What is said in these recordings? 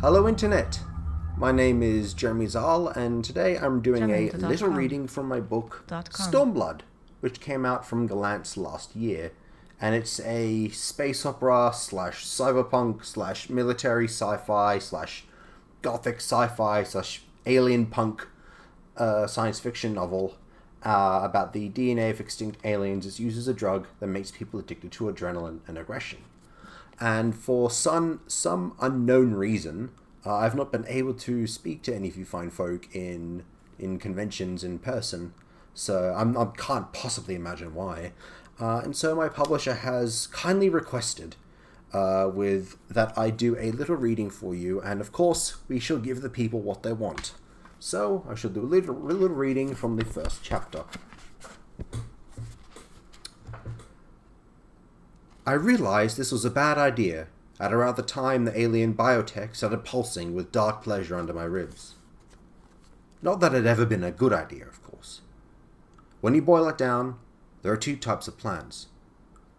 Hello Internet! My name is Jeremy Szal, and today I'm doing a little reading from my book Stormblood, which came out from GollanczFest last year, and it's a space opera slash cyberpunk slash military sci-fi slash gothic sci-fi slash alien punk science fiction novel about the DNA of extinct aliens as used as a drug that makes people addicted to adrenaline and aggression. And for some unknown reason, I've not been able to speak to any of you fine folk in conventions in person, so I can't possibly imagine why. And so my publisher has kindly requested with that I do a little reading for you, and of course we shall give the people what they want. So I shall do a little reading from the first chapter. I realized this was a bad idea at around the time the alien biotech started pulsing with dark pleasure under my ribs. Not that it had ever been a good idea, of course. When you boil it down, there are two types of plans.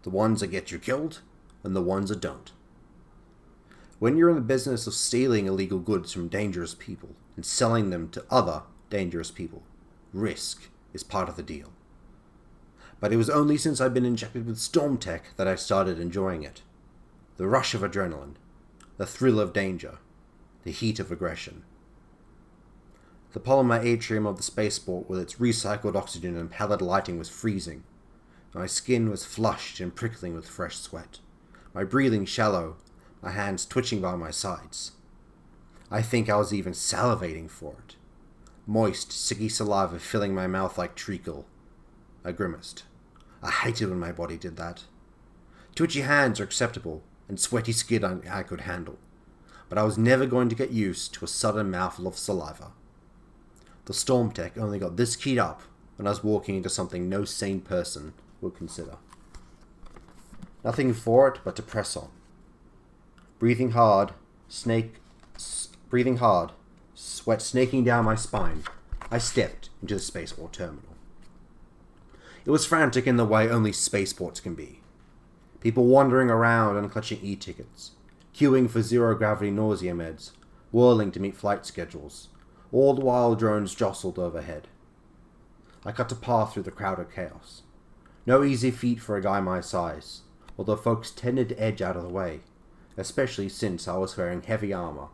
The ones that get you killed, and the ones that don't. When you're in the business of stealing illegal goods from dangerous people and selling them to other dangerous people, risk is part of the deal. But it was only since I'd been injected with storm tech that I started enjoying it. The rush of adrenaline, the thrill of danger, the heat of aggression. The polymer atrium of the spaceport with its recycled oxygen and pallid lighting was freezing. My skin was flushed and prickling with fresh sweat, my breathing shallow, my hands twitching by my sides. I think I was even salivating for it. Moist, sicky saliva filling my mouth like treacle. I grimaced. I hated when my body did that. Twitchy hands are acceptable, and sweaty skin I could handle, but I was never going to get used to a sudden mouthful of saliva. The storm tech only got this keyed up when I was walking into something no sane person would consider. Nothing for it but to press on. Breathing hard, sweat snaking down my spine, I stepped into the spaceport terminal. It was frantic in the way only spaceports can be. People wandering around and clutching e-tickets, queuing for zero-gravity nausea meds, whirling to meet flight schedules, all the while drones jostled overhead. I cut a path through the crowded chaos. No easy feat for a guy my size, although folks tended to edge out of the way, especially since I was wearing heavy armor,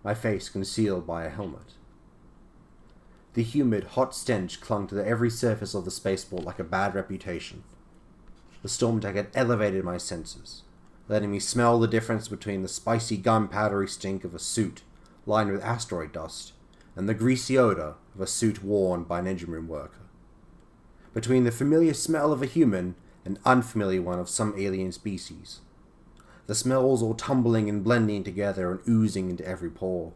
my face concealed by a helmet. The humid, hot stench clung to every surface of the spaceport like a bad reputation. The storm tech had elevated my senses, letting me smell the difference between the spicy gunpowdery stink of a suit lined with asteroid dust and the greasy odor of a suit worn by an engine room worker. Between the familiar smell of a human and unfamiliar one of some alien species. The smells all tumbling and blending together and oozing into every pore.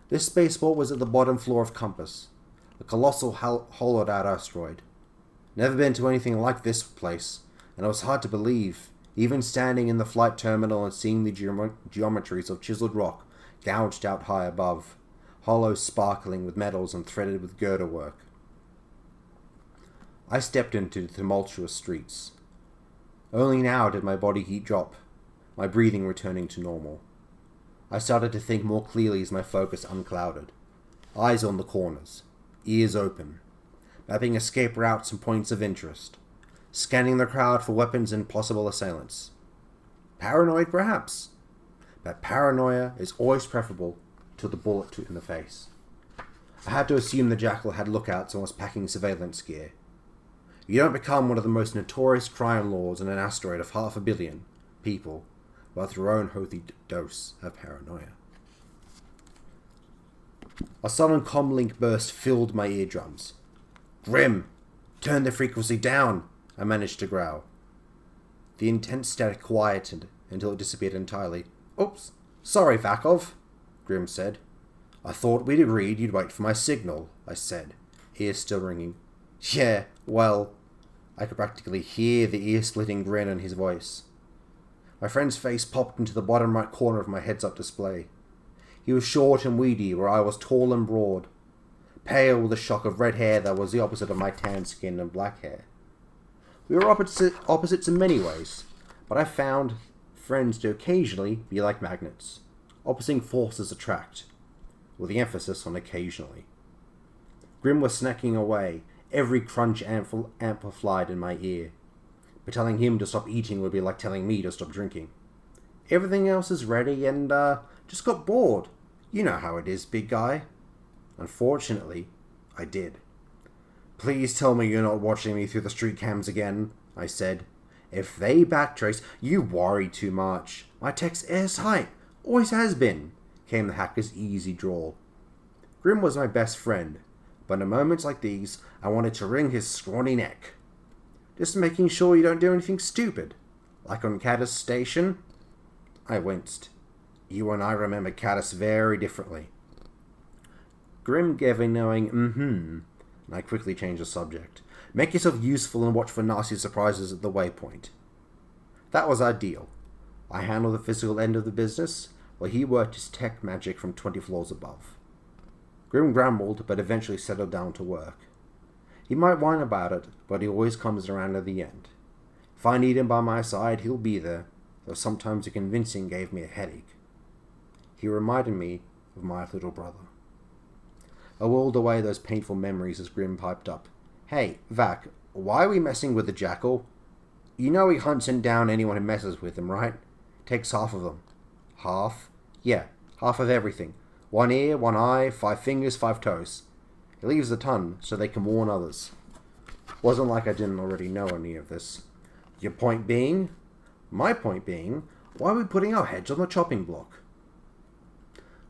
This spaceport was at the bottom floor of Compass, a colossal hollowed-out asteroid. Never been to anything like this place, and it was hard to believe, even standing in the flight terminal and seeing the geometries of chiseled rock gouged out high above, hollows sparkling with metals and threaded with girder work. I stepped into the tumultuous streets. Only now did my body heat drop, my breathing returning to normal. I started to think more clearly as my focus unclouded. Eyes on the corners, ears open, mapping escape routes and points of interest, scanning the crowd for weapons and possible assailants. Paranoid, perhaps, but paranoia is always preferable to the bullet in the face. I had to assume the Shackle had lookouts and was packing surveillance gear. You don't become one of the most notorious crime lords in an asteroid of 500 million people without your own healthy dose of paranoia. A sudden comlink burst filled my eardrums. "Grim! Turn the frequency down!" I managed to growl. The intense static quieted until it disappeared entirely. "Oops, sorry, Vakov," Grim said. "I thought we'd agreed you'd wait for my signal," I said, ears still ringing. "Yeah, well..." I could practically hear the ear-splitting grin in his voice. My friend's face popped into the bottom right corner of my heads-up display. He was short and weedy, where I was tall and broad, pale with a shock of red hair that was the opposite of my tan skin and black hair. We were opposites in many ways, but I found friends to occasionally be like magnets. Opposing forces attract, with the emphasis on occasionally. Grim was snacking away, every crunch amplified in my ear. But telling him to stop eating would be like telling me to stop drinking. Everything else is ready and, just got bored. You know how it is, big guy. Unfortunately, I did. Please tell me you're not watching me through the street cams again, I said. If they backtrace, you worry too much. My tech's airtight. Always has been, came the hacker's easy drawl. Grim was my best friend, but in moments like these, I wanted to wring his scrawny neck. Just making sure you don't do anything stupid. Like on Caddis Station? I winced. You and I remember Caddis very differently. Grim gave a knowing and I quickly changed the subject. Make yourself useful and watch for nasty surprises at the waypoint. That was our deal. I handled the physical end of the business, while he worked his tech magic from 20 floors above. Grim grumbled, but eventually settled down to work. He might whine about it, but he always comes around at the end. If I need him by my side, he'll be there, though sometimes the convincing gave me a headache. He reminded me of my little brother. I whirled away those painful memories as Grim piped up. Hey, Vac, why are we messing with the Jackal? You know he hunts down anyone who messes with him, right? Takes half of them. Half? Yeah, half of everything. 1 ear, 1 eye, 5 fingers, 5 toes. He leaves a ton, so they can warn others. Wasn't like I didn't already know any of this. Your point being? My point being, why are we putting our heads on the chopping block?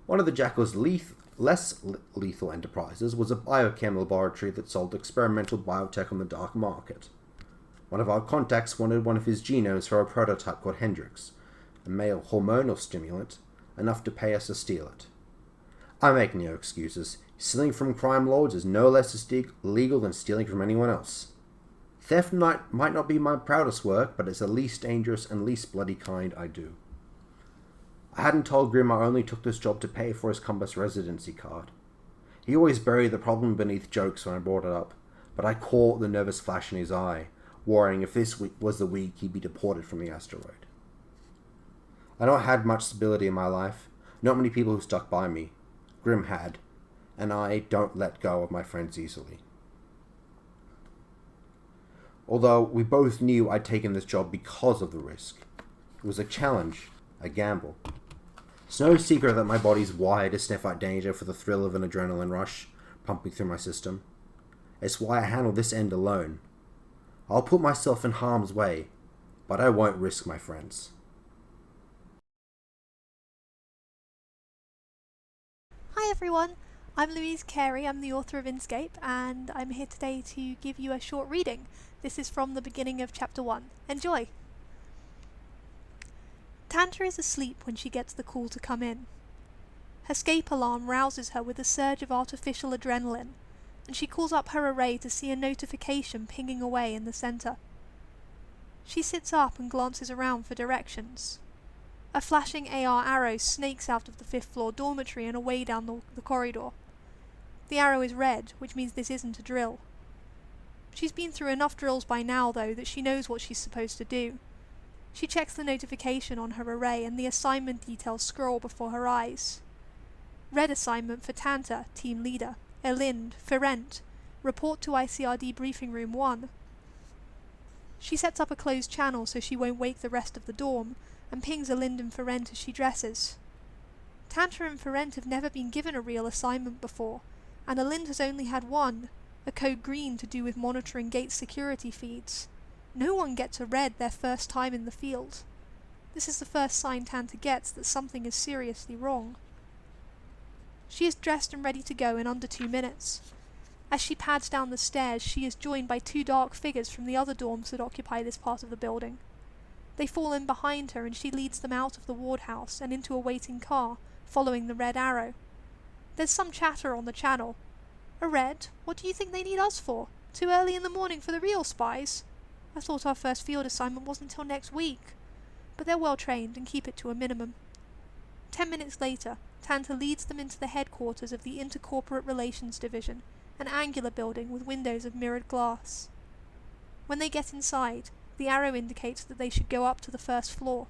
One of the Jackal's less lethal enterprises was a biochem laboratory that sold experimental biotech on the dark market. One of our contacts wanted one of his genomes for a prototype called Hendrix, a male hormonal stimulant, enough to pay us to steal it. I make no excuses. Stealing from crime lords is no less illegal than stealing from anyone else. Theft might not be my proudest work, but it's the least dangerous and least bloody kind I do. I hadn't told Grim I only took this job to pay for his Compass residency card. He always buried the problem beneath jokes when I brought it up, but I caught the nervous flash in his eye, worrying if this week was the week he'd be deported from the asteroid. I not had much stability in my life, not many people who stuck by me. Grim had, and I don't let go of my friends easily. Although we both knew I'd taken this job because of the risk. It was a challenge, a gamble. It's no secret that my body's wired to sniff out danger for the thrill of an adrenaline rush pumping through my system. It's why I handle this end alone. I'll put myself in harm's way, but I won't risk my friends. Hi everyone, I'm Louise Carey, I'm the author of Inscape, and I'm here today to give you a short reading. This is from the beginning of Chapter 1. Enjoy! Tanta is asleep when she gets the call to come in. Her escape alarm rouses her with a surge of artificial adrenaline, and she calls up her array to see a notification pinging away in the center. She sits up and glances around for directions. A flashing AR arrow snakes out of the 5th floor dormitory and away down the corridor. The arrow is red, which means this isn't a drill. She's been through enough drills by now, though, that she knows what she's supposed to do. She checks the notification on her array and the assignment details scroll before her eyes. Red assignment for Tanta, team leader. Elind, Ferent. Report to ICRD briefing room 1. She sets up a closed channel so she won't wake the rest of the dorm, and pings Elind and Ferent as she dresses. Tanta and Ferent have never been given a real assignment before, and Elind has only had one, a code green to do with monitoring gate security feeds. No one gets a red their first time in the field. This is the first sign Tanta gets that something is seriously wrong. She is dressed and ready to go in under 2 minutes. As she pads down the stairs, she is joined by 2 dark figures from the other dorms that occupy this part of the building. They fall in behind her and she leads them out of the ward house and into a waiting car, following the red arrow. There's some chatter on the channel. A red? What do you think they need us for? Too early in the morning for the real spies? I thought our first field assignment wasn't until next week. But they're well trained and keep it to a minimum. 10 minutes later, Tanta leads them into the headquarters of the Intercorporate Relations Division, an angular building with windows of mirrored glass. When they get inside, the arrow indicates that they should go up to the 1st floor.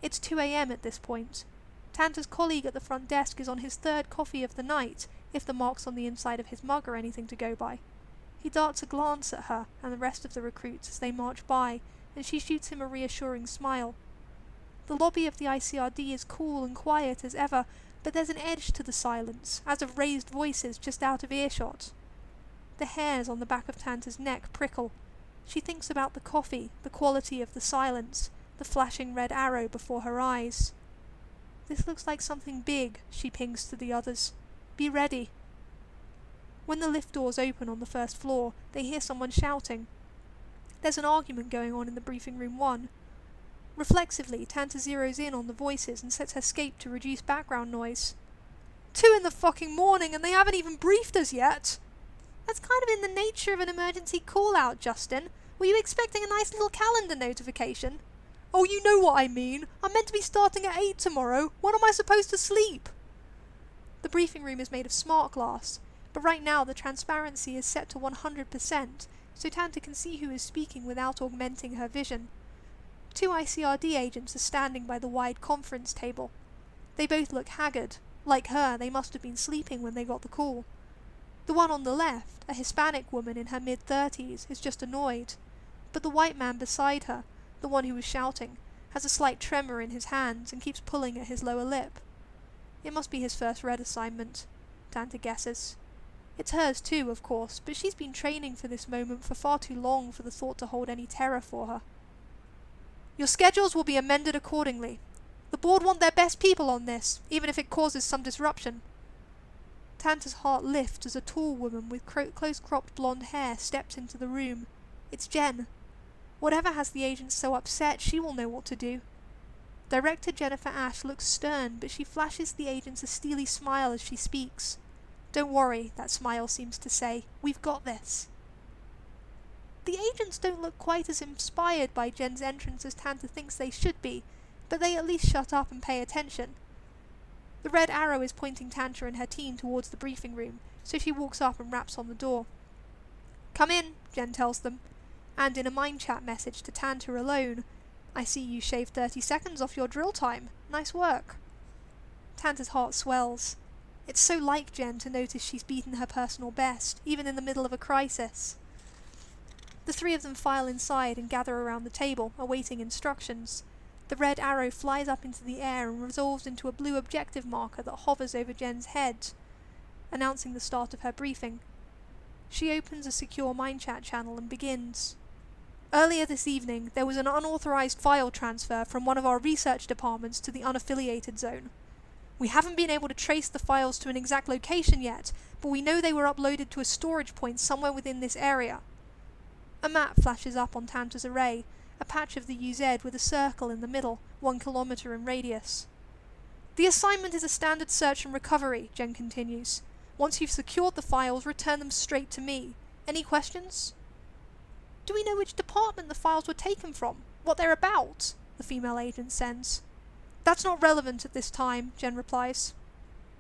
It's 2 a.m. at this point. Tanta's colleague at the front desk is on his third coffee of the night, if the marks on the inside of his mug are anything to go by. He darts a glance at her and the rest of the recruits as they march by, and she shoots him a reassuring smile. The lobby of the ICRD is cool and quiet as ever, but there's an edge to the silence, as of raised voices just out of earshot. The hairs on the back of Tanta's neck prickle. She thinks about the coffee, the quality of the silence, the flashing red arrow before her eyes. This looks like something big, she pings to the others. Be ready. When the lift doors open on the first floor, they hear someone shouting. There's an argument going on in the briefing room 1. Reflexively, Tanta zeroes in on the voices and sets her scape to reduce background noise. 2 in the fucking morning and they haven't even briefed us yet! That's kind of in the nature of an emergency call-out, Justin. Were you expecting a nice little calendar notification? Oh, you know what I mean. I'm meant to be starting at 8 tomorrow. When am I supposed to sleep? The briefing room is made of smart glass, but right now the transparency is set to 100%, so Tanta can see who is speaking without augmenting her vision. 2 ICRD agents are standing by the wide conference table. They both look haggard. Like her, they must have been sleeping when they got the call. The one on the left, a Hispanic woman in her mid-30s, is just annoyed. But the white man beside her, the one who was shouting, has a slight tremor in his hands and keeps pulling at his lower lip. It must be his first red assignment, Tanta guesses. It's hers too, of course, but she's been training for this moment for far too long for the thought to hold any terror for her. Your schedules will be amended accordingly. The board want their best people on this, even if it causes some disruption. Tanta's heart lifts as a tall woman with close-cropped blonde hair steps into the room. It's Jen. Whatever has the agents so upset, she will know what to do. Director Jennifer Ash looks stern, but she flashes the agents a steely smile as she speaks. Don't worry, that smile seems to say. We've got this. The agents don't look quite as inspired by Jen's entrance as Tanta thinks they should be, but they at least shut up and pay attention. The red arrow is pointing Tanta and her team towards the briefing room, so she walks up and raps on the door. Come in, Jen tells them, and in a mind chat message to Tanta alone, I see you shaved 30 seconds off your drill time. Nice work. Tanta's heart swells. It's so like Jen to notice she's beaten her personal best, even in the middle of a crisis. The 3 of them file inside and gather around the table, awaiting instructions. The red arrow flies up into the air and resolves into a blue objective marker that hovers over Jen's head, announcing the start of her briefing. She opens a secure mind chat channel and begins. Earlier this evening, there was an unauthorized file transfer from one of our research departments to the unaffiliated zone. We haven't been able to trace the files to an exact location yet, but we know they were uploaded to a storage point somewhere within this area. A map flashes up on Tanta's array, a patch of the UZ with a circle in the middle, 1 kilometer in radius. The assignment is a standard search and recovery, Jen continues. Once you've secured the files, return them straight to me. Any questions? Do we know which department the files were taken from? What they're about? The female agent sends. That's not relevant at this time, Jen replies.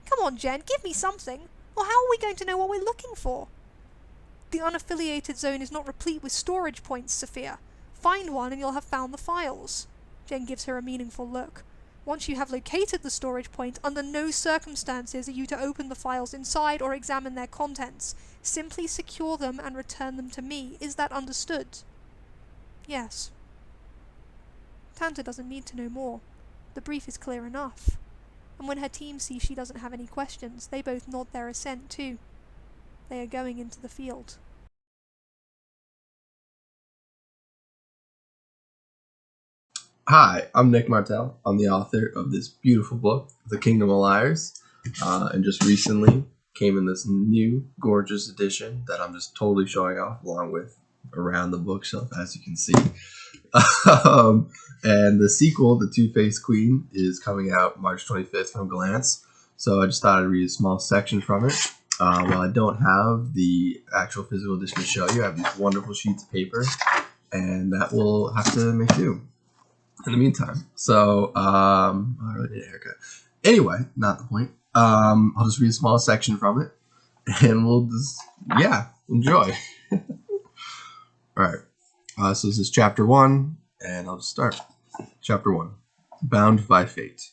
Come on, Jen, give me something. Or how are we going to know what we're looking for? The unaffiliated zone is not replete with storage points, Sophia. Find one and you'll have found the files. Jen gives her a meaningful look. Once you have located the storage point, under no circumstances are you to open the files inside or examine their contents. Simply secure them and return them to me. Is that understood? Yes. Tanta doesn't need to know more. The brief is clear enough. And when her team sees she doesn't have any questions, they both nod their assent too. They are going into the field. Hi, I'm Nick Martell. I'm the author of this beautiful book, The Kingdom of Liars, and just recently came in this new, gorgeous edition that I'm just totally showing off, along with around the bookshelf, as you can see. And the sequel, The Two-Faced Queen, is coming out March 25th from GollanczFest, so I just thought I'd read a small section from it. While I don't have the actual physical edition to show you, I have these wonderful sheets of paper, and that will have to make do in the meantime. So, I really need a haircut. Anyway, not the point. I'll just read a small section from it, and we'll just, enjoy. Alright, so this is chapter 1, and I'll just start. Chapter 1, Bound by Fate.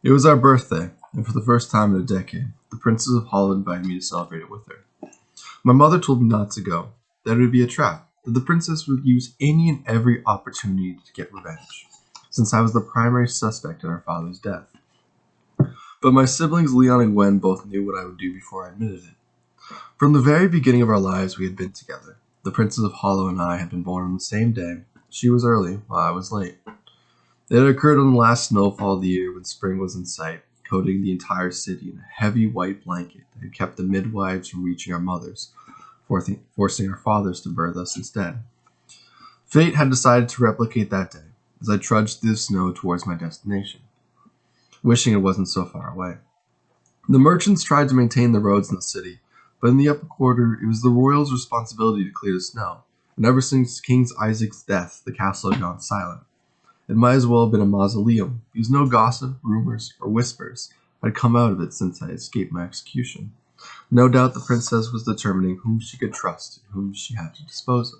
It was our birthday, and for the first time in a decade, the Princess of Hollow invited me to celebrate it with her. My mother told me not to go, that it would be a trap, that the princess would use any and every opportunity to get revenge, since I was the primary suspect in our father's death. But my siblings Leon and Gwen both knew what I would do before I admitted it. From the very beginning of our lives, we had been together. The Princess of Hollow and I had been born on the same day. She was early, while I was late. It had occurred on the last snowfall of the year when spring was in sight, coating the entire city in a heavy white blanket that had kept the midwives from reaching our mothers, forcing our fathers to birth us instead. Fate had decided to replicate that day as I trudged through the snow towards my destination, wishing it wasn't so far away. The merchants tried to maintain the roads in the city, but in the upper quarter, it was the royals' responsibility to clear the snow, and ever since King Isaac's death, the castle had gone silent. It might as well have been a mausoleum, because no gossip, rumors, or whispers had come out of it since I escaped my execution. No doubt the princess was determining whom she could trust and whom she had to dispose of.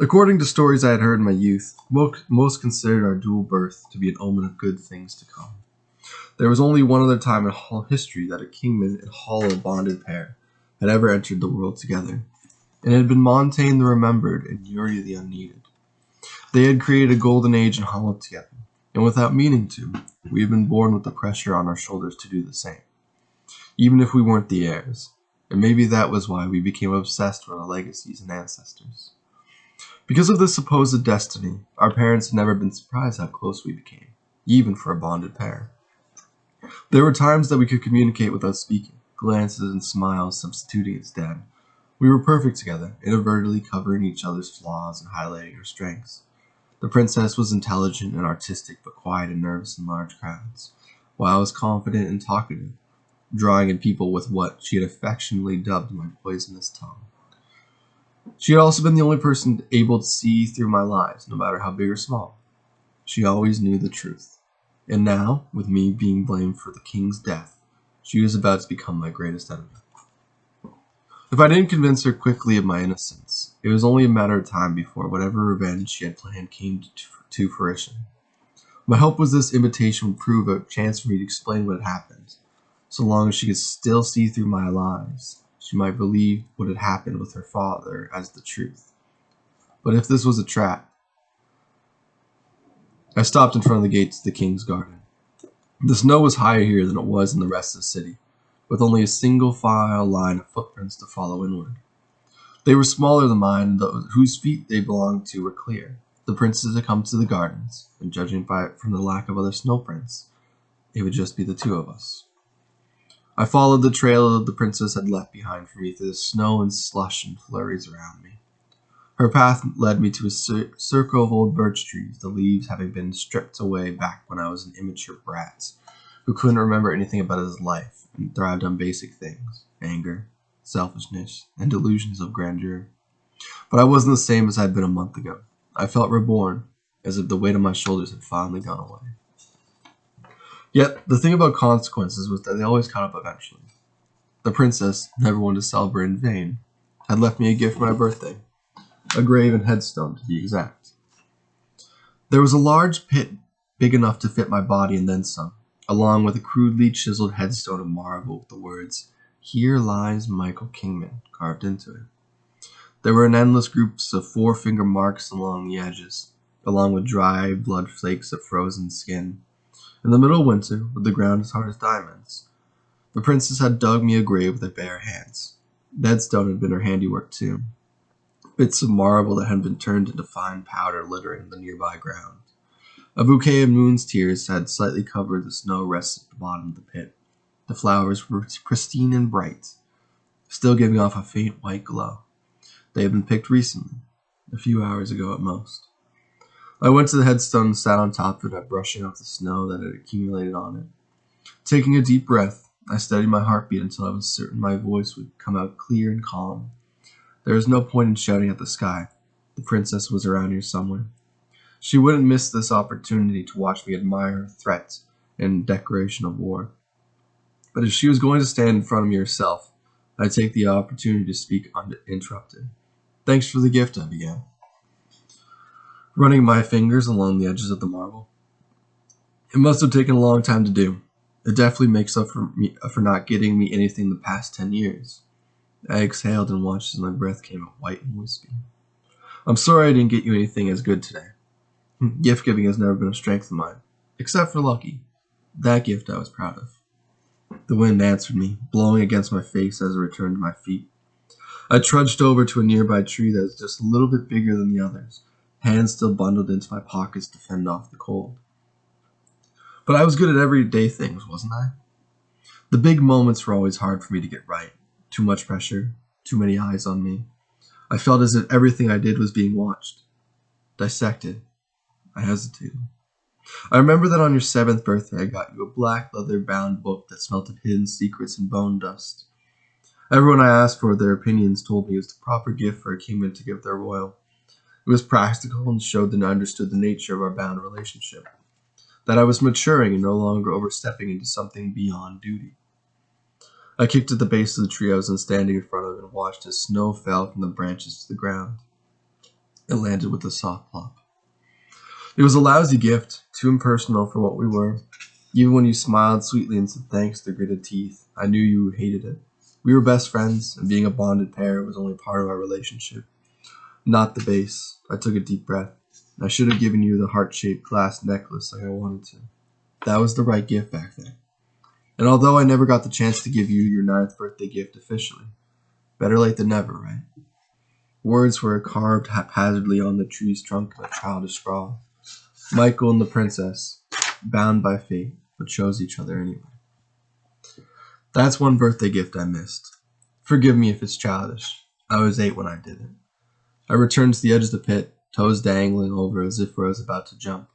According to stories I had heard in my youth, most considered our dual birth to be an omen of good things to come. There was only one other time in all history that a kingman and hollow bonded pair had ever entered the world together, and it had been Montaigne the Remembered and Uri the Unneeded. They had created a golden age in Hollow together, and without meaning to, we had been born with the pressure on our shoulders to do the same, even if we weren't the heirs, and maybe that was why we became obsessed with our legacies and ancestors. Because of this supposed destiny, our parents had never been surprised how close we became, even for a bonded pair. There were times that we could communicate without speaking, glances and smiles substituting instead. We were perfect together, inadvertently covering each other's flaws and highlighting our strengths. The princess was intelligent and artistic, but quiet and nervous in large crowds, while I was confident and talkative, drawing in people with what she had affectionately dubbed my poisonous tongue. She had also been the only person able to see through my lies, no matter how big or small. She always knew the truth. And now, with me being blamed for the king's death, she was about to become my greatest enemy. If I didn't convince her quickly of my innocence, it was only a matter of time before whatever revenge she had planned came to fruition. My hope was this invitation would prove a chance for me to explain what had happened. So long as she could still see through my lies, she might believe what had happened with her father as the truth. But if this was a trap, I stopped in front of the gates of the king's garden. The snow was higher here than it was in the rest of the city, with only a single file line of footprints to follow inward. They were smaller than mine, and those whose feet they belonged to were clear. The princes had come to the gardens, and judging from the lack of other snowprints, it would just be the two of us. I followed the trail the princess had left behind for me through the snow and slush and flurries around me. Her path led me to a circle of old birch trees, the leaves having been stripped away back when I was an immature brat, who couldn't remember anything about his life and thrived on basic things, anger, selfishness, and delusions of grandeur. But I wasn't the same as I had been a month ago. I felt reborn, as if the weight on my shoulders had finally gone away. Yet, the thing about consequences was that they always caught up eventually. The princess, never one to celebrate in vain, had left me a gift for my birthday, a grave and headstone to be exact. There was a large pit big enough to fit my body and then some, along with a crudely chiseled headstone of marble with the words, "Here lies Michael Kingman," carved into it. There were endless groups of four-finger marks along the edges, along with dry blood flakes of frozen skin. In the middle of winter, with the ground as hard as diamonds, the princess had dug me a grave with her bare hands. The headstone had been her handiwork too. Bits of marble that had been turned into fine powder littering the nearby ground. A bouquet of moon's tears had slightly covered the snow rested at the bottom of the pit. The flowers were pristine and bright, still giving off a faint white glow. They had been picked recently, a few hours ago at most. I went to the headstone and sat on top of it, brushing off the snow that had accumulated on it. Taking a deep breath, I steadied my heartbeat until I was certain my voice would come out clear and calm. There was no point in shouting at the sky. The princess was around here somewhere. She wouldn't miss this opportunity to watch me admire her threat and declaration of war. But if she was going to stand in front of me herself, I'd take the opportunity to speak uninterrupted. "Thanks for the gift," I began, running my fingers along the edges of the marble. It must have taken a long time to do. It definitely makes up for not getting me anything the past 10 years. I exhaled and watched as my breath came out white and wispy. I'm sorry I didn't get you anything as good today. Gift giving has never been a strength of mine, except for Lucky. That gift I was proud of. The wind answered me, blowing against my face as I returned to my feet. I trudged over to a nearby tree that was just a little bit bigger than the others, hands still bundled into my pockets to fend off the cold. But I was good at everyday things, wasn't I? The big moments were always hard for me to get right. Too much pressure, too many eyes on me. I felt as if everything I did was being watched, dissected. I hesitated. I remember that on your 7th birthday, I got you a black leather-bound book that smelt of hidden secrets and bone dust. Everyone I asked for their opinions told me it was the proper gift for a kingman to give their royal. It was practical and showed that I understood the nature of our bound relationship, that I was maturing and no longer overstepping into something beyond duty. I kicked at the base of the tree I was standing in front of and watched as snow fell from the branches to the ground. It landed with a soft plop. It was a lousy gift, too impersonal for what we were. Even when you smiled sweetly and said thanks through gritted teeth, I knew you hated it. We were best friends, and being a bonded pair was only part of our relationship, not the base. I took a deep breath. I should have given you the heart-shaped glass necklace like I wanted to. That was the right gift back then. And although I never got the chance to give you your 9th birthday gift officially, better late than never, right? Words were carved haphazardly on the tree's trunk in a childish scrawl. Michael and the princess, bound by fate, but chose each other anyway. That's one birthday gift I missed. Forgive me if it's childish. I was 8 when I did it. I returned to the edge of the pit, toes dangling over as if I was about to jump.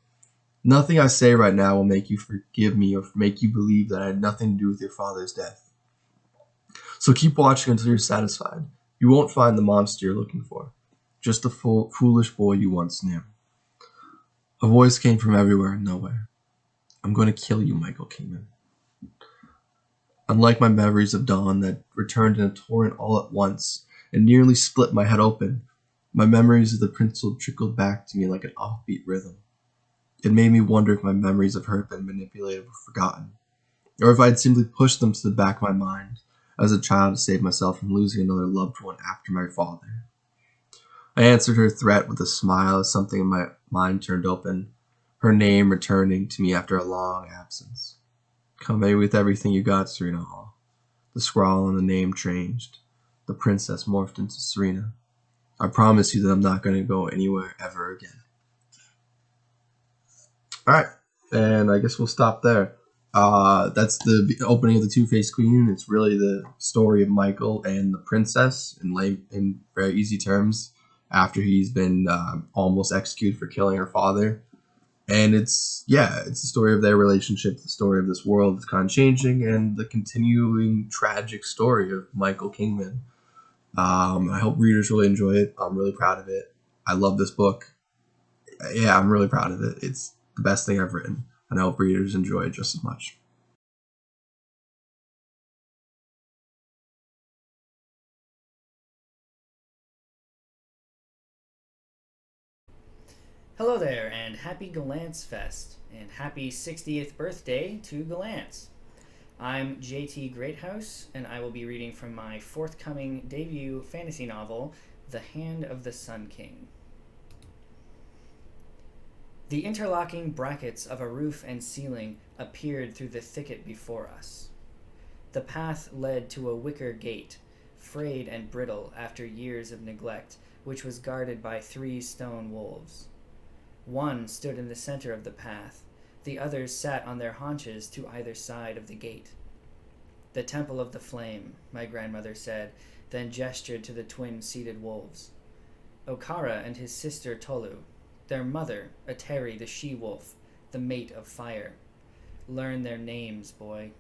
Nothing I say right now will make you forgive me or make you believe that I had nothing to do with your father's death. So keep watching until you're satisfied. You won't find the monster you're looking for, just the foolish boy you once knew. A voice came from everywhere and nowhere. I'm going to kill you, Michael Kingman. Unlike my memories of dawn that returned in a torrent all at once and nearly split my head open, my memories of the principal trickled back to me like an offbeat rhythm. It made me wonder if my memories of her had been manipulated or forgotten, or if I had simply pushed them to the back of my mind as a child to save myself from losing another loved one after my father. I answered her threat with a smile as something in my mind turned open, her name returning to me after a long absence. Come maybe with everything you got, Serena Hall. The scrawl on the name changed. The princess morphed into Serena. I promise you that I'm not going to go anywhere ever again. Alright, and I guess we'll stop there. That's the opening of the Two-Faced Queen. It's really the story of Michael and the princess in very easy terms after he's been almost executed for killing her father. And it's the story of their relationship, the story of this world that's kind of changing, and the continuing tragic story of Michael Kingman. I hope readers really enjoy it. I'm really proud of it. I love this book. Yeah, I'm really proud of it. It's the best thing I've written, and I hope readers enjoy it just as much. Hello there, and happy GollanczFest, and happy 60th birthday to Gollantz. I'm JT Greathouse, and I will be reading from my forthcoming debut fantasy novel, The Hand of the Sun King. The interlocking brackets of a roof and ceiling appeared through the thicket before us. The path led to a wicker gate, frayed and brittle after years of neglect, which was guarded by 3 stone wolves. One stood in the center of the path. The others sat on their haunches to either side of the gate. The Temple of the Flame, my grandmother said, then gestured to the twin-seated wolves. Okara and his sister Tolu, their mother, Ateri the she-wolf, the mate of fire. Learn their names, boy.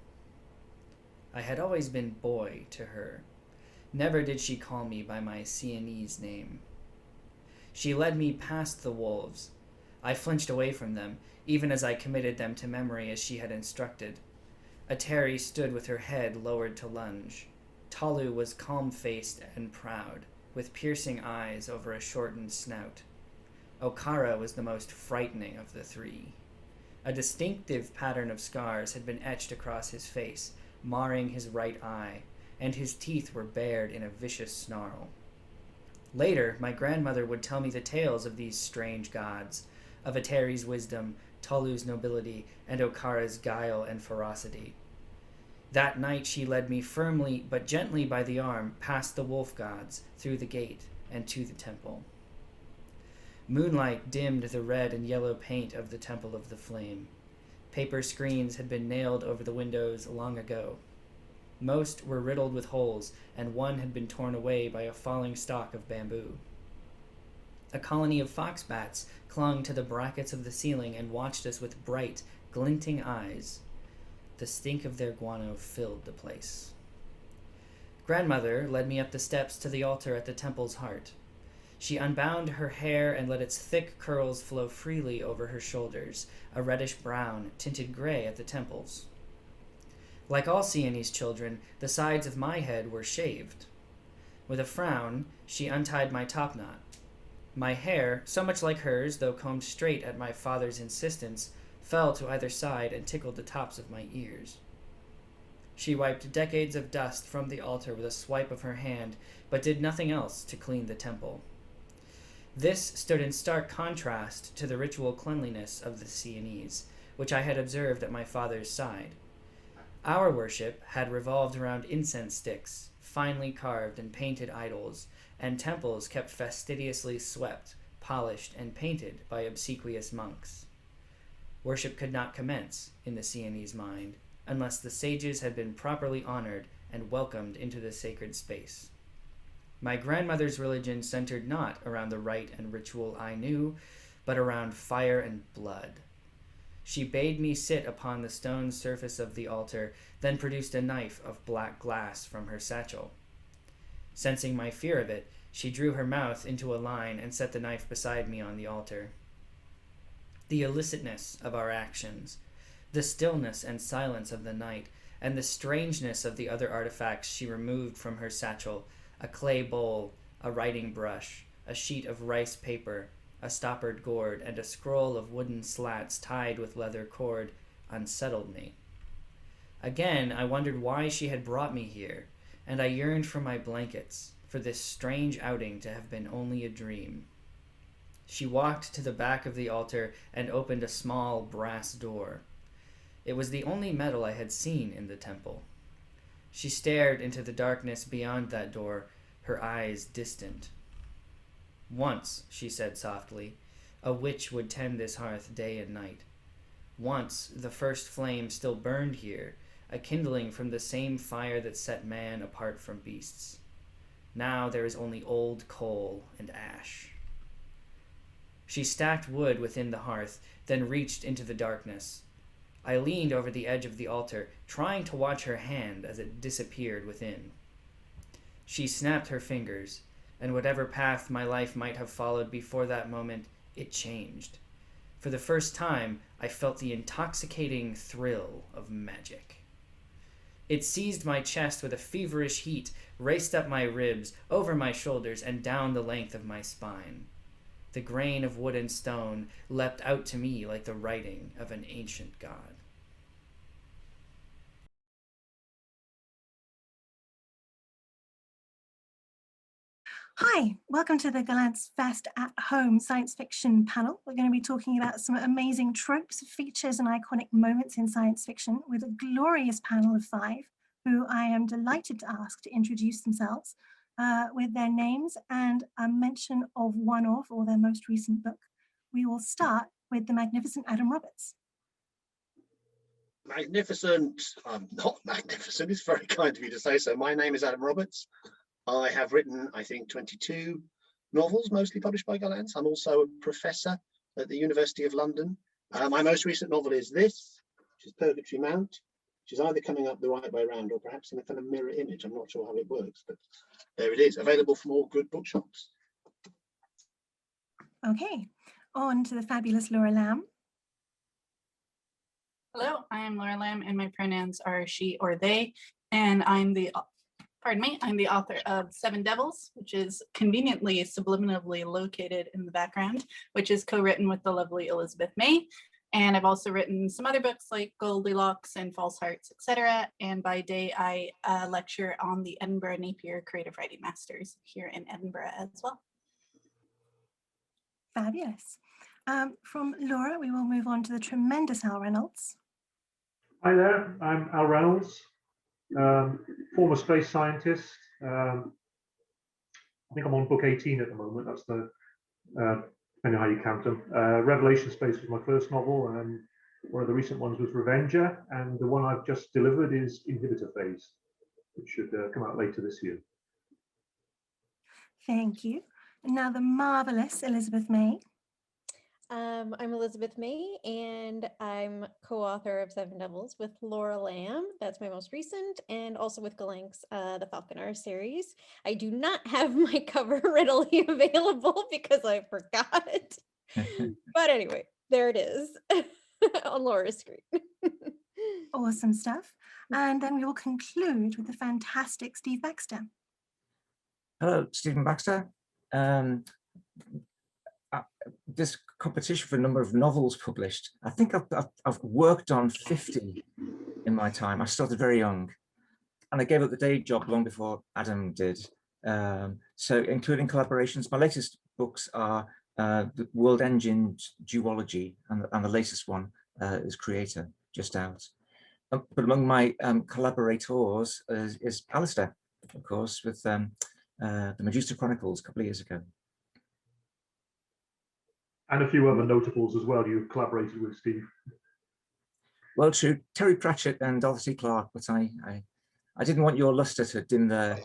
I had always been boy to her. Never did she call me by my Sienese name. She led me past the wolves. I flinched away from them, even as I committed them to memory as she had instructed. Ateri stood with her head lowered to lunge. Talu was calm-faced and proud, with piercing eyes over a shortened snout. Okara was the most frightening of the 3. A distinctive pattern of scars had been etched across his face, marring his right eye, and his teeth were bared in a vicious snarl. Later, my grandmother would tell me the tales of these strange gods, of Ateri's wisdom, Tolu's nobility, and Okara's guile and ferocity. That night she led me firmly but gently by the arm past the wolf gods, through the gate, and to the temple. Moonlight dimmed the red and yellow paint of the Temple of the Flame. Paper screens had been nailed over the windows long ago. Most were riddled with holes, and one had been torn away by a falling stalk of bamboo. A colony of foxbats clung to the brackets of the ceiling and watched us with bright, glinting eyes. The stink of their guano filled the place. Grandmother led me up the steps to the altar at the temple's heart. She unbound her hair and let its thick curls flow freely over her shoulders, a reddish brown, tinted gray at the temples. Like all Sienese children, the sides of my head were shaved. With a frown, she untied my topknot. My hair, so much like hers, though combed straight at my father's insistence, fell to either side and tickled the tops of my ears. She wiped decades of dust from the altar with a swipe of her hand, but did nothing else to clean the temple. This stood in stark contrast to the ritual cleanliness of the Sienese, which I had observed at my father's side. Our worship had revolved around incense sticks, finely carved and painted idols, and temples kept fastidiously swept, polished, and painted by obsequious monks. Worship could not commence, in the Sienese mind, unless the sages had been properly honored and welcomed into the sacred space. My grandmother's religion centered not around the rite and ritual I knew, but around fire and blood. She bade me sit upon the stone surface of the altar, then produced a knife of black glass from her satchel. Sensing my fear of it, she drew her mouth into a line and set the knife beside me on the altar. The illicitness of our actions, the stillness and silence of the night, and the strangeness of the other artifacts she removed from her satchel, a clay bowl, a writing brush, a sheet of rice paper, a stoppered gourd, and a scroll of wooden slats tied with leather cord, unsettled me. Again, I wondered why she had brought me here, and I yearned for my blankets, for this strange outing to have been only a dream. She walked to the back of the altar and opened a small brass door. It was the only metal I had seen in the temple. She stared into the darkness beyond that door, her eyes distant. Once, she said softly, a witch would tend this hearth day and night. Once the first flame still burned here, a kindling from the same fire that set man apart from beasts. Now there is only old coal and ash. She stacked wood within the hearth, then reached into the darkness. I leaned over the edge of the altar, trying to watch her hand as it disappeared within. She snapped her fingers, and whatever path my life might have followed before that moment, it changed. For the first time, I felt the intoxicating thrill of magic. It seized my chest with a feverish heat, raced up my ribs, over my shoulders, and down the length of my spine. The grain of wood and stone leapt out to me like the writing of an ancient god. Hi, welcome to the GollanczFest at Home science fiction panel. We're going to be talking about some amazing tropes, features, and iconic moments in science fiction with a glorious panel of 5, who I am delighted to ask to introduce themselves with their names and a mention of one of or their most recent book. We will start with the magnificent Adam Roberts. Magnificent, not magnificent, it's very kind of you to say so. My name is Adam Roberts. I have written, I think, 22 novels, mostly published by Gollancz. I'm also a professor at the University of London. My most recent novel is this, which is Purgatory Mount, which is either coming up the right way around or perhaps in a kind of mirror image. I'm not sure how it works, but there it is, available from all good bookshops. Okay, on to the fabulous Laura Lamb. Hello, I am Laura Lamb and my pronouns are she or they, and I'm the author of Seven Devils, which is conveniently subliminally located in the background, which is co-written with the lovely Elizabeth May. And I've also written some other books like Goldilocks and False Hearts, etc. And by day, I lecture on the Edinburgh Napier Creative Writing Masters here in Edinburgh as well. Fabulous. From Laura, we will move on to the tremendous Al Reynolds. Hi there, I'm Al Reynolds, former space scientist. I think I'm on book 18 at the moment. That's the, depending on how you count them. Revelation Space was my first novel, and one of the recent ones was Revenger, and the one I've just delivered is Inhibitor Phase, which should come out later this year. Thank you. And now the marvelous Elizabeth May. I'm Elizabeth May, and I'm co-author of Seven Devils with Laura Lamb. That's my most recent, and also with Gollancz's The Falconer series. I do not have my cover readily available because I forgot. But anyway, there it is on Laura's screen. Awesome stuff. And then we will conclude with the fantastic Steve Baxter. Hello, Stephen Baxter. This competition for a number of novels published. I think I've worked on 50 in my time. I started very young, and I gave up the day job long before Adam did. So including collaborations, my latest books are the World Engine Duology, and the latest one is Creator, just out. But among my collaborators is Alistair, of course, with the Medusa Chronicles a couple of years ago. And a few other notables as well you collaborated with, Steve. Well, true. Terry Pratchett and Arthur C. Clarke, but I didn't want your luster to dim their...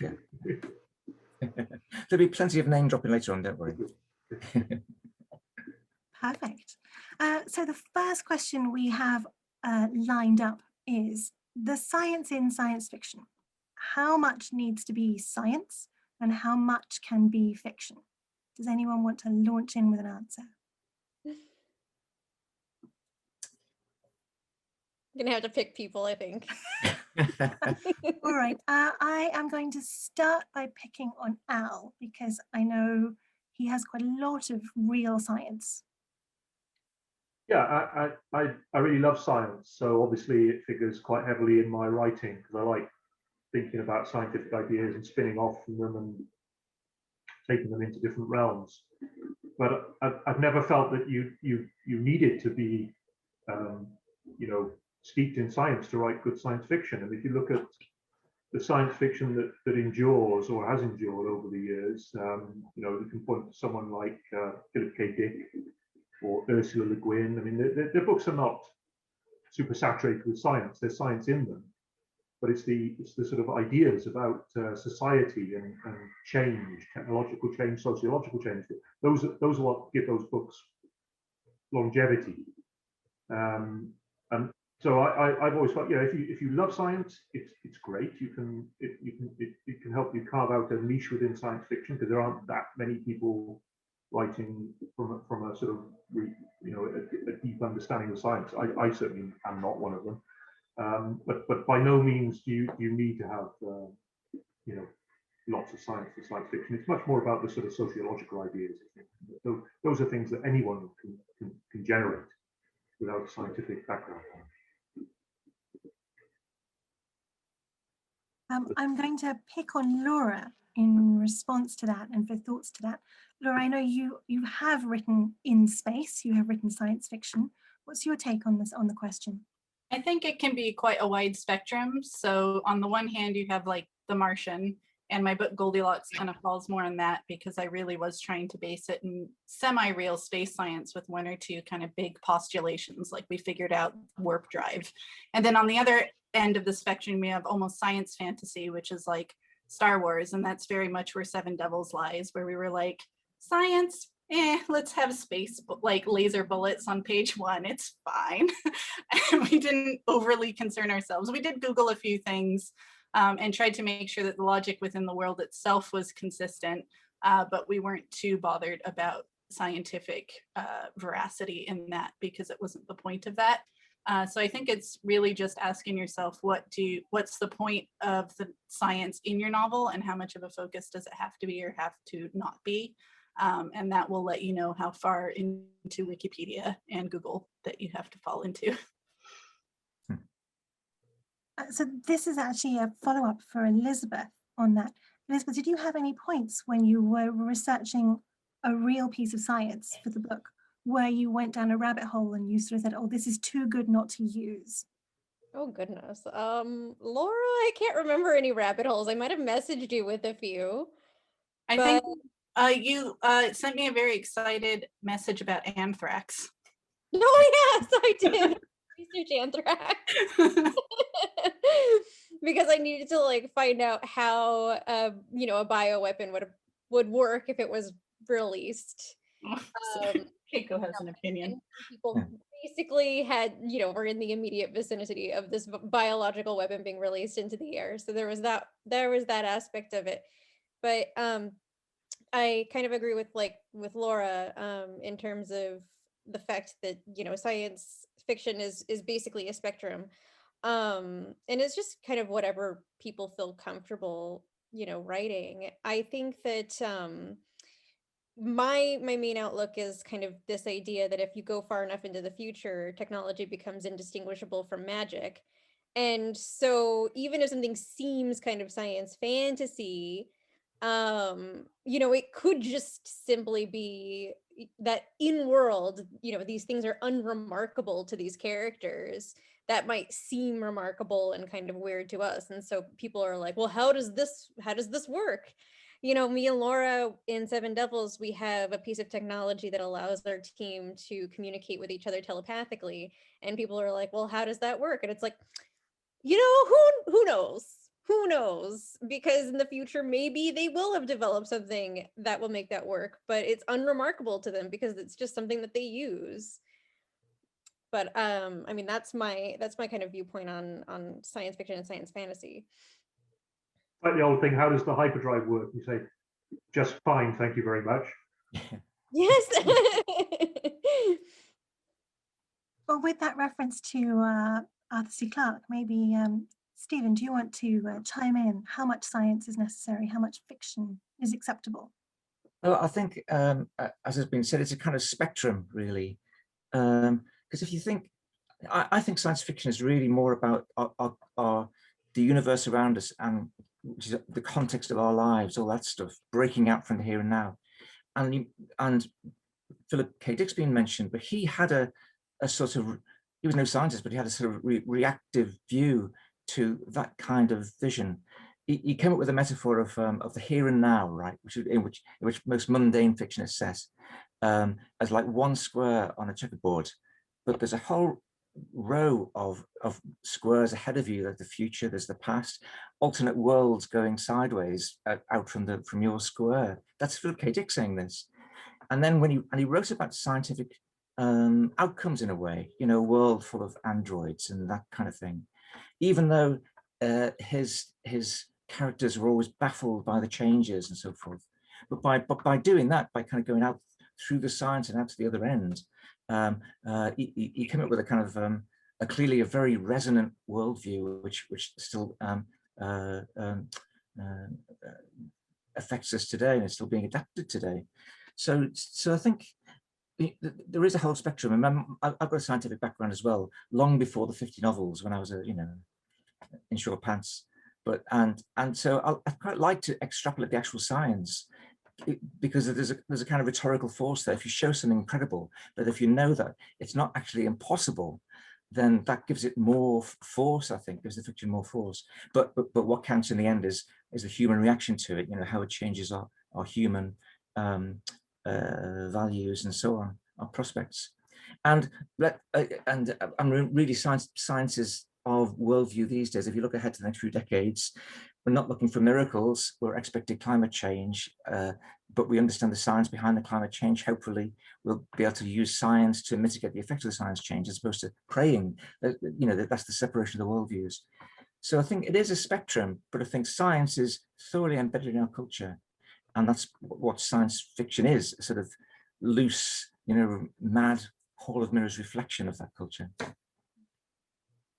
Yeah. There'll be plenty of name dropping later on, don't worry. Perfect. So the first question we have lined up is the science in science fiction. How much needs to be science and how much can be fiction? Does anyone want to launch in with an answer? I'm gonna have to pick people, I think. All right, I am going to start by picking on Al because I know he has quite a lot of real science. Yeah, I really love science, so obviously it figures quite heavily in my writing because I like thinking about scientific ideas and spinning off from them and taking them into different realms. But I've never felt that you needed to be, steeped in science to write good science fiction. And if you look at the science fiction that endures or has endured over the years, you can point to someone like Philip K. Dick or Ursula Le Guin. I mean, their books are not super saturated with science. There's science in them, but it's the sort of ideas about society and change, technological change, sociological change. Those are what give those books longevity. And so I've always thought, if you love science, it's great. It can help you carve out a niche within science fiction because there aren't that many people writing from a sort of a deep understanding of science. I certainly am not one of them. But by no means do you need to have lots of science for science fiction. It's much more about the sort of sociological ideas. Those are things that anyone can generate without a scientific background. I'm going to pick on Laura in response to that and for thoughts to that. Laura, I know you have written in space, you have written science fiction. What's your take on this, on the question? I think it can be quite a wide spectrum. So on the one hand, you have like The Martian, and my book Goldilocks kind of falls more on that because I really was trying to base it in semi-real space science with one or two kind of big postulations, like we figured out warp drive. And then on the other end of the spectrum, we have almost science fantasy, which is like Star Wars, and that's very much where Seven Devils lies, where we were like, science, let's have space, like laser bullets on page 1, it's fine. And we didn't overly concern ourselves. We did Google a few things and tried to make sure that the logic within the world itself was consistent, but we weren't too bothered about scientific veracity in that because it wasn't the point of that. So I think it's really just asking yourself, what's the point of the science in your novel and how much of a focus does it have to be or have to not be? And that will let you know how far into Wikipedia and Google that you have to fall into. So this is actually a follow-up for Elizabeth on that. Elizabeth, did you have any points when you were researching a real piece of science for the book where you went down a rabbit hole and you sort of said, oh, this is too good not to use? Oh goodness. Laura, I can't remember any rabbit holes. I might have messaged you with a few. I think you sent me a very excited message about anthrax. Oh yes, I did. Research anthrax. Because I needed to like find out how you know, a bioweapon would work if it was released. Keiko has an opinion. People basically had, you know, were in the immediate vicinity of this biological weapon being released into the air. So there was that aspect of it. But I kind of agree with Laura in terms of the fact that, you know, science fiction is basically a spectrum. And it's just kind of whatever people feel comfortable, you know, writing. I think that my main outlook is kind of this idea that if you go far enough into the future, technology becomes indistinguishable from magic. And so even if something seems kind of science fantasy, you know, it could just simply be that in world, you know, these things are unremarkable to these characters that might seem remarkable and kind of weird to us. And so people are like, well, how does this work? You know, me and Laura in Seven Devils, we have a piece of technology that allows our team to communicate with each other telepathically. And people are like, well, how does that work? And it's like, you know, who knows? Who knows? Because in the future, maybe they will have developed something that will make that work, but it's unremarkable to them because it's just something that they use. But I mean, that's my kind of viewpoint on science fiction and science fantasy. Like the old thing, how does the hyperdrive work? You say, just fine, thank you very much. Yes. Well, with that reference to Arthur C. Clarke, maybe Stephen, do you want to chime in? How much science is necessary? How much fiction is acceptable? Well, I think, as has been said, it's a kind of spectrum, really. Because if you think, I think science fiction is really more about the universe around us and which is the context of our lives, all that stuff, breaking out from the here and now. And Philip K. Dick's been mentioned, but he had a sort of, he was no scientist, but he had a sort of reactive view to that kind of vision. He came up with a metaphor of the here and now, right, in which most mundane fiction is set as like one square on a checkerboard, but there's a whole row of squares ahead of you. There's the future, there's the past, alternate worlds going sideways out from your square. That's Philip K. Dick saying this. And then he wrote about scientific outcomes in a way, you know, a world full of androids and that kind of thing. Even though his characters were always baffled by the changes and so forth. But by doing that, by kind of going out through the science and out to the other end, he came up with a kind of clearly a very resonant worldview, which still affects us today and is still being adapted today. So I think there is a whole spectrum. And I've got a scientific background as well, long before the 50 novels when I was in short pants. But and so I quite like to extrapolate the actual science, because there's a kind of rhetorical force there. If you show something incredible, but if you know that it's not actually impossible, then that gives it more force, I think, gives the fiction more force. But what counts in the end is the human reaction to it, you know, how it changes our human values and so on, our prospects. And I'm really sciences of worldview these days. If you look ahead to the next few decades, we're not looking for miracles. We're expecting climate change, but we understand the science behind the climate change. Hopefully, we'll be able to use science to mitigate the effects of the science change, as opposed to praying. You know, that's the separation of the worldviews. So I think it is a spectrum, but I think science is thoroughly embedded in our culture, and that's what science fiction is: a sort of loose, you know, mad Hall of Mirrors reflection of that culture.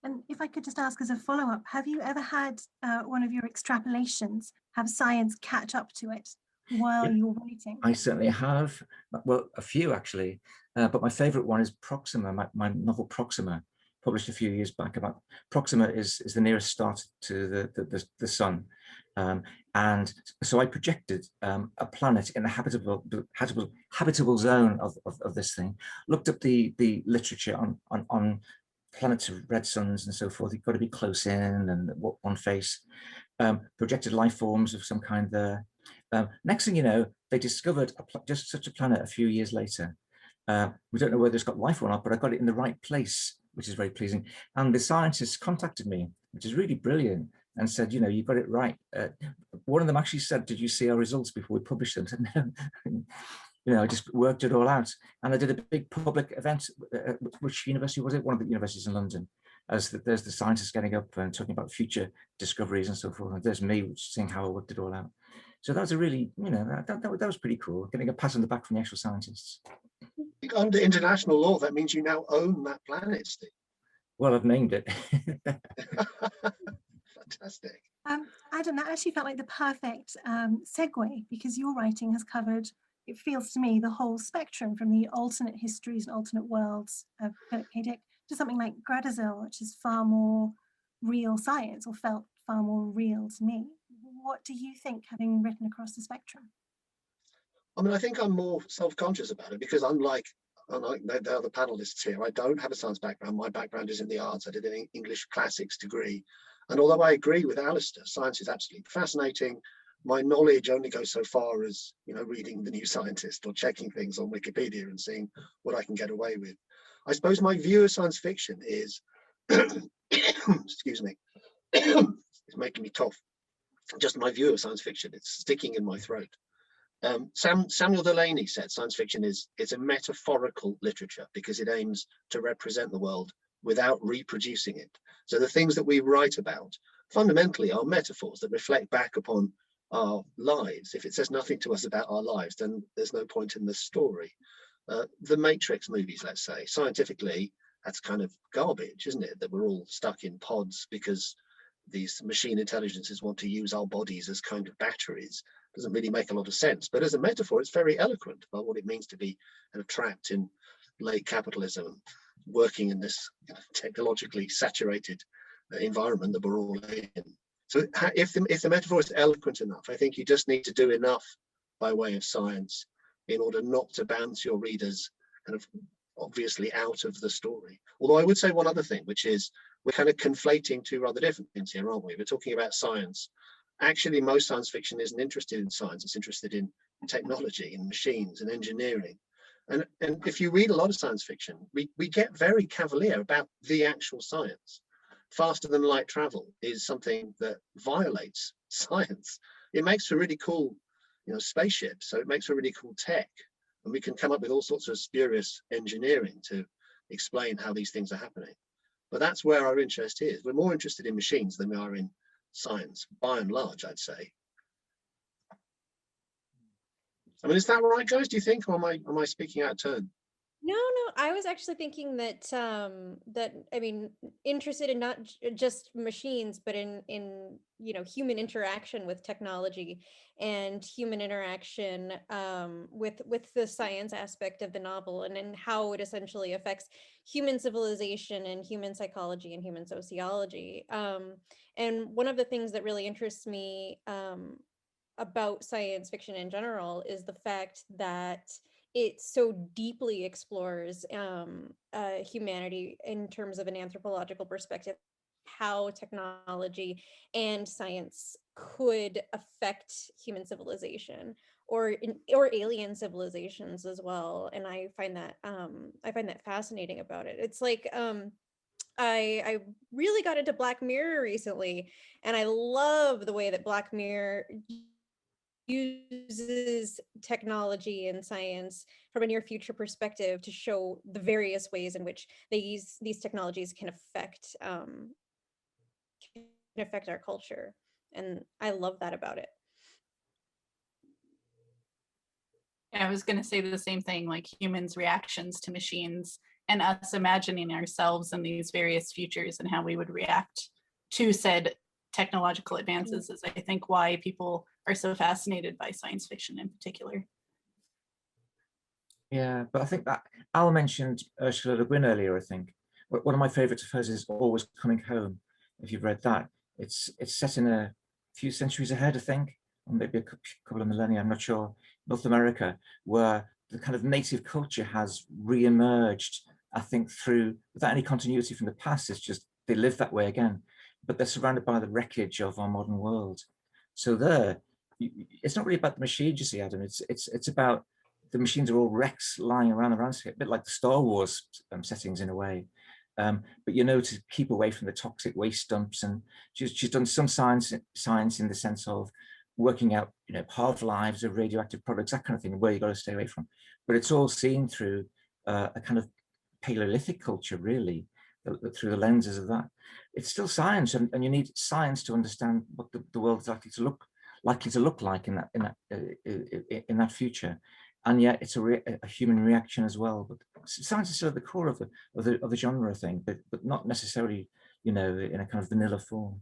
And if I could just ask as a follow-up, have you ever had one of your extrapolations have science catch up to it? while Yeah. you're writing? I certainly have. Well, a few actually, but my favorite one is Proxima, my novel Proxima, published a few years back. About Proxima is the nearest star to the sun, and so I projected a planet in the habitable zone of this thing. Looked up the literature on planets of red suns and so forth. You've got to be close in and one face. Projected life forms of some kind there. Next thing you know, they discovered just such a planet a few years later. We don't know whether it's got life or not, but I got it in the right place, which is very pleasing. And the scientists contacted me, which is really brilliant, and said, you know, you got it right. One of them actually said, did you see our results before we published them? I said, no. You know, I just worked it all out. And I did a big public event. Which university was it? One of the universities in London. As there's the scientists getting up and talking about future discoveries and so forth. And there's me seeing how I worked it all out. So that was a really, you know, that was pretty cool, getting a pat on the back from the actual scientists. Under international law, that means you now own that planet, Steve. Well, I've named it. Fantastic. Adam, that actually felt like the perfect segue, because your writing has covered, it feels to me, the whole spectrum from the alternate histories and alternate worlds of Philip K. Dick to something like Greathouse, which is far more real science, or felt far more real to me. What do you think, having written across the spectrum? I mean, I think I'm more self-conscious about it because unlike the other panelists here, I don't have a science background. My background is in the arts. I did an English classics degree. And although I agree with Alistair, science is absolutely fascinating. My knowledge only goes so far as, you know, reading The New Scientist or checking things on Wikipedia and seeing what I can get away with. I suppose my view of science fiction is, excuse me, it's making me cough. Just my view of science fiction, it's sticking in my throat. Samuel Delany said science fiction it's a metaphorical literature because it aims to represent the world without reproducing it. So the things that we write about fundamentally are metaphors that reflect back upon our lives. If it says nothing to us about our lives, then there's no point in the story. The Matrix movies, let's say, scientifically, that's kind of garbage, isn't it? That we're all stuck in pods because these machine intelligences want to use our bodies as kind of batteries. Doesn't really make a lot of sense. But as a metaphor, it's very eloquent about what it means to be kind of trapped in late capitalism, working in this technologically saturated environment that we're all in. So if the metaphor is eloquent enough, I think you just need to do enough by way of science in order not to bounce your readers kind of obviously out of the story. Although I would say one other thing, which is we're kind of conflating two rather different things here, aren't we? We're talking about science. Actually, most science fiction isn't interested in science. It's interested in technology and machines and engineering. And if you read a lot of science fiction, we get very cavalier about the actual science. Faster than light travel is something that violates science. It makes for really cool, you know, spaceships. So it makes for really cool tech. And we can come up with all sorts of spurious engineering to explain how these things are happening. But that's where our interest is. We're more interested in machines than we are in science, by and large, I'd say. I mean, is that right, guys? Do you think, or am I speaking out of turn? No, I was actually thinking that I mean, interested in not just machines, but in you know, human interaction with technology and human interaction with the science aspect of the novel, and how it essentially affects human civilization and human psychology and human sociology. And one of the things that really interests me about science fiction in general is the fact that it so deeply explores humanity in terms of an anthropological perspective, how technology and science could affect human civilization or alien civilizations as well. And I find that fascinating about it. It's like I really got into Black Mirror recently, and I love the way that Black Mirror uses technology and science from a near future perspective to show the various ways in which these technologies can affect our culture. And I love that about it. I was going to say the same thing, like humans' reactions to machines and us imagining ourselves in these various futures and how we would react to said technological advances is, I think, why people are so fascinated by science fiction in particular. Yeah, but I think that Al mentioned Ursula Le Guin earlier, I think. One of my favorites of hers is Always Coming Home. If you've read that, it's set in a few centuries ahead, I think, or maybe a couple of millennia, I'm not sure, North America, where the kind of native culture has re-emerged, I think, through, without any continuity from the past. It's just, they live that way again, but they're surrounded by the wreckage of our modern world. So there, it's not really about the machines, you see, Adam, it's about the machines are all wrecks lying around the landscape, a bit like the Star Wars settings in a way. But you know, to keep away from the toxic waste dumps, and she's done some science in the sense of working out, you know, half-lives of radioactive products, that kind of thing, where you got to stay away from. But it's all seen through a kind of Paleolithic culture, really, through the lenses of that. It's still science, and you need science to understand what the world is likely to look like in that future. And yet it's a human reaction as well. But science is still at the core of the genre, I think, but not necessarily, you know, in a kind of vanilla form.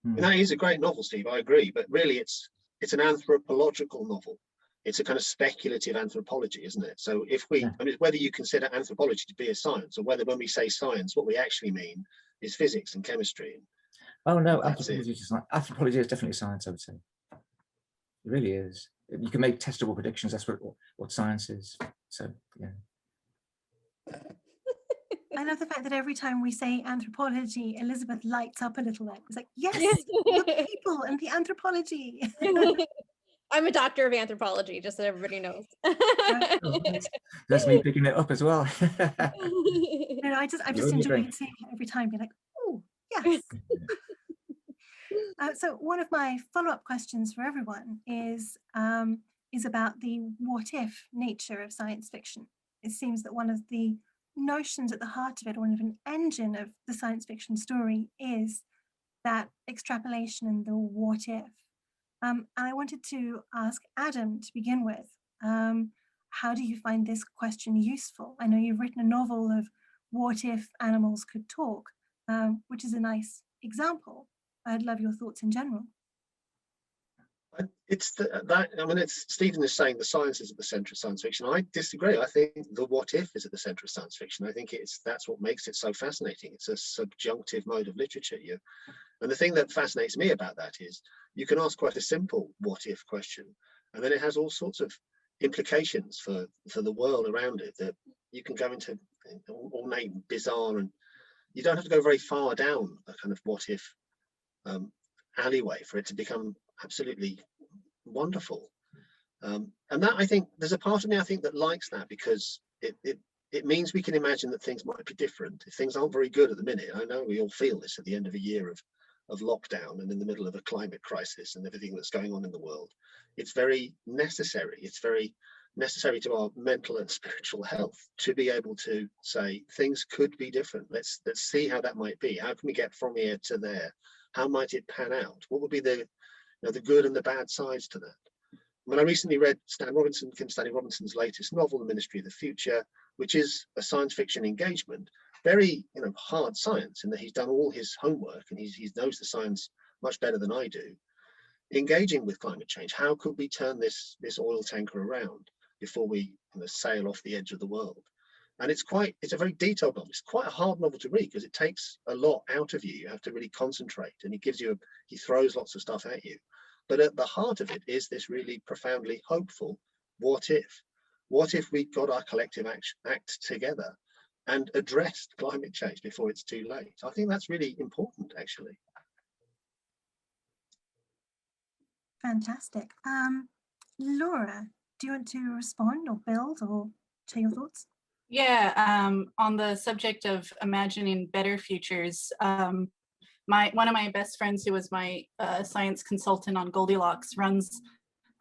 That is a great novel, Steve. I agree, but really, it's an anthropological novel. It's a kind of speculative anthropology, isn't it? So if we, I mean, whether you consider anthropology to be a science, or whether when we say science, what we actually mean is physics and chemistry. Oh no, anthropology is definitely science, I would say. It really is. You can make testable predictions. That's what science is. So yeah. I love the fact that every time we say anthropology, Elizabeth lights up a little bit. It's like, yes, the people and the anthropology. I'm a doctor of anthropology, just so everybody knows. That's me picking it up as well. No, I just enjoy seeing it every time. Be like, oh, yes. So one of my follow-up questions for everyone is about the what-if nature of science fiction. It seems that one of the notions at the heart of it, one of an engine of the science fiction story, is that extrapolation and the what-if. And I wanted to ask Adam to begin with, how do you find this question useful? I know you've written a novel of what if animals could talk, which is a nice example. I'd love your thoughts in general. It's Stephen is saying the science is at the center of science fiction. I disagree. I think the what if is at the center of science fiction. I think that's what makes it so fascinating. It's a subjunctive mode of literature. And the thing that fascinates me about that is you can ask quite a simple what if question, and then it has all sorts of implications for the world around it that you can go into ornate and bizarre, and you don't have to go very far down a kind of what if alleyway for it to become absolutely wonderful. And that, I think, there's a part of me, I think, that likes that, because it means we can imagine that things might be different. If things aren't very good at the minute, I know we all feel this at the end of a year of lockdown and in the middle of a climate crisis and everything that's going on in the world. It's very necessary. It's very necessary to our mental and spiritual health to be able to say things could be different. Let's see how that might be. How can we get from here to there? How might it pan out? What would be the good and the bad sides to that? When I recently read Kim Stanley Robinson's latest novel, The Ministry of the Future, which is a science fiction engagement, very hard science, in that he's done all his homework and he knows the science much better than I do. Engaging with climate change, how could we turn this oil tanker around before we sail off the edge of the world? And it's a very detailed novel. It's quite a hard novel to read because it takes a lot out of you. You have to really concentrate, and he throws lots of stuff at you. But at the heart of it is this really profoundly hopeful what if? What if we got our collective act together and addressed climate change before it's too late? I think that's really important, actually. Fantastic. Laura, do you want to respond or build or share your thoughts? Yeah, on the subject of imagining better futures, one of my best friends, who was my science consultant on Goldilocks, runs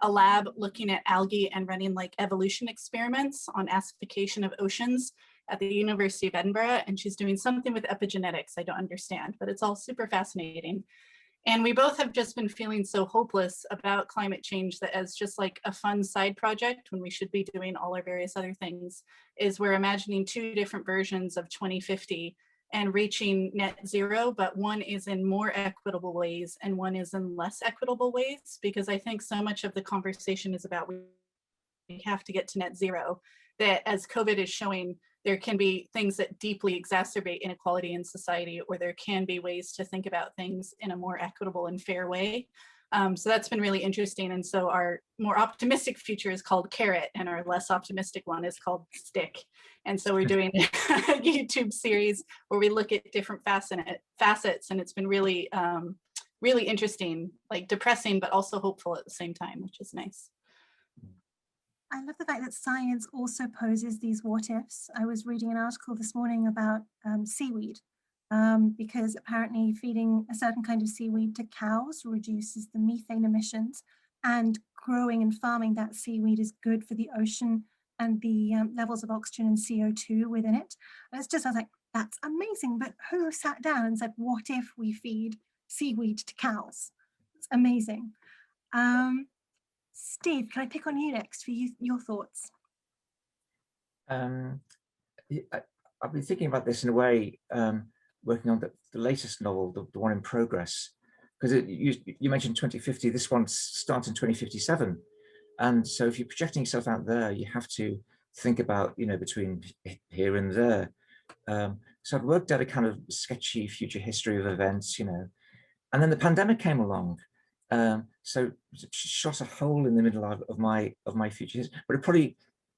a lab looking at algae and running like evolution experiments on acidification of oceans at the University of Edinburgh. And she's doing something with epigenetics I don't understand, but it's all super fascinating. And we both have just been feeling so hopeless about climate change that, as just like a fun side project, when we should be doing all our various other things, is we're imagining two different versions of 2050 and reaching net zero, but one is in more equitable ways and one is in less equitable ways, because I think so much of the conversation is about we have to get to net zero, that as COVID is showing, there can be things that deeply exacerbate inequality in society, or there can be ways to think about things in a more equitable and fair way. So that's been really interesting. And so our more optimistic future is called carrot, and our less optimistic one is called stick. And so we're doing a YouTube series where we look at different facets, and it's been really, really interesting, like depressing, but also hopeful at the same time, which is nice. I love the fact that science also poses these what ifs. I was reading an article this morning about seaweed, because apparently feeding a certain kind of seaweed to cows reduces the methane emissions, and growing and farming that seaweed is good for the ocean and the levels of oxygen and CO2 within it. And it's just, I was like, that's amazing, but who sat down and said, what if we feed seaweed to cows? It's amazing. Steve, can I pick on you next for your thoughts? I've been thinking about this in a way, working on the latest novel, the one in progress, because you mentioned 2050, this one starts in 2057. And so if you're projecting yourself out there, you have to think about, between here and there. So I've worked out a kind of sketchy future history of events, and then the pandemic came along. So shot a hole in the middle of my future history. But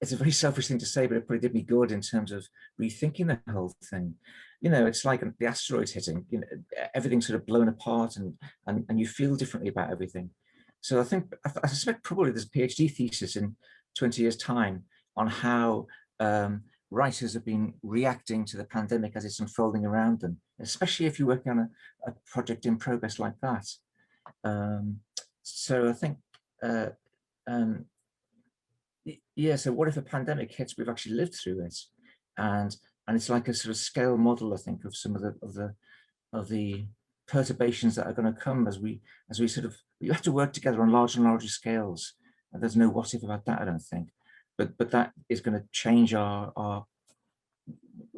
it's a very selfish thing to say, but it probably did me good in terms of rethinking the whole thing. It's like the asteroids hitting, everything's sort of blown apart, and you feel differently about everything. So I suspect probably there's a PhD thesis in 20 years' time on how writers have been reacting to the pandemic as it's unfolding around them, especially if you're working on a project in progress like that. So I think, yeah, so what if a pandemic hits, we've actually lived through it, and it's like a sort of scale model, I think, of some of the perturbations that are going to come as we you have to work together on larger and larger scales. And there's no what if about that, I don't think, but that is going to change our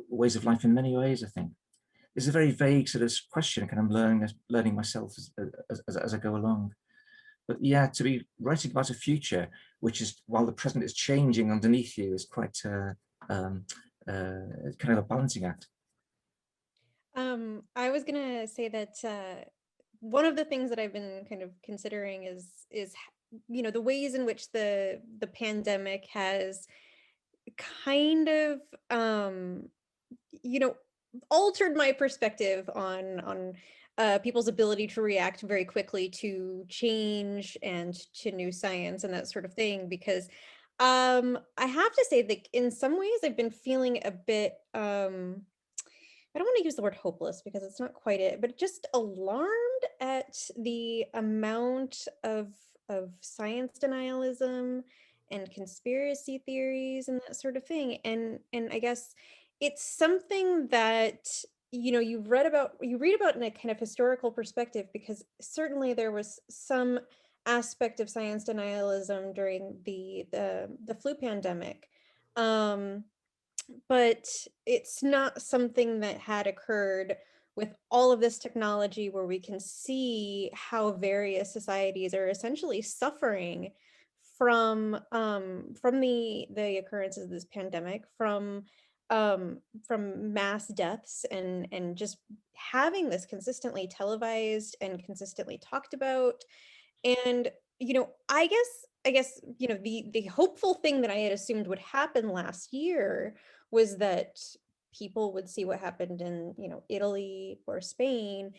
ways of life in many ways, I think. It's a very vague sort of question, and I'm learning myself as I go along. But yeah, to be writing about a future which is, while the present is changing underneath you, is quite kind of a balancing act. I was gonna say that one of the things that I've been kind of considering is the ways in which the pandemic has kind of altered my perspective on people's ability to react very quickly to change and to new science and that sort of thing, because I have to say that in some ways I've been feeling a bit I don't want to use the word hopeless because it's not quite it, but just alarmed at the amount of science denialism and conspiracy theories and that sort of thing. And I guess it's something that you read about in a kind of historical perspective, because certainly there was some aspect of science denialism during the flu pandemic. But it's not something that had occurred with all of this technology, where we can see how various societies are essentially suffering from the occurrences of this pandemic, from mass deaths, and just having this consistently televised and consistently talked about. And I guess the hopeful thing that I had assumed would happen last year was that people would see what happened in Italy or Spain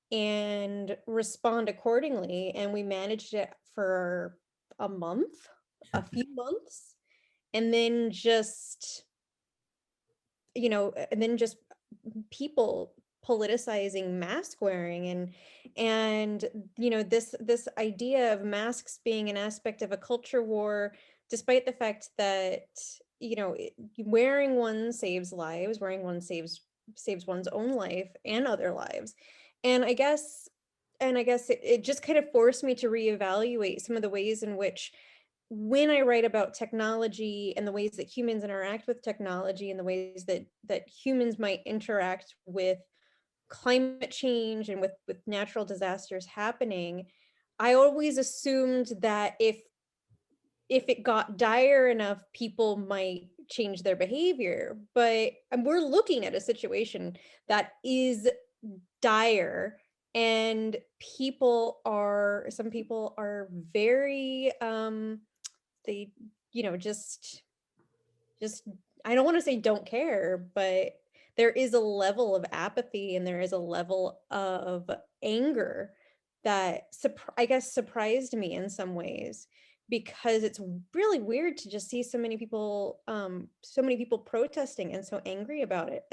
and respond accordingly, and we managed it for a few months, and then just people politicizing mask wearing, and this idea of masks being an aspect of a culture war, despite the fact that wearing one saves lives, wearing one saves one's own life and other lives. And I guess it just kind of forced me to reevaluate some of the ways in which when I write about technology and the ways that humans interact with technology and the ways that humans might interact with climate change and with natural disasters happening, I always assumed that if it got dire enough, people might change their behavior. But we're looking at a situation that is dire, and some people are very they just I don't want to say don't care, but there is a level of apathy and there is a level of anger that I guess surprised me in some ways, because it's really weird to just see so many people protesting and so angry about it.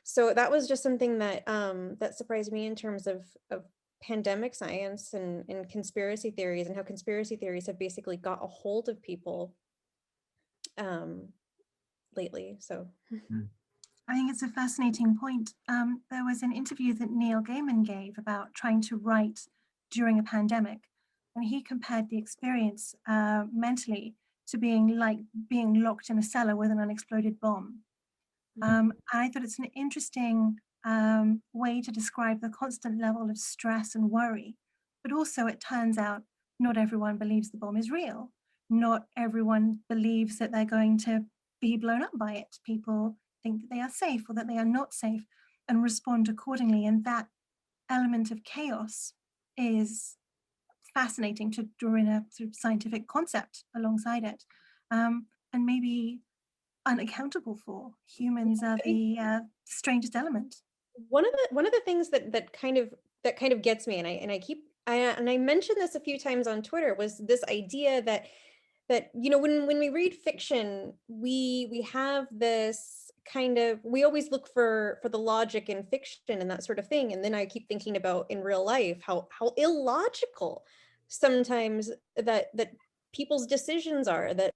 So that was just something that that surprised me in terms of pandemic science and conspiracy theories, and how conspiracy theories have basically got a hold of people lately. So I think it's a fascinating point. There was an interview that Neil Gaiman gave about trying to write during a pandemic, and he compared the experience mentally to being like being locked in a cellar with an unexploded bomb. I thought it's an interesting way to describe the constant level of stress and worry. But also, it turns out not everyone believes the bomb is real. Not everyone believes that they're going to be blown up by it. People think that they are safe or that they are not safe and respond accordingly. And that element of chaos is fascinating to draw in a sort of scientific concept alongside it. And maybe unaccountable for. Humans are the strangest element. One of the things that kind of gets me, and I mentioned this a few times on Twitter, was this idea that when we read fiction, we have this kind of, we always look for the logic in fiction and that sort of thing, and then I keep thinking about in real life how illogical sometimes that people's decisions are, that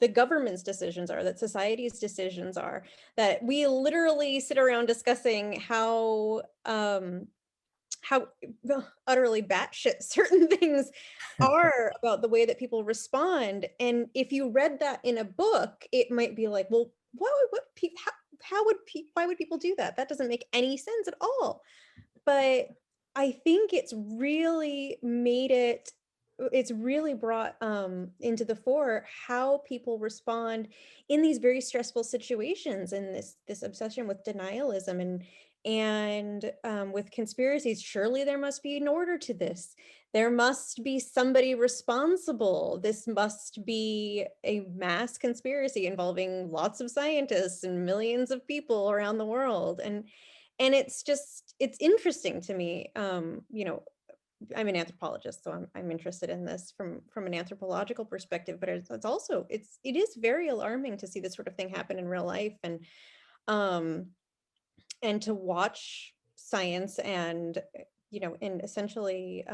the government's decisions are, that society's decisions are, that we literally sit around discussing how utterly batshit certain things are about the way that people respond. And if you read that in a book, it might be like, well, why would people do that? That doesn't make any sense at all. But I think it's really brought into the fore how people respond in these very stressful situations, and this obsession with denialism and with conspiracies. Surely there must be an order to this. There must be somebody responsible. This must be a mass conspiracy involving lots of scientists and millions of people around the world. And it's interesting to me. I'm an anthropologist, so I'm interested in this from an anthropological perspective, but it is very alarming to see this sort of thing happen in real life, and to watch science and essentially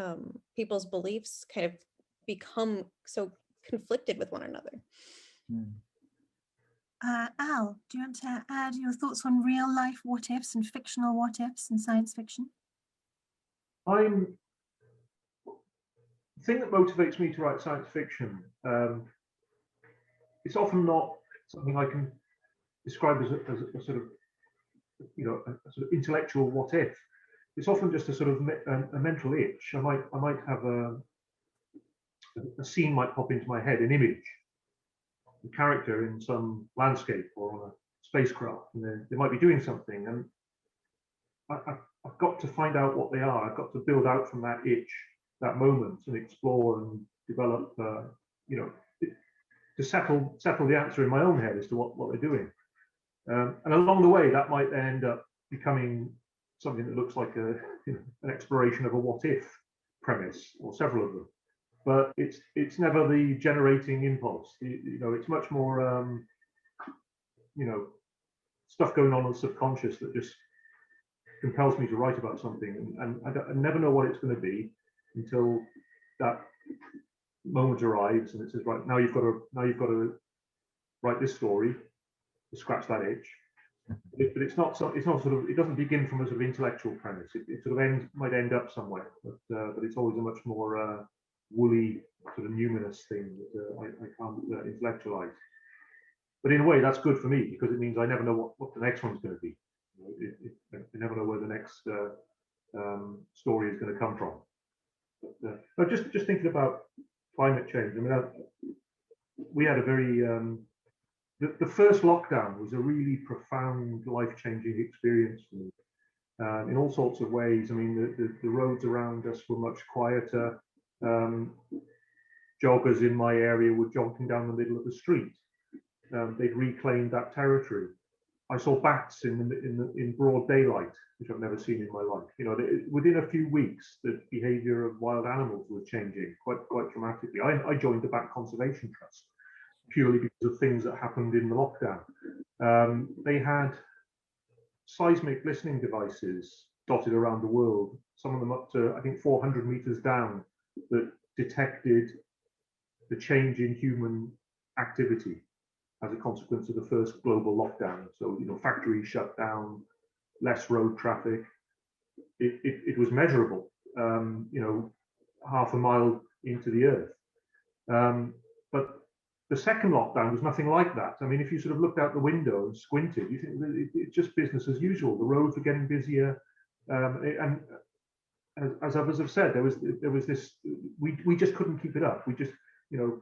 people's beliefs kind of become so conflicted with one another. Al, do you want to add your thoughts on real life what ifs and fictional what ifs in science fiction? The thing that motivates me to write science fiction, it's often not something I can describe as a sort of, a sort of intellectual what if. It's often just a sort of a mental itch. I might have a scene might pop into my head, an image, a character in some landscape or on a spacecraft, and they might be doing something, and I've got to find out what they are. I've got to build out from that itch, that moment, and explore and develop, to settle the answer in my own head as to what they're doing. And along the way, that might then end up becoming something that looks like an exploration of a what if premise, or several of them. But it's never the generating impulse. It's much more stuff going on in the subconscious that just compels me to write about something, and I never know what it's going to be until that moment arrives, and it says, right, now you've got to write this story to scratch that itch. But it's not sort of, it doesn't begin from a sort of intellectual premise. It sort of might end up somewhere, but it's always a much more woolly sort of numinous thing that I can't intellectualize. But in a way, that's good for me because it means I never know what the next one's going to be. I never know where the next story is going to come from. But just thinking about climate change. I mean, we had a very the first lockdown was a really profound, life-changing experience for me in all sorts of ways. I mean, the roads around us were much quieter. Joggers in my area were jogging down the middle of the street. They'd reclaimed that territory. I saw bats in broad daylight, which I've never seen in my life. You know, within a few weeks, the behaviour of wild animals was changing quite dramatically. I joined the Bat Conservation Trust purely because of things that happened in the lockdown. They had seismic listening devices dotted around the world, some of them up to, I think, 400 meters down, that detected the change in human activity as a consequence of the first global lockdown. So, you know, factories shut down, less road traffic. It was measurable, you know, half a mile into the earth. But the second lockdown was nothing like that. I mean, if you sort of looked out the window and squinted, you think it's just business as usual. The roads were getting busier, and as others have said, there was this. We just couldn't keep it up. We just, you know,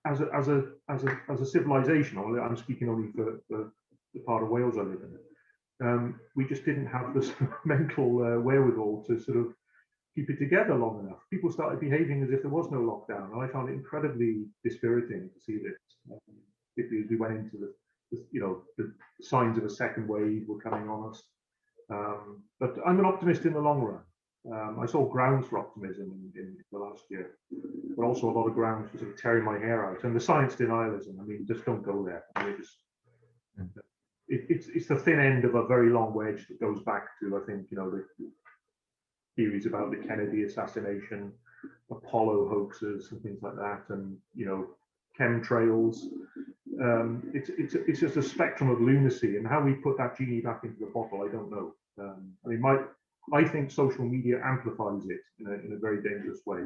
as a civilization, I'm speaking only for the part of Wales I live in. We just didn't have this mental wherewithal to sort of keep it together long enough. People started behaving as if there was no lockdown, and I found it incredibly dispiriting to see this, particularly as we went into the signs of a second wave were coming on us. But I'm an optimist in the long run. I saw grounds for optimism in the last year, but also a lot of grounds for sort of tearing my hair out. And the science denialism, I mean, just don't go there. I mean, it's the thin end of a very long wedge that goes back to, I think, you know, the theories about the Kennedy assassination, Apollo hoaxes and things like that, and, you know, chemtrails. It's just a spectrum of lunacy, and how we put that genie back into the bottle, I don't know. I mean, I think social media amplifies it in a very dangerous way.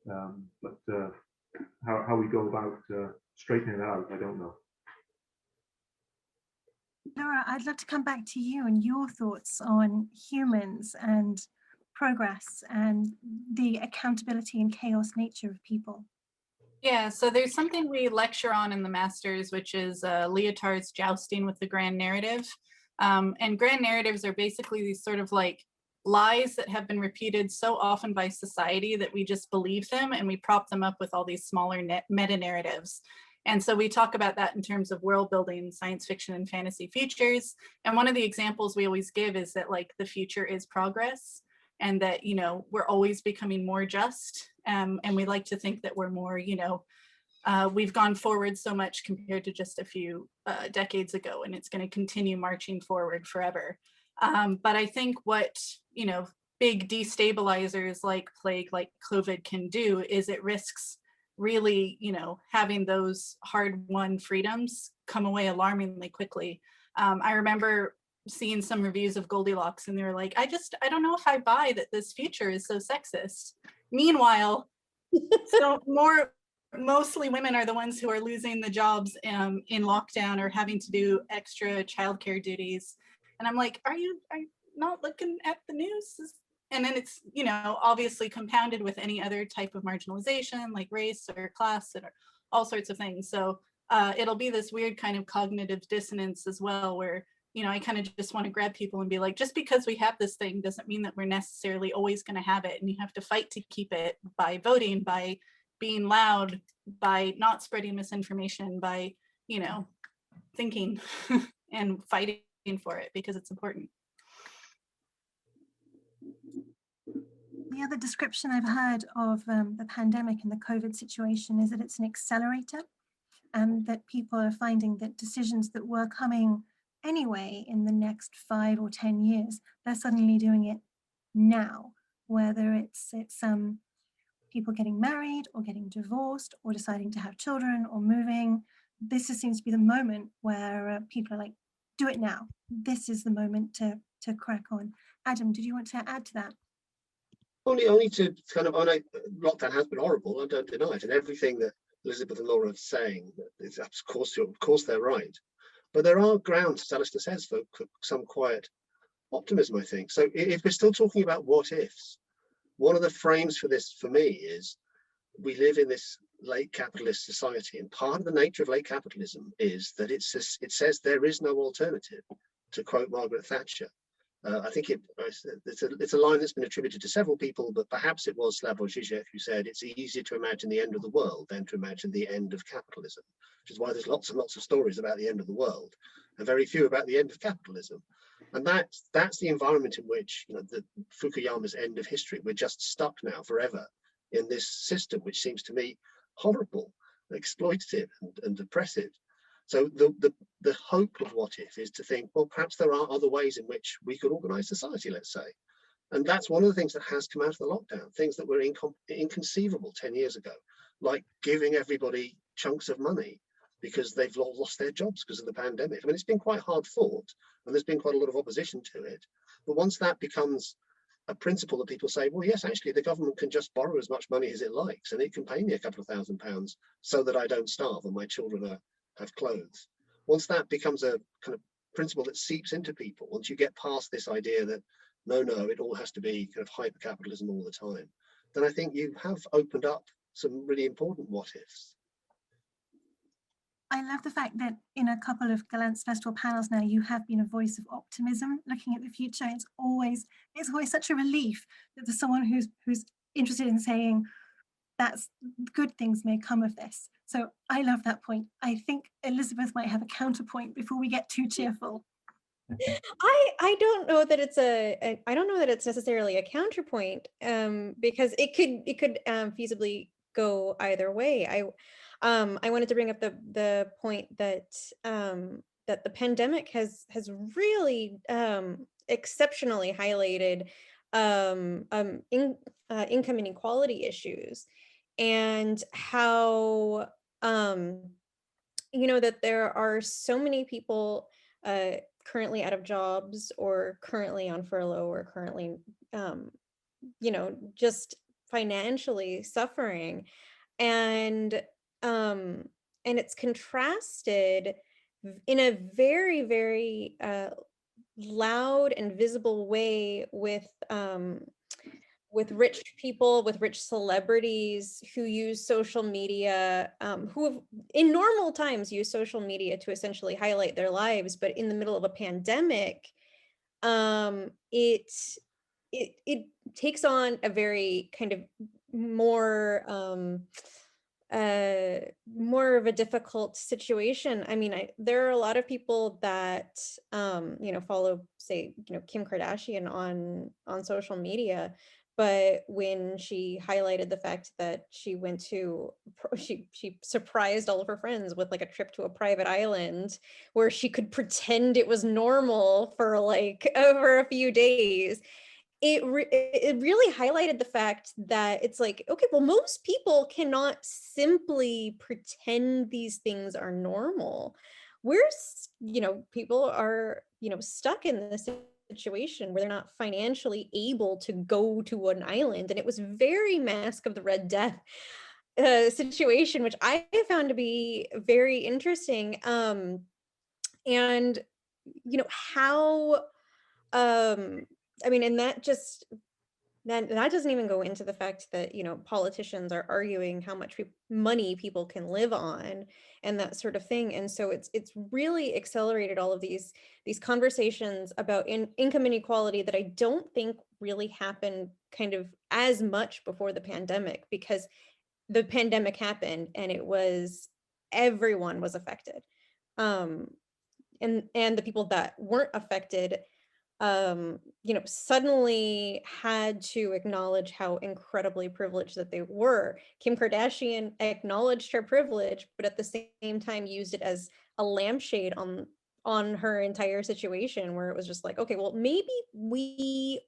But how we go about straightening it out, I don't know. Laura, I'd love to come back to you and your thoughts on humans and progress and the accountability and chaos nature of people. Yeah, so there's something we lecture on in the Masters, which is Lyotard's jousting with the grand narrative. And grand narratives are basically these sort of like lies that have been repeated so often by society that we just believe them, and we prop them up with all these smaller meta narratives. And so we talk about that in terms of world building, science fiction and fantasy futures. And one of the examples we always give is that, like, the future is progress, and that, you know, we're always becoming more just. And we like to think that we're more, you know, we've gone forward so much compared to just a few decades ago, and it's going to continue marching forward forever. But I think what, you know, big destabilizers like plague, like COVID can do is it risks really, you know, having those hard-won freedoms come away alarmingly quickly. I remember seeing some reviews of Goldilocks, and they were like, I don't know if I buy that this future is so sexist. Meanwhile, so mostly women are the ones who are losing the jobs in lockdown or having to do extra childcare duties. And I'm like, are you not looking at the news? And then it's, you know, obviously compounded with any other type of marginalization, like race or class and all sorts of things. So it'll be this weird kind of cognitive dissonance as well, where, you know, I kind of just want to grab people and be like, just because we have this thing doesn't mean that we're necessarily always going to have it. And you have to fight to keep it by voting, by being loud, by not spreading misinformation, by, you know, thinking and fighting for it because it's important. The other description I've heard of the pandemic and the COVID situation is that it's an accelerator, and that people are finding that decisions that were coming anyway in the next 5 or 10 years, they're suddenly doing it now, whether it's people getting married or getting divorced or deciding to have children or moving. This seems to be the moment where people are like, do it now. This is the moment to crack on. Adam, did you want to add to that? Only to kind of, lockdown has been horrible. I don't deny it, and everything that Elizabeth and Laura are saying is, of course, they're right. But there are grounds, as Alistair says, for some quiet optimism, I think. So if we're still talking about what ifs, one of the frames for this, for me, is we live in this late capitalist society, and part of the nature of late capitalism is that it says there is no alternative. To quote Margaret Thatcher, I think it's a line that's been attributed to several people, but perhaps it was Slavoj Žižek who said it's easier to imagine the end of the world than to imagine the end of capitalism, which is why there's lots and lots of stories about the end of the world and very few about the end of capitalism. And that's the environment in which, the Fukuyama's end of history, we're just stuck now forever in this system, which seems to me horrible, exploitative and oppressive. So the hope of what if is to think, well, perhaps there are other ways in which we could organize society, let's say. And that's one of the things that has come out of the lockdown, things that were inconceivable 10 years ago, like giving everybody chunks of money because they've lost their jobs because of the pandemic. I mean, it's been quite hard fought and there's been quite a lot of opposition to it. But once that becomes a principle that people say, well, yes, actually, the government can just borrow as much money as it likes and it can pay me a couple of £1,000 so that I don't starve and my children have clothes. Once that becomes a kind of principle that seeps into people, once you get past this idea that no, it all has to be kind of hyper capitalism all the time, then I think you have opened up some really important what ifs. I love the fact that in a couple of Gollancz's Festival panels now, you have been a voice of optimism, looking at the future. It's always such a relief that there's someone who's interested in saying that's good things may come of this. So I love that point. I think Elizabeth might have a counterpoint before we get too cheerful. I don't know that it's I don't know that it's necessarily a counterpoint, because it could feasibly go either way. I wanted to bring up the point that that the pandemic has really exceptionally highlighted income inequality issues, and how that there are so many people currently out of jobs, or currently on furlough, or currently just financially suffering, and it's contrasted in a very, very loud and visible way with rich people, with rich celebrities who use social media, who have in normal times use social media to essentially highlight their lives, but in the middle of a pandemic, it takes on a very kind of more of a difficult situation. I mean, there are a lot of people that follow, say, Kim Kardashian on social media, but when she highlighted the fact that she surprised all of her friends with like a trip to a private island where she could pretend it was normal for like over a few days, it really highlighted the fact that it's like, okay, well, most people cannot simply pretend these things are normal. People are, stuck in this situation where they're not financially able to go to an island. And it was very Mask of the Red Death situation, which I found to be very interesting. And how, I mean, and that doesn't even go into the fact that, politicians are arguing how much money people can live on and that sort of thing. And so it's really accelerated all of these conversations about income inequality that I don't think really happened kind of as much before the pandemic, because the pandemic happened and everyone was affected. And the people that weren't affected suddenly had to acknowledge how incredibly privileged that they were. Kim Kardashian acknowledged her privilege, but at the same time used it as a lampshade on her entire situation, where it was just like, okay, well, maybe we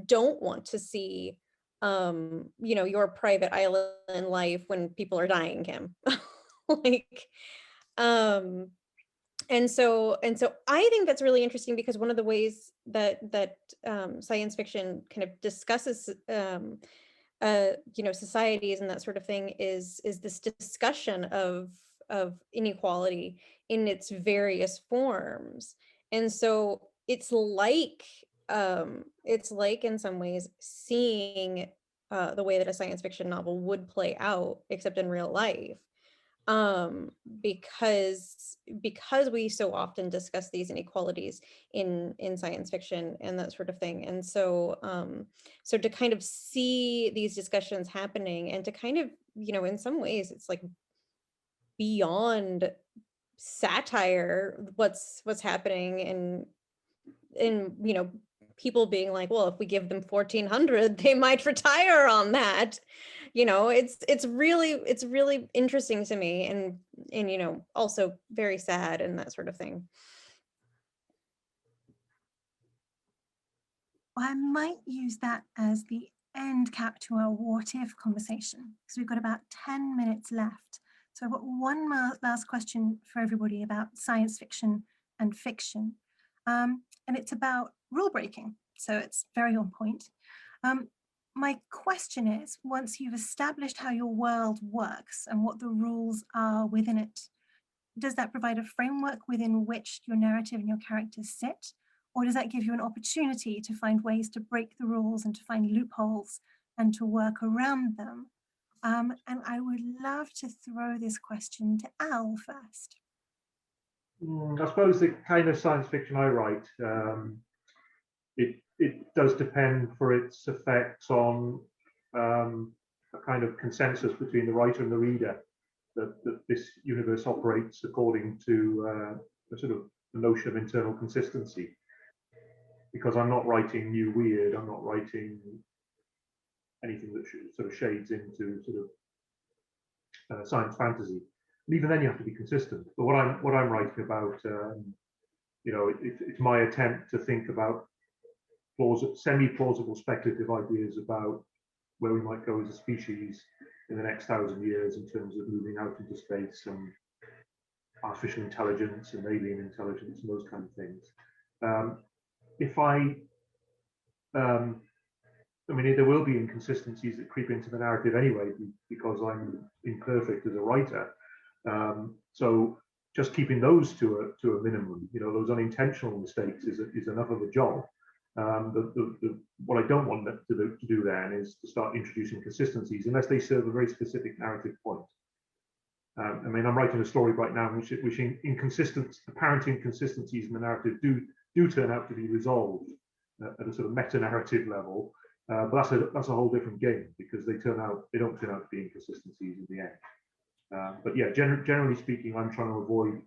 don't want to see your private island life when people are dying, Kim. And so I think that's really interesting, because one of the ways that science fiction kind of discusses societies and that sort of thing is this discussion of inequality in its various forms. And so it's like in some ways seeing the way that a science fiction novel would play out, except in real life, because we so often discuss these inequalities in science fiction and that sort of thing. And so so to kind of see these discussions happening, and to kind of, in some ways it's like beyond satire what's happening, in people being like, well, if we give them 1,400 they might retire on that. It's really interesting to me, and also very sad and that sort of thing. I might use that as the end cap to our what if conversation, because we've got about 10 minutes left. So I've got one last question for everybody about science fiction and fiction. And it's about rule breaking. So it's very on point. My question is, once you've established how your world works and what the rules are within it, does that provide a framework within which your narrative and your characters sit? Or does that give you an opportunity to find ways to break the rules and to find loopholes and to work around them? And I would love to throw this question to Al first. I suppose the kind of science fiction I write, it does depend for its effects on a kind of consensus between the writer and the reader, that this universe operates according to a sort of the notion of internal consistency. Because I'm not writing new weird, I'm not writing anything that sort of shades into sort of science fantasy. And even then you have to be consistent. But what I'm writing about, it's my attempt to think about semi-plausible speculative ideas about where we might go as a species in the next 1,000 years in terms of moving out into space and artificial intelligence and alien intelligence and those kind of things. There will be inconsistencies that creep into the narrative anyway, because I'm imperfect as a writer. So just keeping those to a minimum, those unintentional mistakes is enough of a job. What I don't want to do then is to start introducing consistencies unless they serve a very specific narrative point. I'm writing a story right now which apparent inconsistencies in the narrative do turn out to be resolved at a sort of meta-narrative level, but that's a whole different game, because they don't turn out to be inconsistencies in the end. But yeah, generally speaking, I'm trying to avoid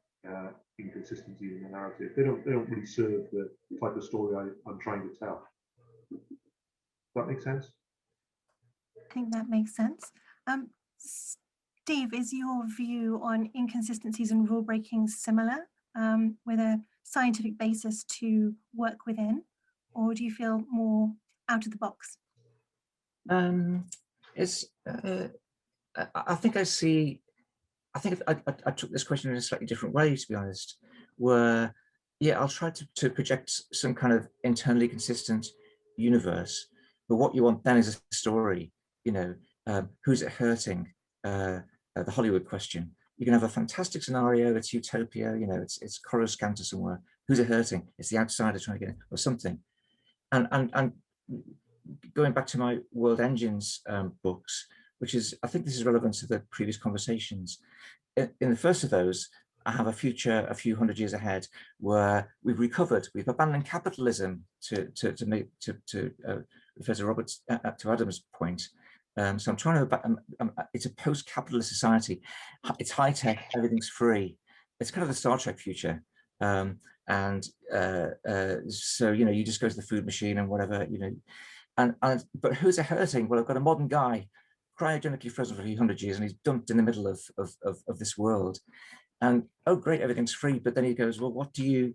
inconsistencies in the narrative. They don't really serve the type of story I'm trying to tell. Does that make sense? I think that makes sense. Steve, is your view on inconsistencies and rule breaking similar, with a scientific basis to work within, or do you feel more out of the box? I think I took this question in a slightly different way, to be honest, where, yeah, I'll try to project some kind of internally consistent universe, but what you want then is a story, who's it hurting? The Hollywood question. You can have a fantastic scenario, it's utopia, it's Coruscant or somewhere. Who's it hurting? It's the outsider trying to get in, or something. And going back to my World Engines books, which is, I think this is relevant to the previous conversations. In the first of those, I have a future a few hundred years ahead where we've abandoned capitalism to refer to Adam's point. So I'm trying to, it's a post-capitalist society. It's high-tech, everything's free. It's kind of the Star Trek future. So, you just go to the food machine and whatever, but who's it hurting? Well, I've got a modern guy, cryogenically frozen for a few hundred years, and he's dumped in the middle of this world. And, oh, great, everything's free. But then he goes, well, what do you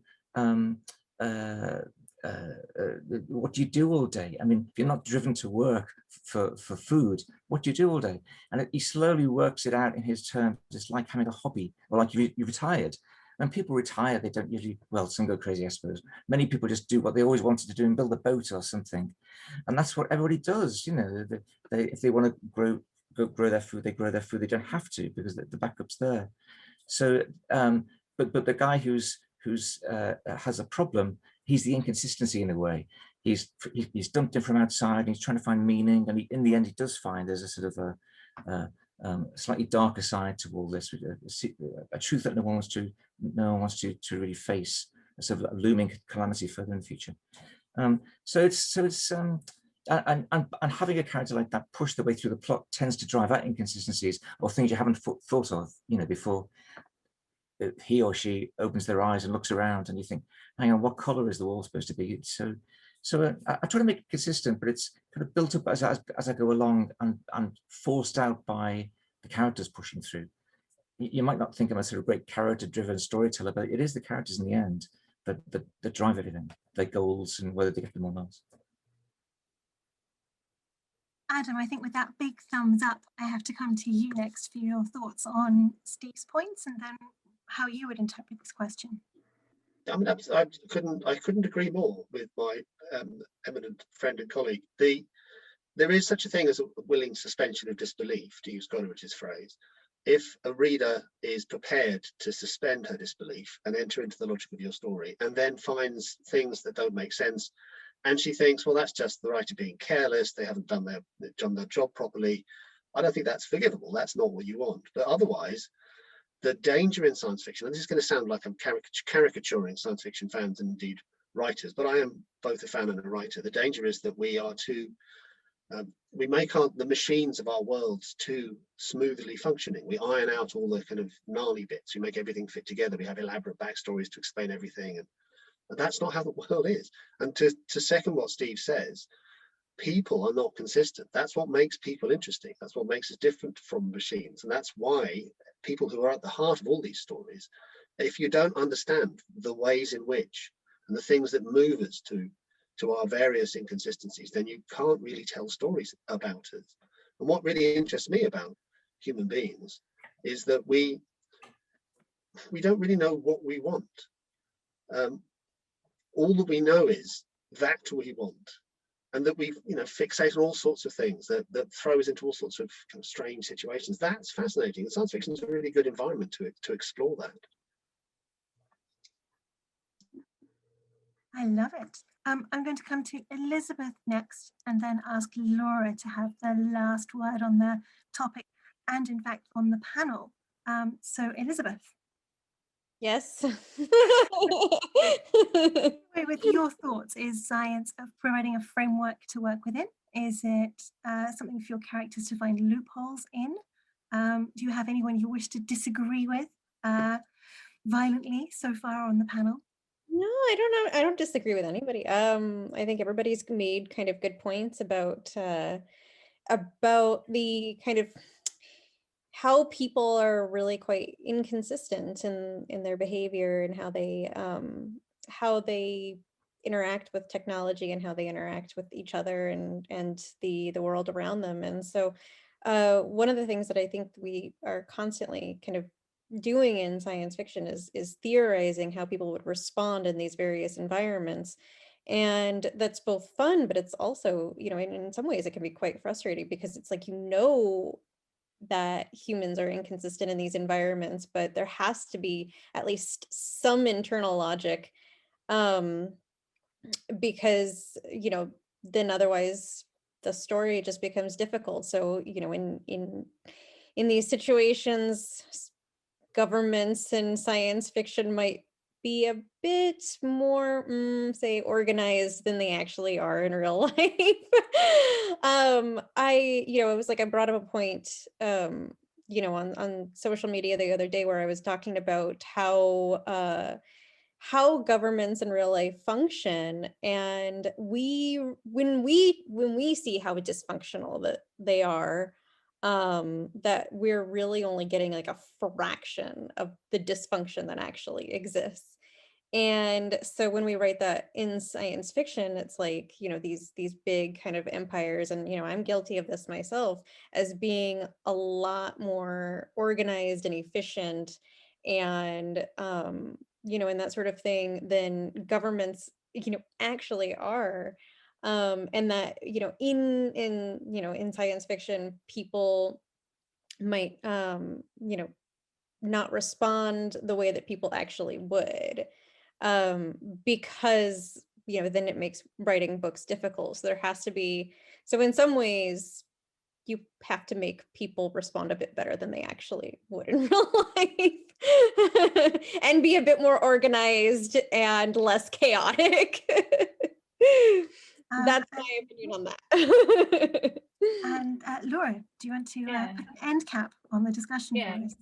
do all day? I mean, if you're not driven to work for food, what do you do all day? And he slowly works it out in his terms. It's like having a hobby, or like you retired. And people retire, they don't usually, well, some go crazy, I suppose. Many people just do what they always wanted to do and build a boat or something. And that's what everybody does, you know, if they want to grow their food, they grow their food. They don't have to because the backup's there. So, but the guy who's has a problem, he's the inconsistency in a way. He's dumped in from outside, and he's trying to find meaning, and in the end he does find there's a sort of a slightly darker side to all this, a truth that no one wants to really face, a sort of looming calamity further in the future. So it's and having a character like that push the way through the plot tends to drive out inconsistencies or things you haven't thought of, you know, before he or she opens their eyes and looks around, and you think, hang on, what color is the wall supposed to be? So I try to make it consistent, but it's kind of built up as I go along and forced out by the characters pushing through. You might not think I'm a sort of great character-driven storyteller, but it is the characters in the end that drive everything, their goals and whether they get them or not. Adam, I think with that big thumbs up, I have to come to you next for your thoughts on Steve's points and then how you would interpret this question. I mean, I couldn't agree more with my eminent friend and colleague. There is such a thing as a willing suspension of disbelief, to use Coleridge's phrase. If a reader is prepared to suspend her disbelief and enter into the logic of your story, and then finds things that don't make sense, and she thinks, well, that's just the writer being careless, they haven't done their job properly, I don't think that's forgivable. That's not what you want. But otherwise, the danger in science fiction, and this is going to sound like I'm caricaturing science fiction fans and indeed writers, but I am both a fan and a writer. The danger is that we are too, we make the machines of our worlds too smoothly functioning. We iron out all the kind of gnarly bits. We make everything fit together. We have elaborate backstories to explain everything. And that's not how the world is. And to second what Steve says, people are not consistent. That's what makes people interesting. That's what makes us different from machines. And that's why people who are at the heart of all these stories, if you don't understand the ways in which and the things that move us to our various inconsistencies, then you can't really tell stories about us. And what really interests me about human beings is that we don't really know what we want. All that we know is that we want, and that we fixate on all sorts of things that throw us into all sorts of kind of strange situations. That's fascinating. And science fiction is a really good environment to explore that. I love it. I'm going to come to Elizabeth next and then ask Laura to have the last word on the topic and in fact on the panel. So Elizabeth. Yes. With your thoughts, is science providing a framework to work within? Is it something for your characters to find loopholes in? Do you have anyone you wish to disagree with violently so far on the panel? No, I don't know. I don't disagree with anybody. I think everybody's made kind of good points about the kind of how people are really quite inconsistent in their behavior and how they interact with technology and how they interact with each other and the world around them. And so one of the things that I think we are constantly kind of doing in science fiction is theorizing how people would respond in these various environments. And that's both fun, but it's also, in some ways it can be quite frustrating because it's like, that humans are inconsistent in these environments, but there has to be at least some internal logic, because then otherwise the story just becomes difficult. So in these situations, governments and science fiction might be a bit more say organized than they actually are in real life. It was like I brought up a point on social media the other day where I was talking about how governments in real life function, and when we see how dysfunctional that they are, that we're really only getting like a fraction of the dysfunction that actually exists. And so when we write that in science fiction, it's like, these big kind of empires, and, I'm guilty of this myself, as being a lot more organized and efficient and and that sort of thing than governments actually are. And that in science fiction, people might not respond the way that people actually would, because then it makes writing books difficult. So there has to be, so in some ways you have to make people respond a bit better than they actually would in real life, and be a bit more organized and less chaotic. That's my opinion on that. And Laura, do you want to put an end cap on the discussion for us?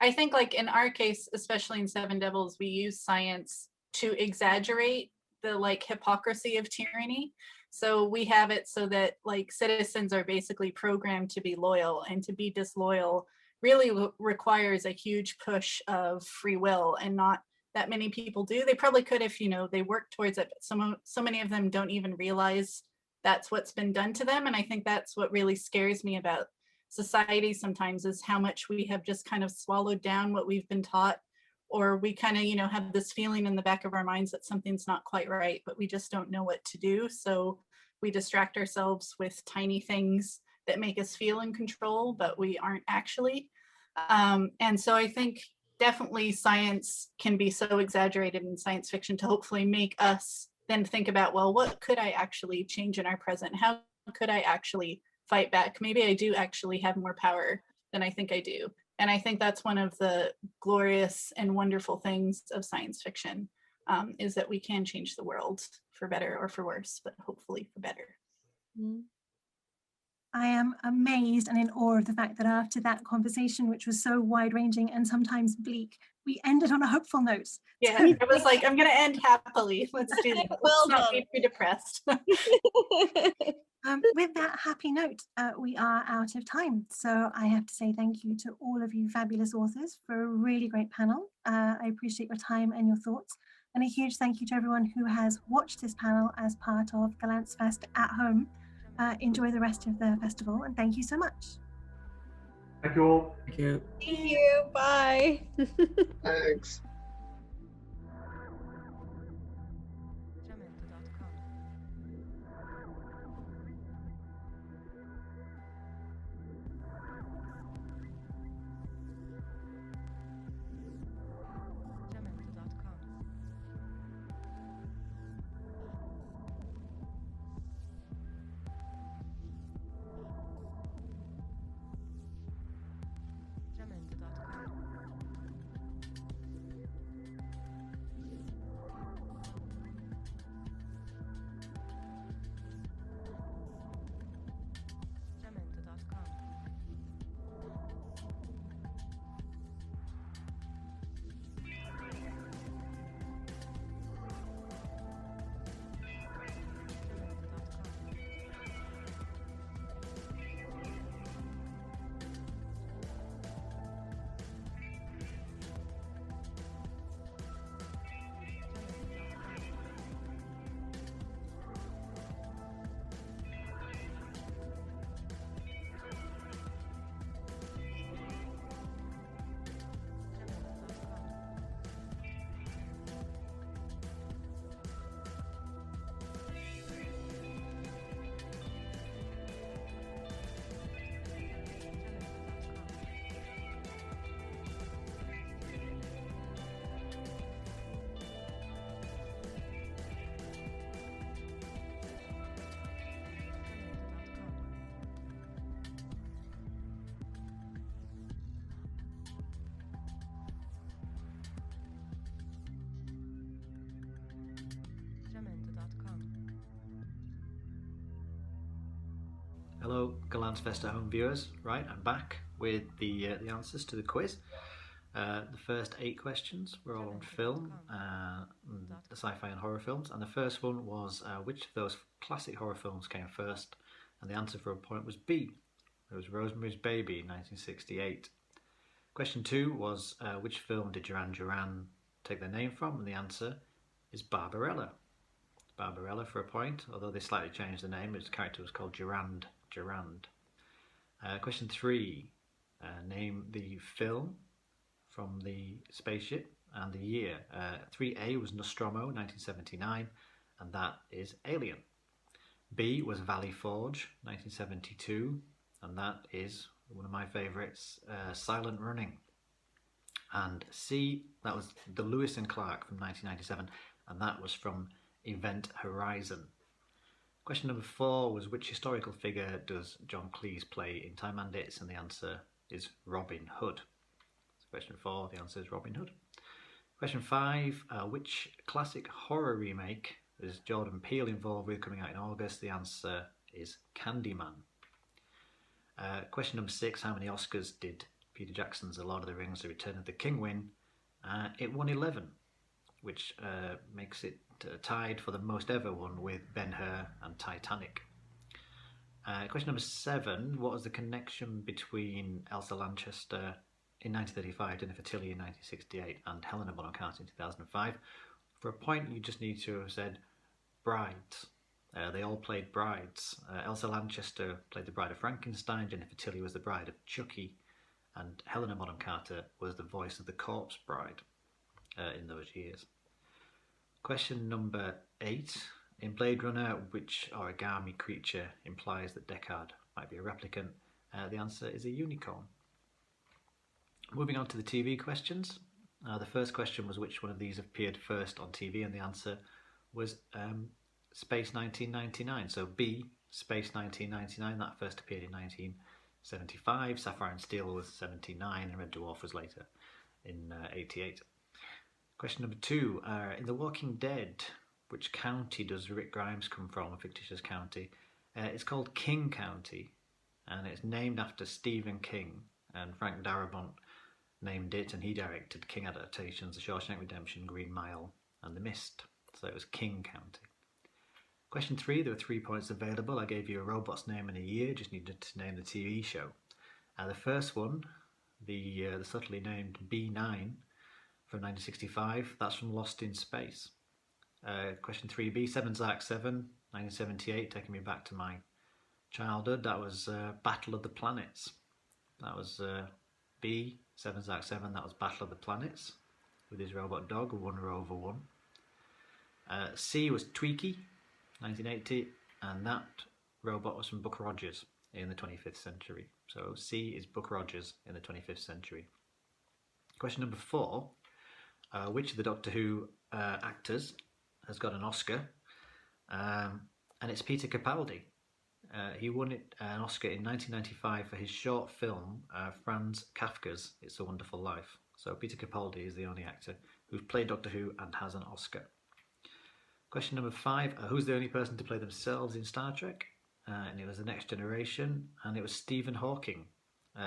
I think, like in our case, especially in Seven Devils, we use science to exaggerate the like hypocrisy of tyranny. So we have it so that like citizens are basically programmed to be loyal, and to be disloyal really requires a huge push of free will, and not that many people do. They probably could if they work towards it, but so many of them don't even realize that's what's been done to them. And I think that's what really scares me about society sometimes, is how much we have just kind of swallowed down what we've been taught, or we kind of have this feeling in the back of our minds that something's not quite right, but we just don't know what to do. So we distract ourselves with tiny things that make us feel in control, but we aren't actually. And so I think definitely science can be so exaggerated in science fiction to hopefully make us then think about, well, what could I actually change in our present? How could I actually fight back? Maybe I do actually have more power than I think I do. And I think that's one of the glorious and wonderful things of science fiction, is that we can change the world for better or for worse, but hopefully for better. I am amazed and in awe of the fact that after that conversation, which was so wide-ranging and sometimes bleak, we ended on a hopeful note. Yeah, I was like, I'm going to end happily. Let's do that. Well, not be too depressed. With that happy note, we are out of time. So I have to say thank you to all of you fabulous authors for a really great panel. I appreciate your time and your thoughts. And a huge thank you to everyone who has watched this panel as part of GollanczFest at home. Enjoy the rest of the festival, and thank you so much. Thank you all. Thank you. Thank you. Bye. Thanks. Hello, GollanczFest at home viewers. Right, I'm back with the answers to the quiz. The first 8 questions were all on film, the sci-fi and horror films, and the first one was which of those classic horror films came first? And the answer for a point was B. It was Rosemary's Baby in 1968. Question 2 was which film did Duran Duran take their name from? And the answer is Barbarella. Barbarella for a point, although they slightly changed the name. Its character was called Durand. Question 3, name the film from the spaceship and the year. 3A was Nostromo, 1979, and that is Alien. B was Valley Forge, 1972, and that is one of my favourites, Silent Running. And C, that was the Lewis and Clark from 1997, and that was from Event Horizon. Question number 4 was, which historical figure does John Cleese play in Time Bandits? And the answer is Robin Hood. So question 4, the answer is Robin Hood. Question 5, which classic horror remake is Jordan Peele involved with coming out in August? The answer is Candyman. Question number 6, how many Oscars did Peter Jackson's The Lord of the Rings, The Return of the King win? It won 11, which makes it tied for the most ever one with Ben-Hur and Titanic. Question number 7, what was the connection between Elsa Lanchester in 1935, Jennifer Tilly in 1968, and Helena Bonham Carter in 2005? For a point, you just need to have said brides. They all played brides. Elsa Lanchester played the bride of Frankenstein, Jennifer Tilly was the bride of Chucky, and Helena Bonham Carter was the voice of the Corpse Bride in those years. Question number 8. In Blade Runner, which origami creature implies that Deckard might be a replicant? The answer is a unicorn. Moving on to the TV questions. The first question was, which one of these appeared first on TV? And the answer was Space 1999. So B, Space 1999, that first appeared in 1975. Sapphire and Steel was 79, and Red Dwarf was later in 88. Question number 2, in The Walking Dead, which county does Rick Grimes come from, a fictitious county? It's called King County, and it's named after Stephen King, and Frank Darabont named it, and he directed King adaptations, The Shawshank Redemption, Green Mile, and The Mist. So it was King County. Question 3, there were 3 points available. I gave you a robot's name and a year, just needed to name the TV show. The first one, the subtly named B9 from 1965, that's from Lost in Space. Question 3B, 7 Zark 7, 1978, taking me back to my childhood. That was Battle of the Planets. That was B, 7 Zark 7, that was Battle of the Planets, with his robot dog, 1 Rover 1. C was Tweaky, 1980, and that robot was from Buck Rogers in the 25th century. So C is Buck Rogers in the 25th century. Question number 4, which of the Doctor Who actors has got an Oscar? And it's Peter Capaldi. He won an Oscar in 1995 for his short film Franz Kafka's It's a Wonderful Life. So Peter Capaldi is the only actor who's played Doctor Who and has an Oscar. Question number 5, who's the only person to play themselves in Star Trek? And it was The Next Generation, and it was Stephen Hawking.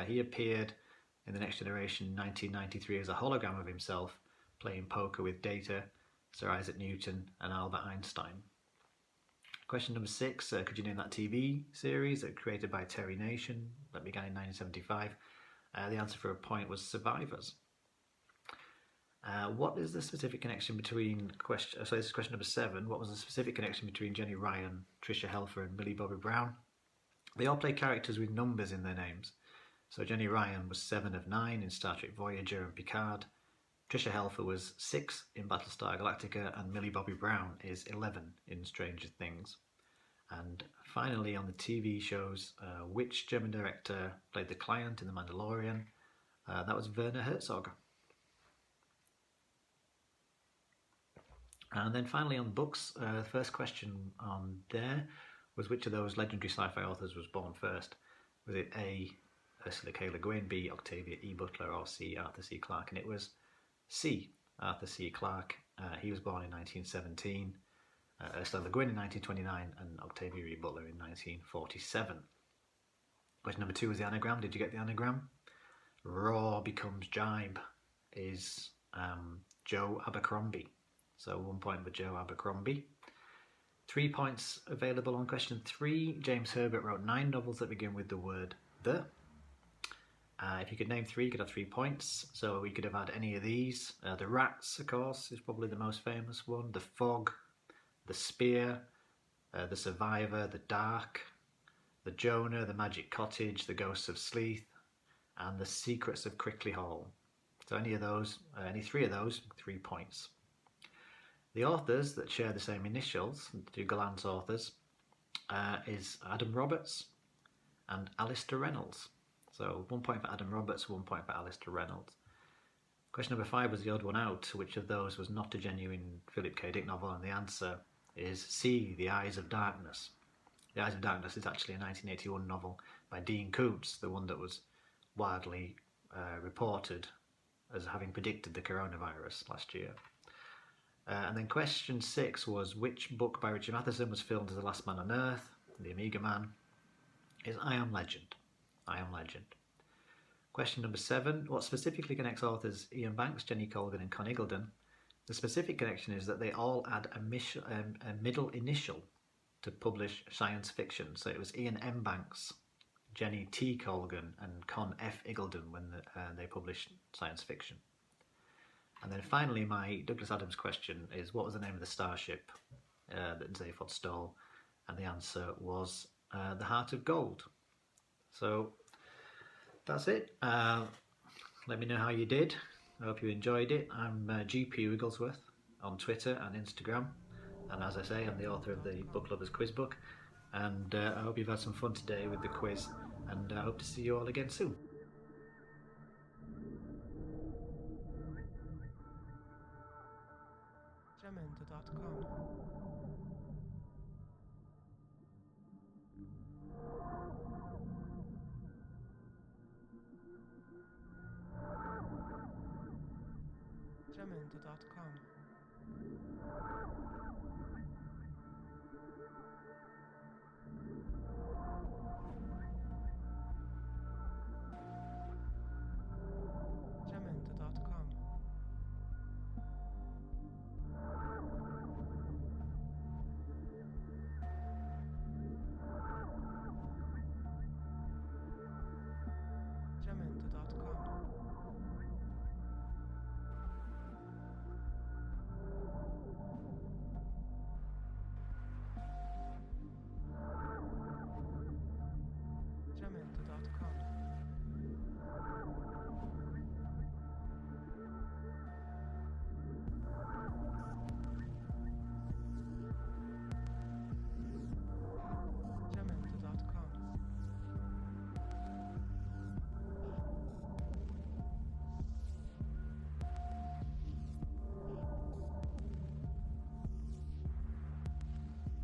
He appeared in The Next Generation in 1993 as a hologram of himself, playing poker with Data, Sir Isaac Newton, and Albert Einstein. Question number 6, could you name that TV series created by Terry Nation that began in 1975? The answer for a point was Survivors. What is the specific connection between this is question number 7. What was the specific connection between Jenny Ryan, Tricia Helfer, and Millie Bobby Brown? They all play characters with numbers in their names. So Jenny Ryan was 7 of 9 in Star Trek Voyager and Picard. Tricia Helfer was 6 in Battlestar Galactica, and Millie Bobby Brown is 11 in Stranger Things. And finally, on the TV shows, which German director played the client in The Mandalorian? That was Werner Herzog. And then finally on books, the first question on there was, which of those legendary sci-fi authors was born first? Was it A, Ursula K. Le Guin, B, Octavia E. Butler, or C, Arthur C. Clarke? And it was C, Arthur C. Clarke. He was born in 1917, Ursula Le Guin in 1929, and Octavia E. Butler in 1947. Question number 2 was the anagram. Did you get the anagram? Raw becomes jibe is Joe Abercrombie. So 1 point for Joe Abercrombie. 3 points available on question 3. James Herbert wrote 9 novels that begin with the word the. If you could name 3, you could have 3 points. So we could have had any of these. The Rats, of course, is probably the most famous one. The Fog, The Spear, The Survivor, The Dark, The Jonah, The Magic Cottage, The Ghosts of Sleeth, and The Secrets of Crickley Hall. So any three of those, 3 points. The authors that share the same initials, the two Gollancz authors, is Adam Roberts and Alistair Reynolds. So 1 point for Adam Roberts, 1 point for Alistair Reynolds. Question number 5 was the odd one out. Which of those was not a genuine Philip K. Dick novel? And the answer is C, The Eyes of Darkness. The Eyes of Darkness is actually a 1981 novel by Dean Koontz, the one that was widely reported as having predicted the coronavirus last year. And then question 6 was which book by Richard Matheson was filmed as The Last Man on Earth, The Amiga Man, is I Am Legend. I Am Legend. Question number 7, what specifically connects authors Ian Banks, Jenny Colgan and Con Eagledon? The specific connection is that they all add a middle initial to publish science fiction. So it was Ian M. Banks, Jenny T. Colgan and Con F. Eagledon when they published science fiction. And then finally, my Douglas Adams question is what was the name of the starship that Zaphod stole? And the answer was the Heart of Gold. So that's it. Let me know how you did. I hope you enjoyed it. I'm GP Wigglesworth on Twitter and Instagram. And as I say, I'm the author of the Book Lovers Quiz Book. And I hope you've had some fun today with the quiz. And I hope to see you all again soon. Jamendo.com. Jamendo.com. Jamendo.com. Jamendo.com.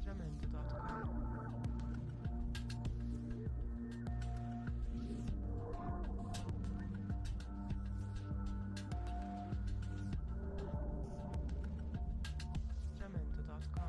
Jamendo.com. Jamendo.com. Jamendo.com.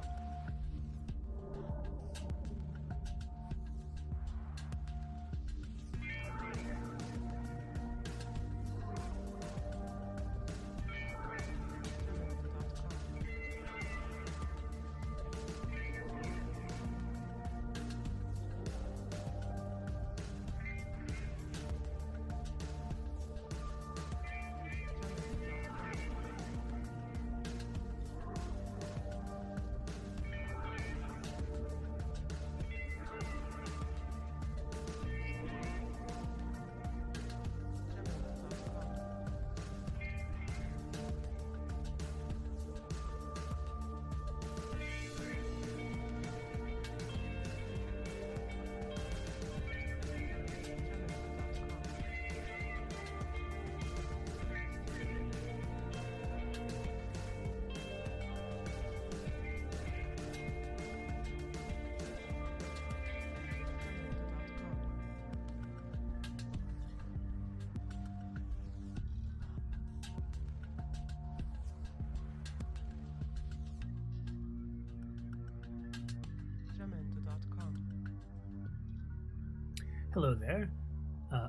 Jamendo.com. Hello there.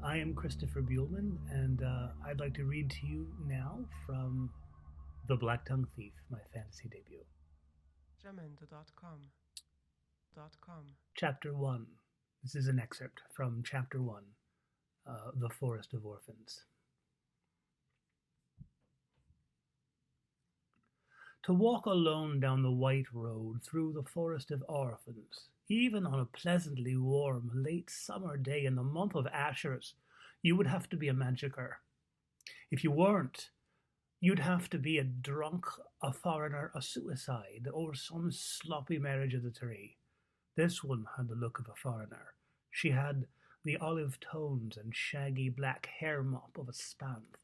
I am Christopher Buehlman, and I'd like to read to you now from The Black Tongue Thief, my fantasy debut. Jamendo.com. Chapter 1. This is an excerpt from Chapter 1, The Forest of Orphans. To walk alone down the white road through the forest of orphans, even on a pleasantly warm late summer day in the month of Ashers, you would have to be a magicier. If you weren't, you'd have to be a drunk, a foreigner, a suicide, or some sloppy marriage of the three. This one had the look of a foreigner. She had the olive tones and shaggy black hair mop of a Spanth,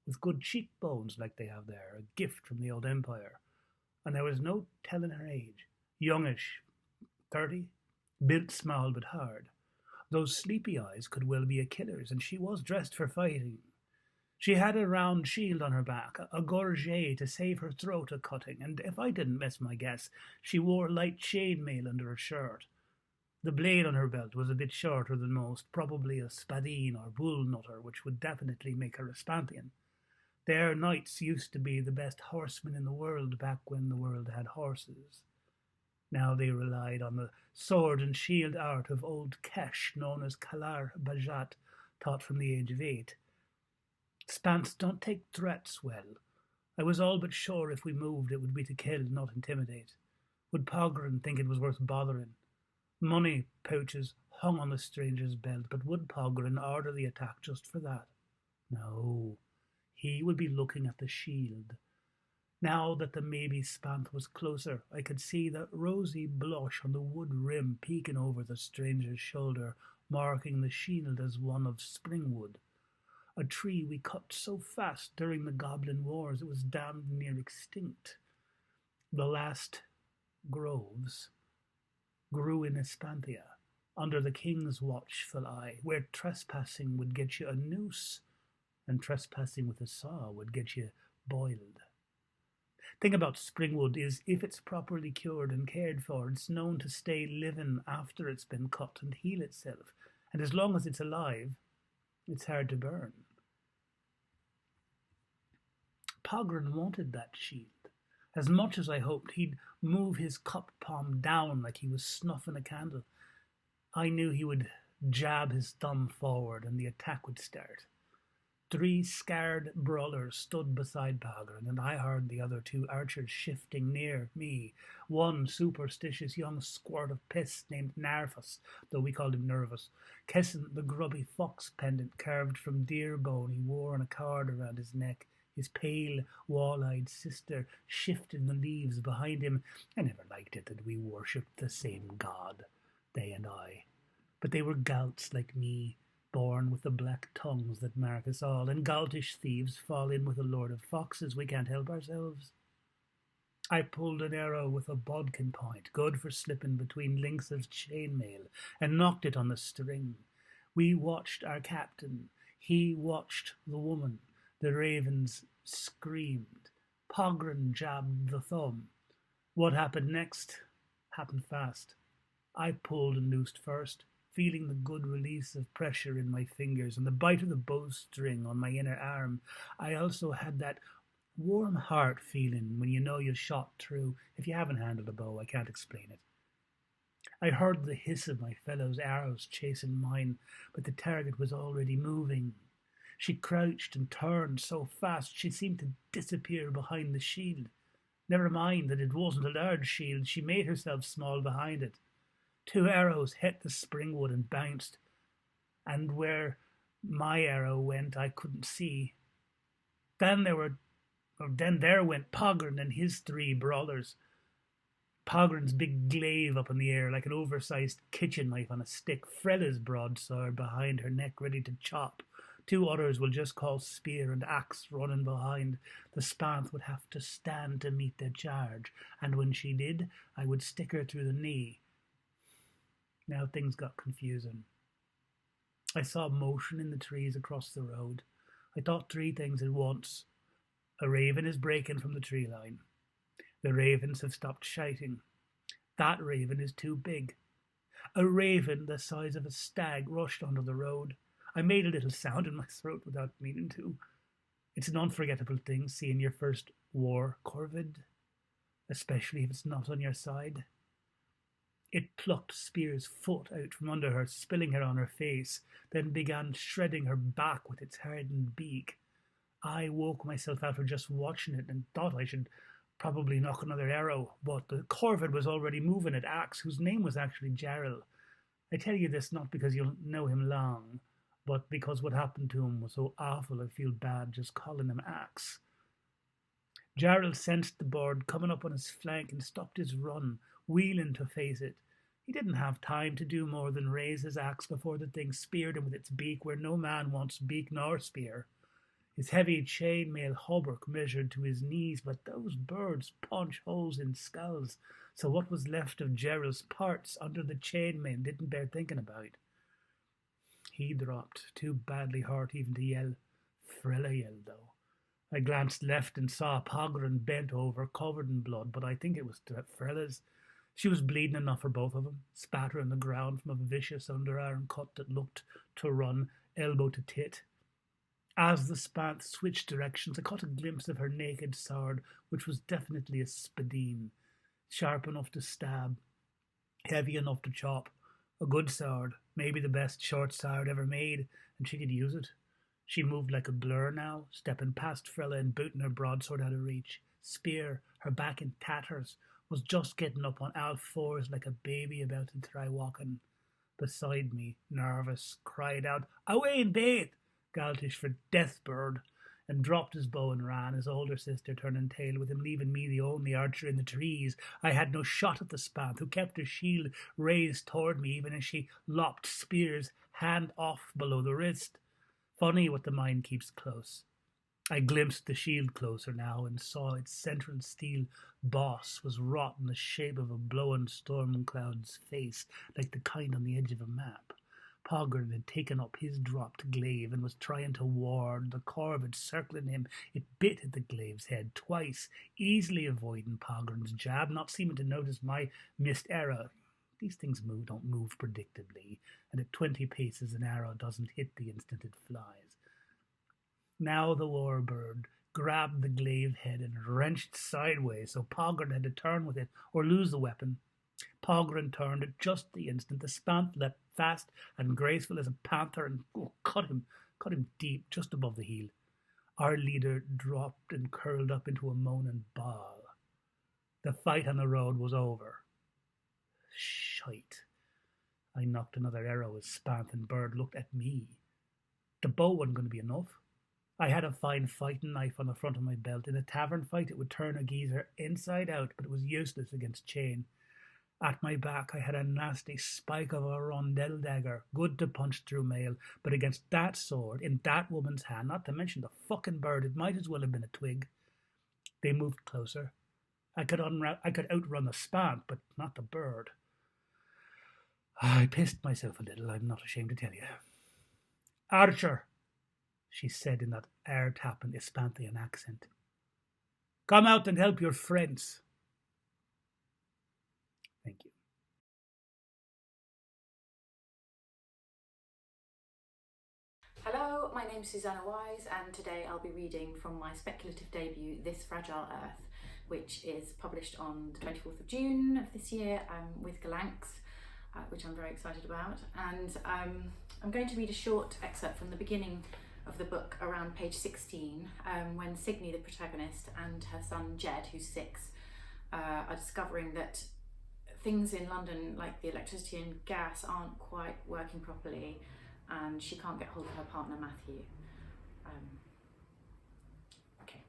with good cheekbones like they have there, a gift from the old empire. And there was no telling her age. Youngish, 30, built small but hard. Those sleepy eyes could well be a killer's, and she was dressed for fighting. She had a round shield on her back, a gorget to save her throat a cutting, and if I didn't miss my guess, she wore light chainmail under her shirt. The blade on her belt was a bit shorter than most, probably a spadine or bull nutter, which would definitely make her a Spanthian. Their knights used to be the best horsemen in the world back when the world had horses. Now they relied on the sword and shield art of old Kesh, known as Kalar Bajat, taught from the age of 8. Spants don't take threats well. I was all but sure if we moved it would be to kill, not intimidate. Would Pogren think it was worth bothering? Money pouches hung on the stranger's belt, but would Pogren order the attack just for that? No, he would be looking at the shield. Now that the maybe Spanth was closer, I could see the rosy blush on the wood rim peeking over the stranger's shoulder, marking the shield as one of springwood. A tree we cut so fast during the Goblin Wars it was damned near extinct. The last groves grew in Espanthia, under the king's watchful eye, where trespassing would get you a noose, and trespassing with a saw would get you boiled. Thing about springwood is, if it's properly cured and cared for, it's known to stay living after it's been cut and heal itself, and as long as it's alive, it's hard to burn. Pogren wanted that shield. As much as I hoped he'd move his cup palm down like he was snuffing a candle, I knew he would jab his thumb forward and the attack would start. 3 scarred brawlers stood beside Pogren, and I heard the other 2 archers shifting near me. One superstitious young squirt of piss named Narfus, though we called him Nervous, kissing the grubby fox pendant carved from deer bone he wore on a cord around his neck. His pale, wall-eyed sister shifted the leaves behind him. I never liked it that we worshipped the same god, they and I. But they were Galts like me, born with the black tongues that mark us all, and Galtish thieves fall in with a lord of foxes. We can't help ourselves. I pulled an arrow with a bodkin point, good for slipping between links of chainmail, and knocked it on the string. We watched our captain. He watched the woman. The ravens screamed. Pogren jabbed the thumb. What happened next happened fast. I pulled and loosed first, feeling the good release of pressure in my fingers and the bite of the bowstring on my inner arm. I also had that warm heart feeling when you know you shot through. If you haven't handled a bow, I can't explain it. I heard the hiss of my fellow's arrows chasing mine, but the target was already moving. She crouched and turned so fast she seemed to disappear behind the shield. Never mind that it wasn't a large shield, she made herself small behind it. 2 arrows hit the springwood and bounced, and where my arrow went I couldn't see. Then there went Pogren and his 3 brawlers. Pogren's big glaive up in the air like an oversized kitchen knife on a stick, Frella's broadsword behind her neck ready to chop. 2 others will just call spear and axe running behind. The Spanth would have to stand to meet their charge, and when she did, I would stick her through the knee. Now things got confusing. I saw motion in the trees across the road. I thought 3 things at once. A raven is breaking from the tree line. The ravens have stopped shouting. That raven is too big. A raven the size of a stag rushed onto the road. I made a little sound in my throat without meaning to. It's an unforgettable thing seeing your first war corvid, especially if it's not on your side. It plucked Spear's foot out from under her, spilling her on her face, then began shredding her back with its hardened beak. I woke myself out of just watching it and thought I should probably knock another arrow, but the corvid was already moving at Axe, whose name was actually Jarrell. I tell you this not because you'll know him long. but because what happened to him was so awful, I feel bad just calling him Axe. Gerald sensed the bird coming up on his flank and stopped his run, wheeling to face it. He didn't have time to do more than raise his axe before the thing speared him with its beak where no man wants beak nor spear. His heavy chainmail hauberk measured to his knees, but those birds punch holes in skulls, so what was left of Gerald's parts under the chainmail didn't bear thinking about. He dropped, too badly hurt even to yell. Frilla yelled, though. I glanced left and saw Pogren bent over, covered in blood, but I think it was Frilla's. She was bleeding enough for both of them, spattering the ground from a vicious underarm cut that looked to run elbow to tit. As the spanth switched directions, I caught a glimpse of her naked sword, which was definitely a spadine, sharp enough to stab, heavy enough to chop. A good sword, maybe the best short sword ever made, and she could use it. She moved like a blur now, stepping past Frilla and booting her broadsword out of reach. Spear, her back in tatters, was just getting up on all fours like a baby about to try walking. Beside me, nervous, cried out, "Away in bait!" Galtish for Deathbird, and dropped his bow and ran, his older sister turning tail with him, leaving me the only archer in the trees. I had no shot at the spanth, who kept her shield raised toward me even as she lopped Spear's hand off below the wrist. Funny what the mind keeps close. I glimpsed the shield closer now and saw its central steel boss was wrought in the shape of a blowing storm cloud's face, like the kind on the edge of a map. Pogren had taken up his dropped glaive and was trying to ward the corvid circling him. It bit at the glaive's head twice, easily avoiding Pogren's jab, not seeming to notice my missed arrow. These things don't move predictably, and at 20 paces an arrow doesn't hit the instant it flies. Now the warbird grabbed the glaive head and wrenched sideways, so Pogren had to turn with it or lose the weapon. Pogren turned at just the instant. The spanth leapt fast and graceful as a panther and cut him deep just above the heel. Our leader dropped and curled up into a moaning ball. The fight on the road was over. Shite. I knocked another arrow as Spanth and Bird looked at me. The bow wasn't going to be enough. I had a fine fighting knife on the front of my belt. In a tavern fight it would turn a geezer inside out, but it was useless against chain. At my back I had a nasty spike of a rondel dagger, good to punch through mail, but against that sword, in that woman's hand, not to mention the fucking bird, it might as well have been a twig. They moved closer. I could outrun the Spanth, but not the bird. I pissed myself a little, I'm not ashamed to tell you. "Archer," she said in that air-tapping Espanthian accent. "Come out and help your friends." Thank you. Hello, my name's Susannah Wise, and today I'll be reading from my speculative debut, This Fragile Earth, which is published on the 24th of June of this year with GollanczFest, which I'm very excited about. And I'm going to read a short excerpt from the beginning of the book around page 16, when Signy, the protagonist, and her son Jed, who's 6, are discovering that things in London, like the electricity and gas, aren't quite working properly, and she can't get hold of her partner Matthew. Okay.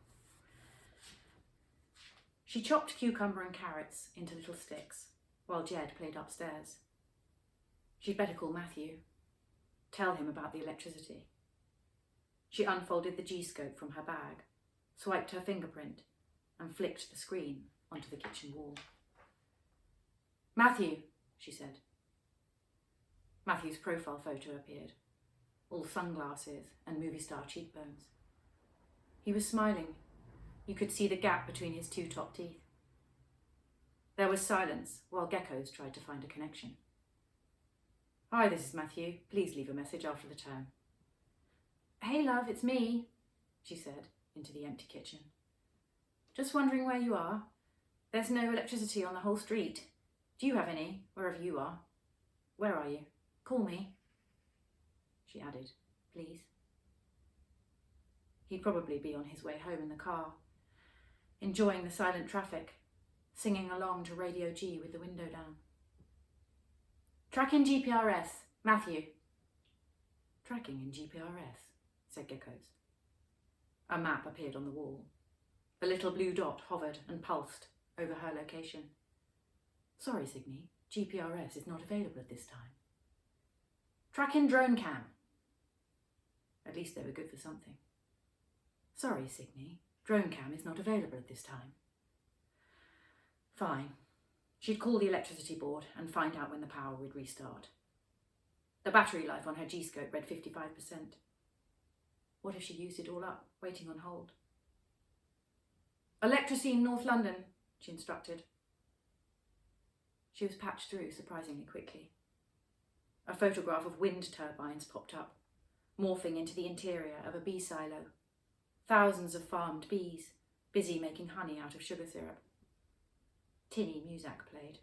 She chopped cucumber and carrots into little sticks while Jed played upstairs. She'd better call Matthew, tell him about the electricity. She unfolded the G-scope from her bag, swiped her fingerprint, and flicked the screen onto the kitchen wall. "Matthew," she said. Matthew's profile photo appeared, all sunglasses and movie star cheekbones. He was smiling. You could see the gap between his 2 top teeth. There was silence while geckos tried to find a connection. "Hi, this is Matthew. Please leave a message after the tone." "Hey love, it's me," she said into the empty kitchen. "Just wondering where you are. There's no electricity on the whole street. Do you have any, wherever you are? Where are you? Call me." She added, "Please." He'd probably be on his way home in the car, enjoying the silent traffic, singing along to Radio G with the window down. "Track in GPRS, Matthew." Tracking in GPRS, said Geckos. A map appeared on the wall. The little blue dot hovered and pulsed over her location. Sorry, Signe, GPRS is not available at this time. Track in drone cam. At least they were good for something. Sorry, Signe, drone cam is not available at this time. Fine. She'd call the electricity board and find out when the power would restart. The battery life on her G-scope read 55%. What if she used it all up, waiting on hold? Electricine, North London, she instructed. She was patched through surprisingly quickly. A photograph of wind turbines popped up, morphing into the interior of a bee silo. Thousands of farmed bees, busy making honey out of sugar syrup. Tinny Muzak played.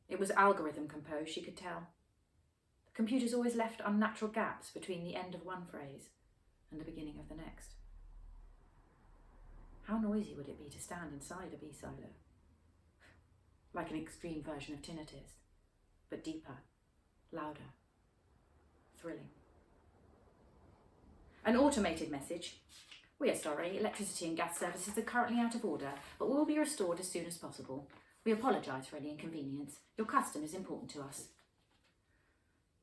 It was algorithm composed, she could tell. The computers always left unnatural gaps between the end of one phrase and the beginning of the next. How noisy would it be to stand inside a bee silo? Like an extreme version of tinnitus, but deeper, louder, thrilling. An automated message. We are sorry, electricity and gas services are currently out of order, but will be restored as soon as possible. We apologise for any inconvenience. Your custom is important to us.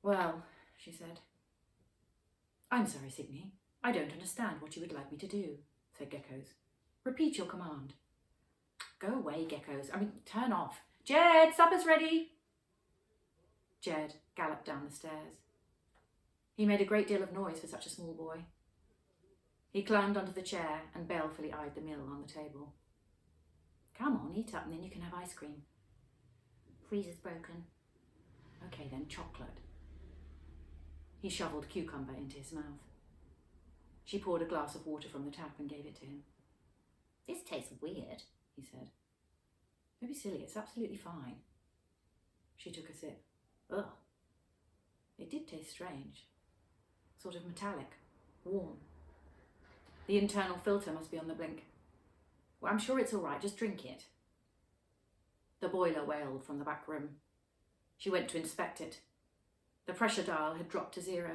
Well, she said. I'm sorry, Signe. I don't understand what you would like me to do, said Geckos. Repeat your command. Go away, Geckos. Turn off. Jed, supper's ready. Jed galloped down the stairs. He made a great deal of noise for such a small boy. He climbed onto the chair and balefully eyed the meal on the table. Come on, eat up and then you can have ice cream. Freezer's broken. Okay then, chocolate. He shoveled cucumber into his mouth. She poured a glass of water from the tap and gave it to him. This tastes weird, he said. Don't be silly, it's absolutely fine. She took a sip. Ugh. It did taste strange. Sort of metallic, warm. The internal filter must be on the blink. Well, I'm sure it's all right, just drink it. The boiler wailed from the back room. She went to inspect it. The pressure dial had dropped to 0.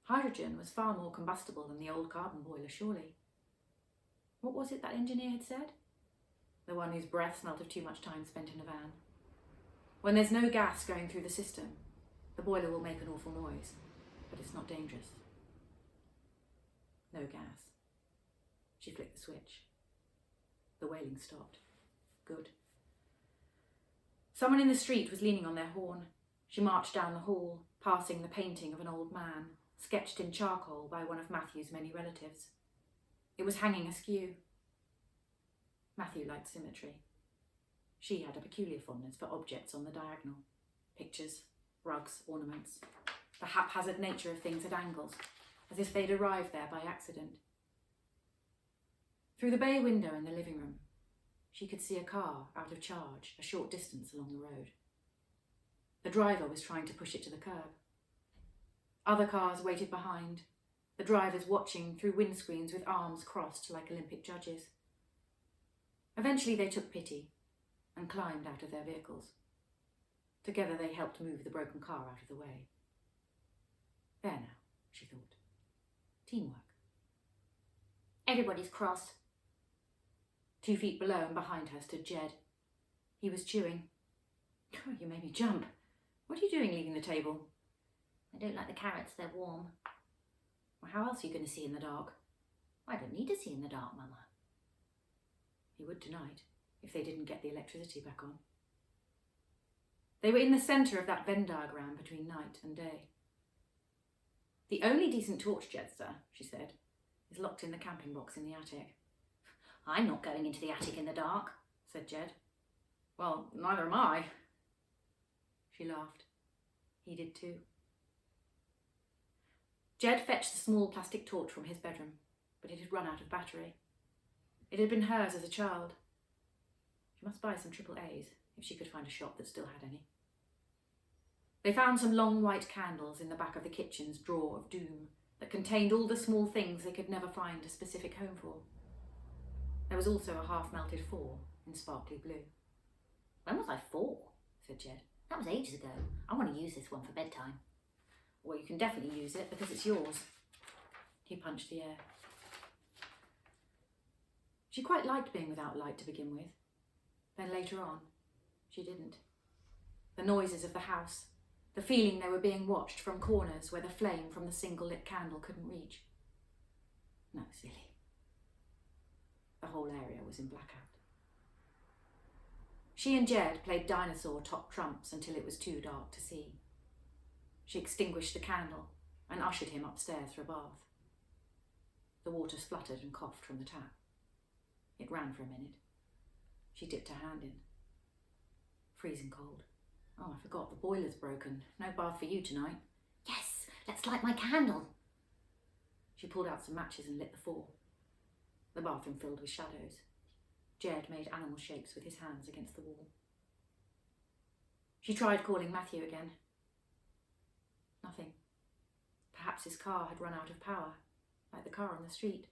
Hydrogen was far more combustible than the old carbon boiler, surely. What was it that engineer had said? The one whose breath smelt of too much time spent in a van. When there's no gas going through the system, the boiler will make an awful noise, but it's not dangerous. No gas. She flicked the switch. The wailing stopped. Good. Someone in the street was leaning on their horn. She marched down the hall, passing the painting of an old man, sketched in charcoal by one of Matthew's many relatives. It was hanging askew. Matthew liked symmetry. She had a peculiar fondness for objects on the diagonal. Pictures, rugs, ornaments. The haphazard nature of things at angles, as if they'd arrived there by accident. Through the bay window in the living room, she could see a car out of charge a short distance along the road. The driver was trying to push it to the curb. Other cars waited behind, the drivers watching through windscreens with arms crossed like Olympic judges. Eventually they took pity and climbed out of their vehicles. Together they helped move the broken car out of the way. There now, she thought. Teamwork. Everybody's cross. 2 feet below and behind her stood Jed. He was chewing. Oh, you made me jump. What are you doing leaving the table? I don't like the carrots, they're warm. Well, how else are you going to see in the dark? I don't need to see in the dark, Mama. He would tonight, if they didn't get the electricity back on. They were in the centre of that Venn diagram between night and day. The only decent torch, Jedster, she said, is locked in the camping box in the attic. I'm not going into the attic in the dark, said Jed. Well, neither am I. She laughed. He did too. Jed fetched the small plastic torch from his bedroom, but it had run out of battery. It had been hers as a child. She must buy some AAAs if she could find a shop that still had any. They found some long white candles in the back of the kitchen's drawer of doom that contained all the small things they could never find a specific home for. There was also a half-melted 4 in sparkly blue. When was I 4? Said Jed. That was ages ago. I want to use this one for bedtime. Well, you can definitely use it because it's yours. He punched the air. She quite liked being without light to begin with. Then later on, she didn't. The noises of the house, the feeling they were being watched from corners where the flame from the single lit candle couldn't reach. No, silly. The whole area was in blackout. She and Jed played dinosaur top trumps until it was too dark to see. She extinguished the candle and ushered him upstairs for a bath. The water spluttered and coughed from the tap. It ran for a minute. She dipped her hand in. Freezing cold. Oh, I forgot, the boiler's broken. No bath for you tonight. Yes, let's light my candle. She pulled out some matches and lit the four. The bathroom filled with shadows. Jed made animal shapes with his hands against the wall. She tried calling Matthew again. Nothing. Perhaps his car had run out of power, like the car on the street.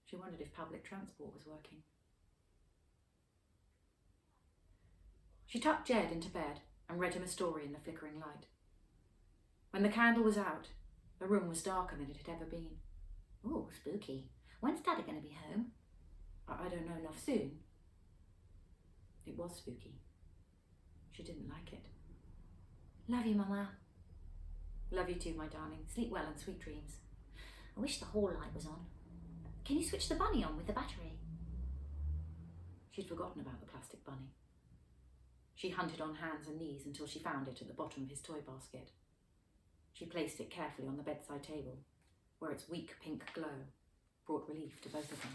She wondered if public transport was working. She tucked Jed into bed and read him a story in the flickering light. When the candle was out, the room was darker than it had ever been. Oh, spooky. When's Daddy going to be home? I don't know, enough soon. It was spooky. She didn't like it. Love you, Mama. Love you too, my darling. Sleep well and sweet dreams. I wish the hall light was on. Can you switch the bunny on with the battery? She'd forgotten about the plastic bunny. She hunted on hands and knees until she found it at the bottom of his toy basket. She placed it carefully on the bedside table, where its weak pink glow brought relief to both of them.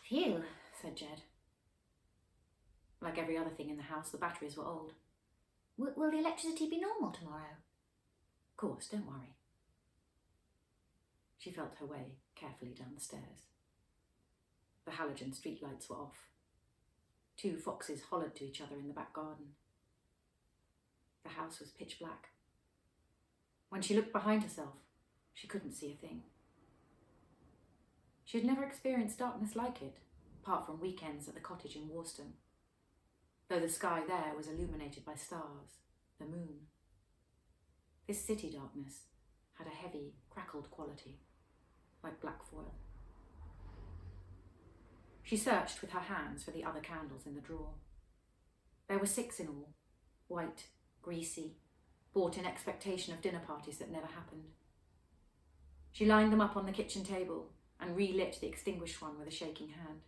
Phew, said Jed. Like every other thing in the house, the batteries were old. Will the electricity be normal tomorrow? Of course, don't worry. She felt her way carefully down the stairs. The halogen streetlights were off. Two foxes hollered to each other in the back garden. The house was pitch black. When she looked behind herself, she couldn't see a thing. She had never experienced darkness like it, apart from weekends at the cottage in Worston, though the sky there was illuminated by stars, the moon. This city darkness had a heavy, crackled quality, like black foil. She searched with her hands for the other candles in the drawer. There were 6 in all, white, greasy, bought in expectation of dinner parties that never happened. She lined them up on the kitchen table and relit the extinguished one with a shaking hand.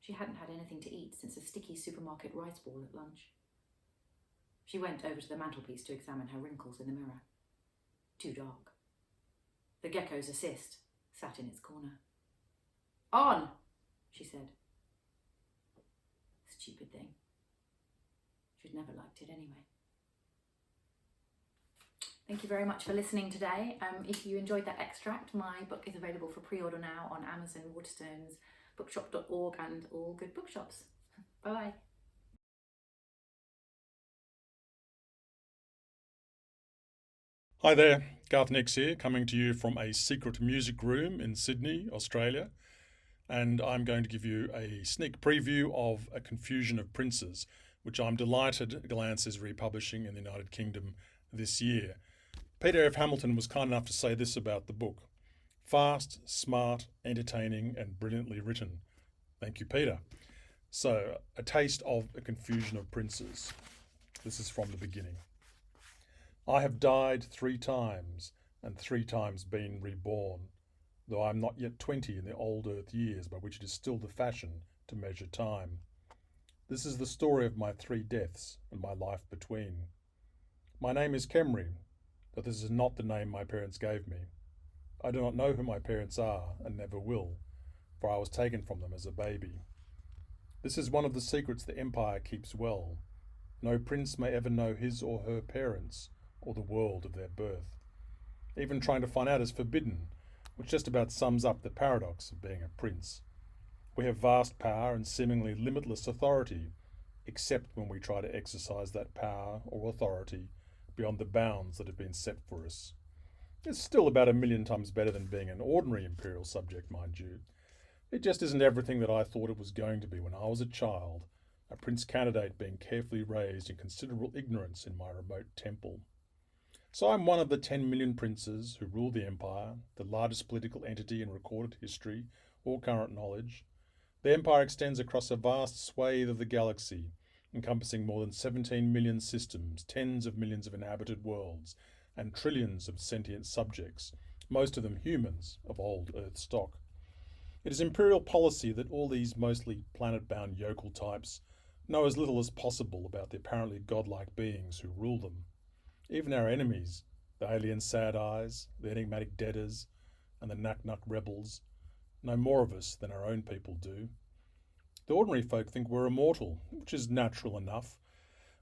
She hadn't had anything to eat since a sticky supermarket rice ball at lunch. She went over to the mantelpiece to examine her wrinkles in the mirror. Too dark. The gecko's assist sat in its corner. On, she said. Stupid thing. She'd never liked it anyway. Thank you very much for listening today. If you enjoyed that extract, my book is available for pre-order now on Amazon, Waterstones, bookshop.org and all good bookshops. Bye. Hi there, Garth Nix here, coming to you from a secret music room in Sydney, Australia. And I'm going to give you a sneak preview of A Confusion of Princes, which I'm delighted Gollancz is republishing in the United Kingdom this year. Peter F. Hamilton was kind enough to say this about the book: fast, smart, entertaining, and brilliantly written. Thank you, Peter. So, a taste of A Confusion of Princes. This is from the beginning. I have died 3 times, and 3 times been reborn, though I am not yet 20 in the old earth years by which it is still the fashion to measure time. This is the story of my 3 deaths and my life between. My name is Kemry, but this is not the name my parents gave me. I do not know who my parents are, and never will, for I was taken from them as a baby. This is one of the secrets the Empire keeps well. No prince may ever know his or her parents, or the world of their birth. Even trying to find out is forbidden, which just about sums up the paradox of being a prince. We have vast power and seemingly limitless authority, except when we try to exercise that power or authority beyond the bounds that have been set for us. It's still about 1,000,000 times better than being an ordinary imperial subject, mind you. It just isn't everything that I thought it was going to be when I was a child, a prince candidate being carefully raised in considerable ignorance in my remote temple. So I'm one of the 10 million princes who rule the empire, the largest political entity in recorded history or current knowledge. The empire extends across a vast swathe of the galaxy, encompassing more than 17 million systems, tens of millions of inhabited worlds, and trillions of sentient subjects, most of them humans of old Earth stock. It is imperial policy that all these mostly planet-bound yokel types know as little as possible about the apparently godlike beings who rule them. Even our enemies, the alien Sad Eyes, the enigmatic Deaders, and the Nak-Nuk rebels, know more of us than our own people do. The ordinary folk think we're immortal, which is natural enough,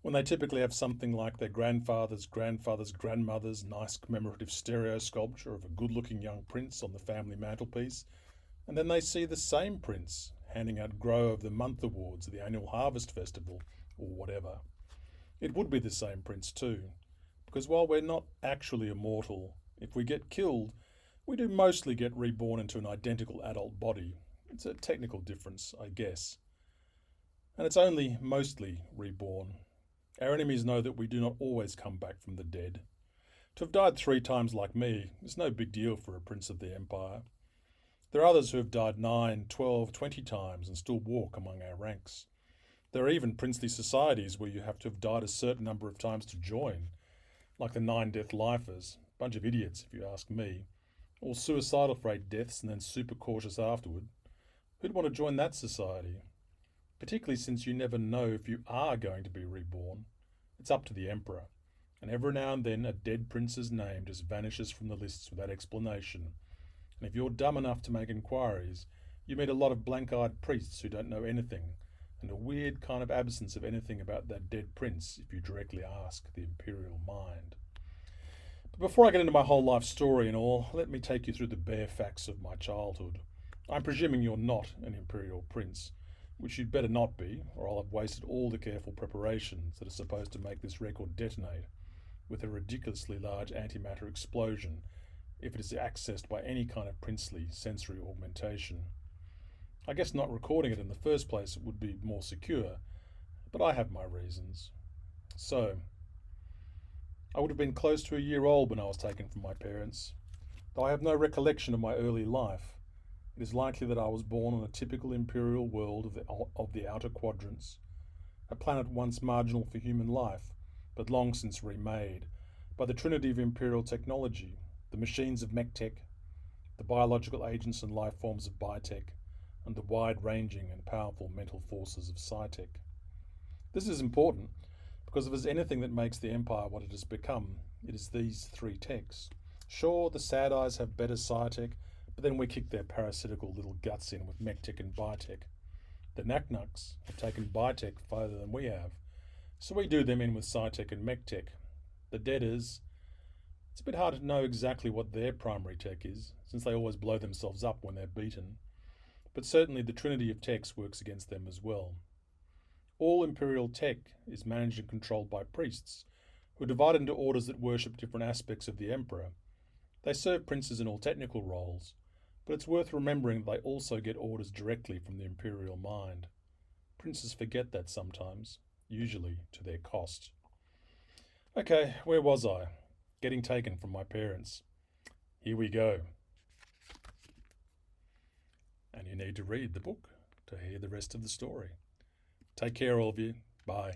when they typically have something like their grandfather's grandmother's nice commemorative stereo sculpture of a good-looking young prince on the family mantelpiece, and then they see the same prince handing out Grow of the Month awards at the annual Harvest Festival, or whatever. It would be the same prince too, because while we're not actually immortal, if we get killed, we do mostly get reborn into an identical adult body. It's a technical difference, I guess. And it's only mostly reborn. Our enemies know that we do not always come back from the dead. To have died 3 times like me is no big deal for a prince of the empire. There are others who have died 9, 12, 20 times and still walk among our ranks. There are even princely societies where you have to have died a certain number of times to join, like the 9 Death Lifers, bunch of idiots if you ask me, all suicidal freight deaths and then super cautious afterward. Who'd want to join that society? Particularly since you never know if you are going to be reborn. It's up to the emperor, and every now and then a dead prince's name just vanishes from the lists without explanation. And if you're dumb enough to make inquiries, you meet a lot of blank-eyed priests who don't know anything, and a weird kind of absence of anything about that dead prince if you directly ask the imperial mind. But before I get into my whole life story and all, let me take you through the bare facts of my childhood. I'm presuming you're not an imperial prince, which you'd better not be, or I'll have wasted all the careful preparations that are supposed to make this record detonate with a ridiculously large antimatter explosion if it is accessed by any kind of princely sensory augmentation. I guess not recording it in the first place would be more secure, but I have my reasons. So, I would have been close to a year old when I was taken from my parents. Though I have no recollection of my early life, it is likely that I was born on a typical imperial world of the outer quadrants, a planet once marginal for human life, but long since remade by the trinity of imperial technology, the machines of mech-tech, the biological agents and life forms of biotech, and the wide-ranging and powerful mental forces of psi-tech. This is important because if there's anything that makes the empire what it has become, it is these 3 techs. Sure, the Sad Eyes have better psi-tech, but then we kick their parasitical little guts in with mech-tech and biotech. The Nak-Nuks have taken biotech further than we have, so we do them in with psi-tech and mech-tech. The Deaders, it's a bit hard to know exactly what their primary tech is, since they always blow themselves up when they're beaten, but certainly the trinity of techs works against them as well. All imperial tech is managed and controlled by priests, who are divided into orders that worship different aspects of the emperor. They serve princes in all technical roles, but it's worth remembering that they also get orders directly from the imperial mind. Princes forget that sometimes, usually to their cost. Okay, where was I? Getting taken from my parents. Here we go. And you need to read the book to hear the rest of the story. Take care, all of you. Bye.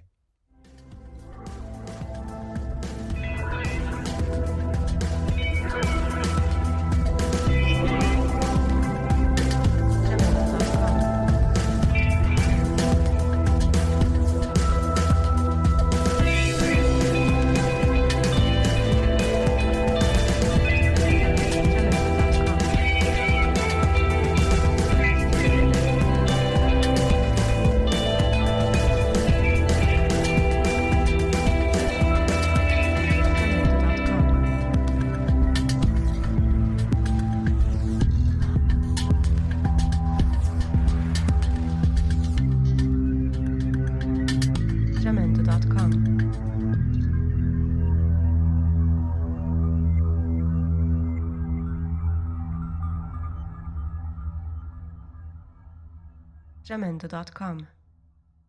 Jamendo.com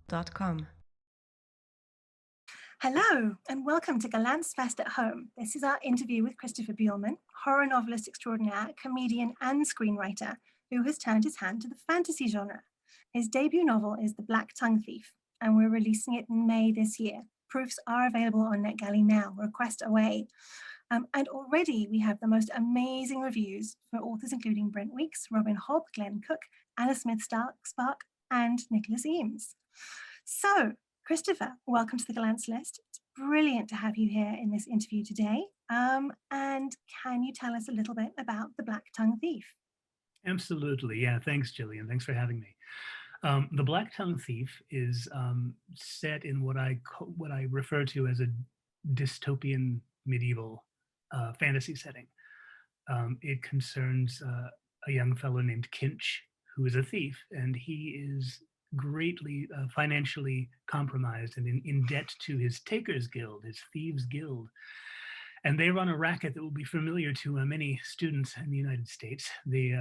GollanczFest.com. Hello, and welcome to GollanczFest at Home. This is our interview with Christopher Buehlman, horror novelist extraordinaire, comedian, and screenwriter, who has turned his hand to the fantasy genre. His debut novel is The Black Tongue Thief, and we're releasing it in May this year. Proofs are available on NetGalley now, request away. And already we have the most amazing reviews for authors including Brent Weeks, Robin Hobb, Glenn Cook, Anna Smith-Spark, and Nicholas Eames. So, Christopher, welcome to the Gollancz List. It's brilliant to have you here in this interview today. And can you tell us a little bit about The Black Tongue Thief? Absolutely. Yeah. Thanks, Gillian. Thanks for having me. The Black Tongue Thief is set in what I refer to as a dystopian medieval fantasy setting. It concerns a young fellow named Kinch, who is a thief, and he is greatly financially compromised and in debt to his Takers Guild, his Thieves Guild. And they run a racket that will be familiar to many students in the United States. They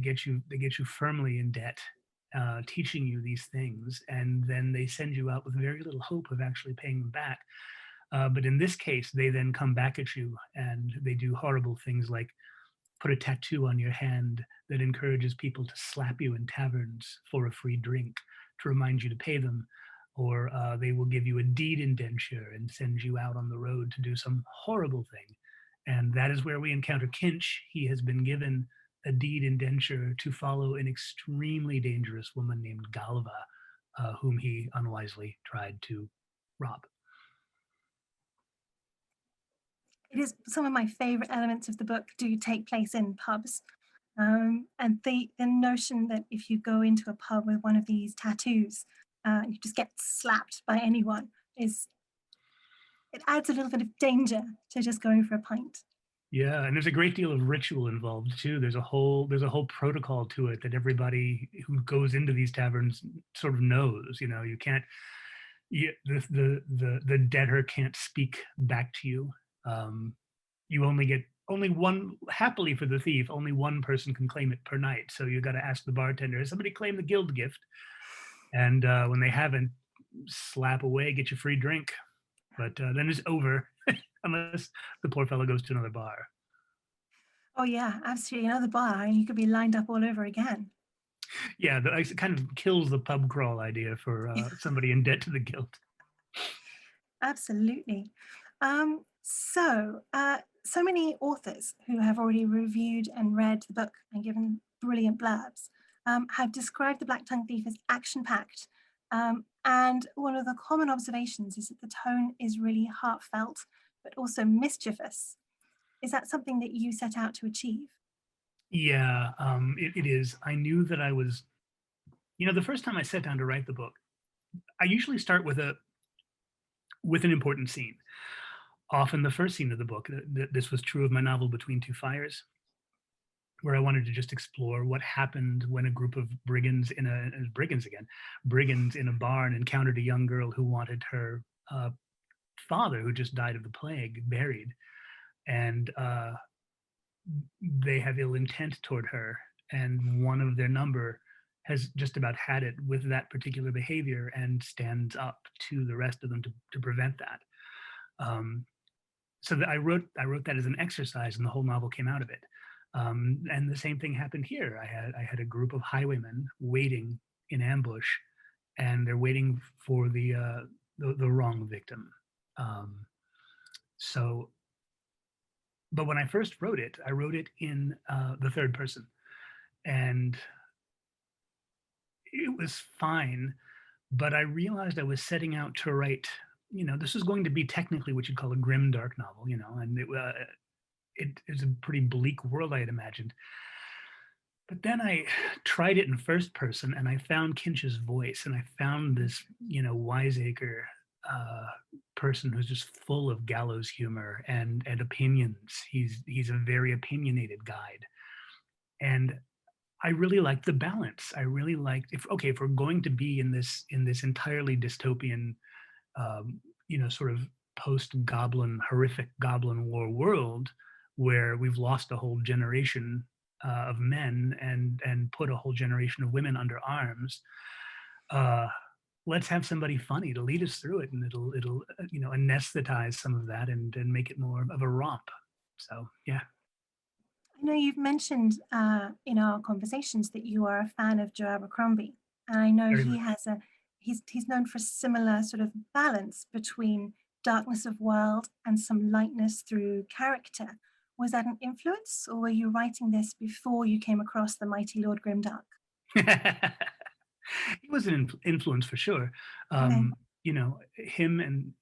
get you firmly in debt, teaching you these things, and then they send you out with very little hope of actually paying them back. But in this case, they then come back at you and they do horrible things like put a tattoo on your hand that encourages people to slap you in taverns for a free drink to remind you to pay them. Or they will give you a deed indenture and send you out on the road to do some horrible thing. And that is where we encounter Kinch. He has been given a deed indenture to follow an extremely dangerous woman named Galva, whom he unwisely tried to rob. It is some of my favorite elements of the book do take place in pubs. And the notion that if you go into a pub with one of these tattoos, you just get slapped by anyone it adds a little bit of danger to just going for a pint. Yeah, and there's a great deal of ritual involved too. There's a whole protocol to it that everybody who goes into these taverns sort of knows. You know, you can't. The debtor can't speak back to you. You only get one. Happily for the thief, only one person can claim it per night. So you got to ask the bartender, has somebody claimed the guild gift? And when they haven't, slap away, get your free drink. But then it's over unless the poor fellow goes to another bar. Oh yeah, absolutely. Another bar, and you could be lined up all over again. Yeah, it kind of kills the pub crawl idea for somebody in debt to the guild. Absolutely. So many authors who have already reviewed and read the book and given brilliant blurbs have described The Black Tongue Thief as action-packed. And one of the common observations is that the tone is really heartfelt, but also mischievous. Is that something that you set out to achieve? Yeah, it is. I knew that I was, the first time I sat down to write the book, I usually start with an important scene. Often the first scene of the book. This was true of my novel Between Two Fires, where I wanted to just explore what happened when a group of brigands in a barn encountered a young girl who wanted her father, who just died of the plague, buried. And they have ill intent toward her. And one of their number has just about had it with that particular behavior and stands up to the rest of them to prevent that. So I wrote that as an exercise, and the whole novel came out of it. And the same thing happened here. I had a group of highwaymen waiting in ambush, and they're waiting for the wrong victim. But when I first wrote it, I wrote it in the third person, and it was fine. But I realized I was setting out to write. This was going to be technically what you'd call a grim, dark novel. And it is a pretty bleak world I had imagined. But then I tried it in first person, and I found Kinch's voice, and I found this, wiseacre person who's just full of gallows humor and opinions. He's a very opinionated guide, and I really liked the balance. I really liked if we're going to be in this entirely dystopian, sort of post-goblin, horrific goblin war world, where we've lost a whole generation of men and put a whole generation of women under arms. let's have somebody funny to lead us through it, and it'll anesthetize some of that and make it more of a romp. So yeah. I know you've mentioned in our conversations that you are a fan of Joe Abercrombie, and I know Very he much. has he's known for a similar sort of balance between darkness of world and some lightness through character. Was that an influence, or were you writing this before you came across the mighty Lord Grimdark? He was an influence for sure. Okay. Him and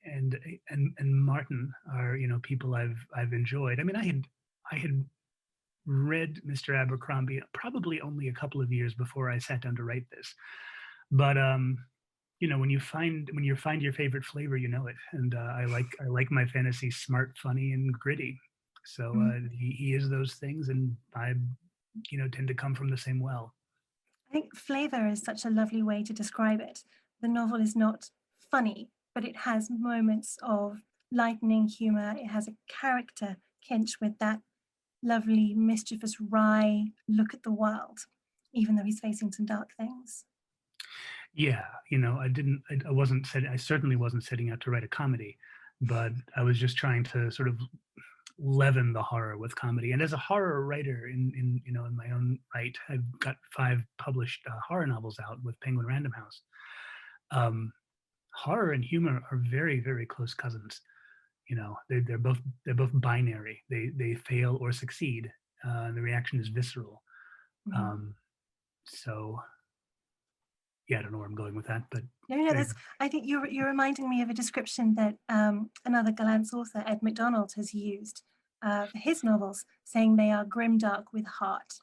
Martin are people I've enjoyed. I mean, I had read Mr. Abercrombie probably only a couple of years before I sat down to write this, but when you find your favorite flavor, you know it, and I like my fantasy smart, funny, and gritty. So he is those things, and I tend to come from the same well. I think flavor is such a lovely way to describe it. The novel is not funny, but it has moments of lightening humor. It has a character Kinch with that lovely, mischievous, wry look at the world, even though he's facing some dark things. Yeah, I certainly wasn't setting out to write a comedy, but I was just trying to sort of leaven the horror with comedy. And as a horror writer in my own right, I've got 5 published horror novels out with Penguin Random House. Horror and humor are very, very close cousins. They're both binary. They fail or succeed. The reaction is visceral. So yeah, I don't know where I'm going with that, but no, I think you're reminding me of a description that another Gollance author, Ed MacDonald, has used for his novels, saying they are grimdark with heart.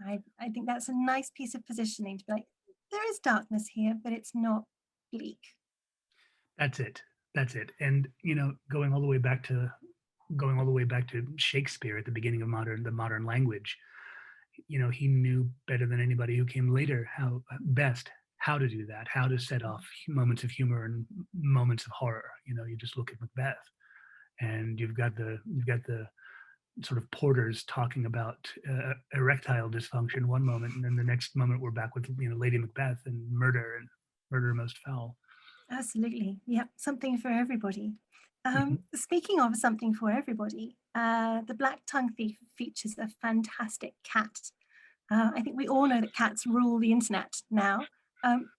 I think that's a nice piece of positioning to be like, there is darkness here, but it's not bleak. That's it. And going all the way back to Shakespeare at the beginning of the modern language, he knew better than anybody who came later how to do that, how to set off moments of humor and moments of horror. You just look at Macbeth, and you've got the sort of porters talking about erectile dysfunction one moment, and then the next moment we're back with Lady Macbeth and murder most foul. Absolutely, yeah, something for everybody. Speaking of something for everybody, The Black Tongue Thief features a fantastic cat. I think we all know that cats rule the internet now.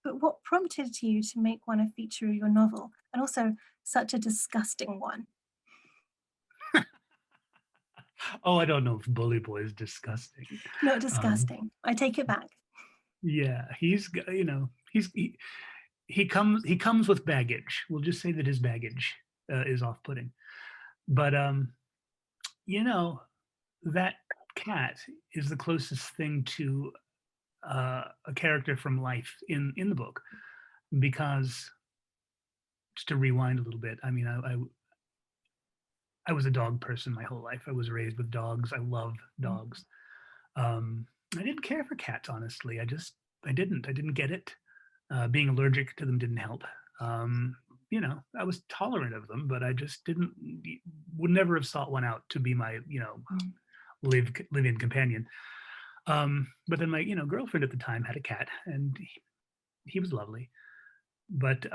But what prompted you to make one a feature of your novel, and also such a disgusting one? Oh, I don't know if Bully Boy is disgusting. Not disgusting. I take it back. Yeah, he comes with baggage. We'll just say that his baggage is off-putting. But that cat is the closest thing to a character from life in the book, because just to rewind a little bit, I mean, I was a dog person my whole life. I was raised with dogs. I love dogs. I didn't care for cats, honestly. I didn't get it. Being allergic to them didn't help. I was tolerant of them, but I just would never have sought one out to be my, live-in companion. But then my, girlfriend at the time had a cat, and he was lovely. But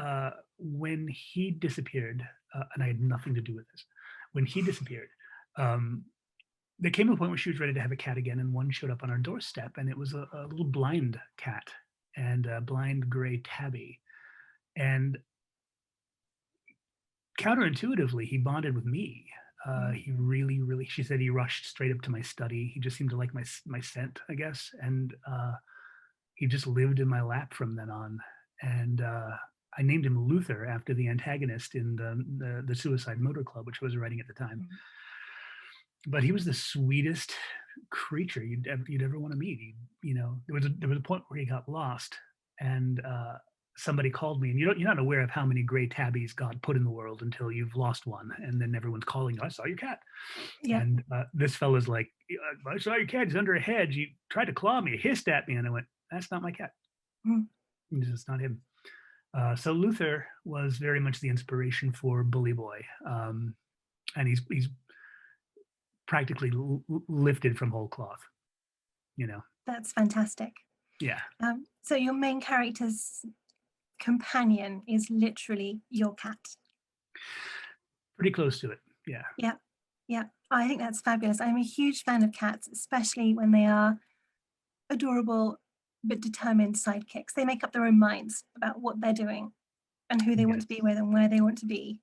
when he disappeared, and I had nothing to do with this, when he disappeared, there came a point where she was ready to have a cat again, and one showed up on our doorstep, and it was a little blind cat, and a blind gray tabby. And counterintuitively, he bonded with me. He really, really, she said he rushed straight up to my study. He just seemed to like my scent, I guess. And he just lived in my lap from then on. And I named him Luther after the antagonist in the Suicide Motor Club, which I was writing at the time. But he was the sweetest creature you'd ever want to meet. There was a point where he got lost, and somebody called me, and you're not aware of how many gray tabbies God put in the world until you've lost one, and then everyone's calling you, I saw your cat. Yeah. And this fella's like, I saw your cat, he's under a hedge, he tried to claw me, he hissed at me, and I went, that's not my cat. It's not him. So Luther was very much the inspiration for Bully Boy, and he's practically lifted from whole cloth. That's fantastic. Yeah. So your main characters companion is literally your cat. Pretty close to it, yeah. Yeah, yeah. I think that's fabulous. I'm a huge fan of cats, especially when they are adorable but determined sidekicks. They make up their own minds about what they're doing and who they want to be with and where they want to be.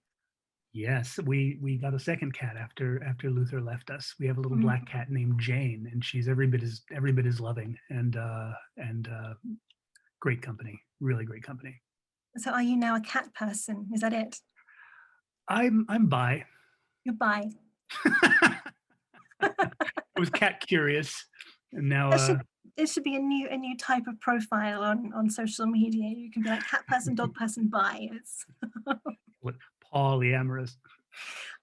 Yes, we got a second cat after Luther left us. We have a little black cat named Jane, and she's every bit as loving and great company, really great company. So are you now a cat person? Is that it? I'm bi. You're bi. I was cat curious, and now It should be a new type of profile on social media. You can be like cat person, dog person, bi. It's polyamorous.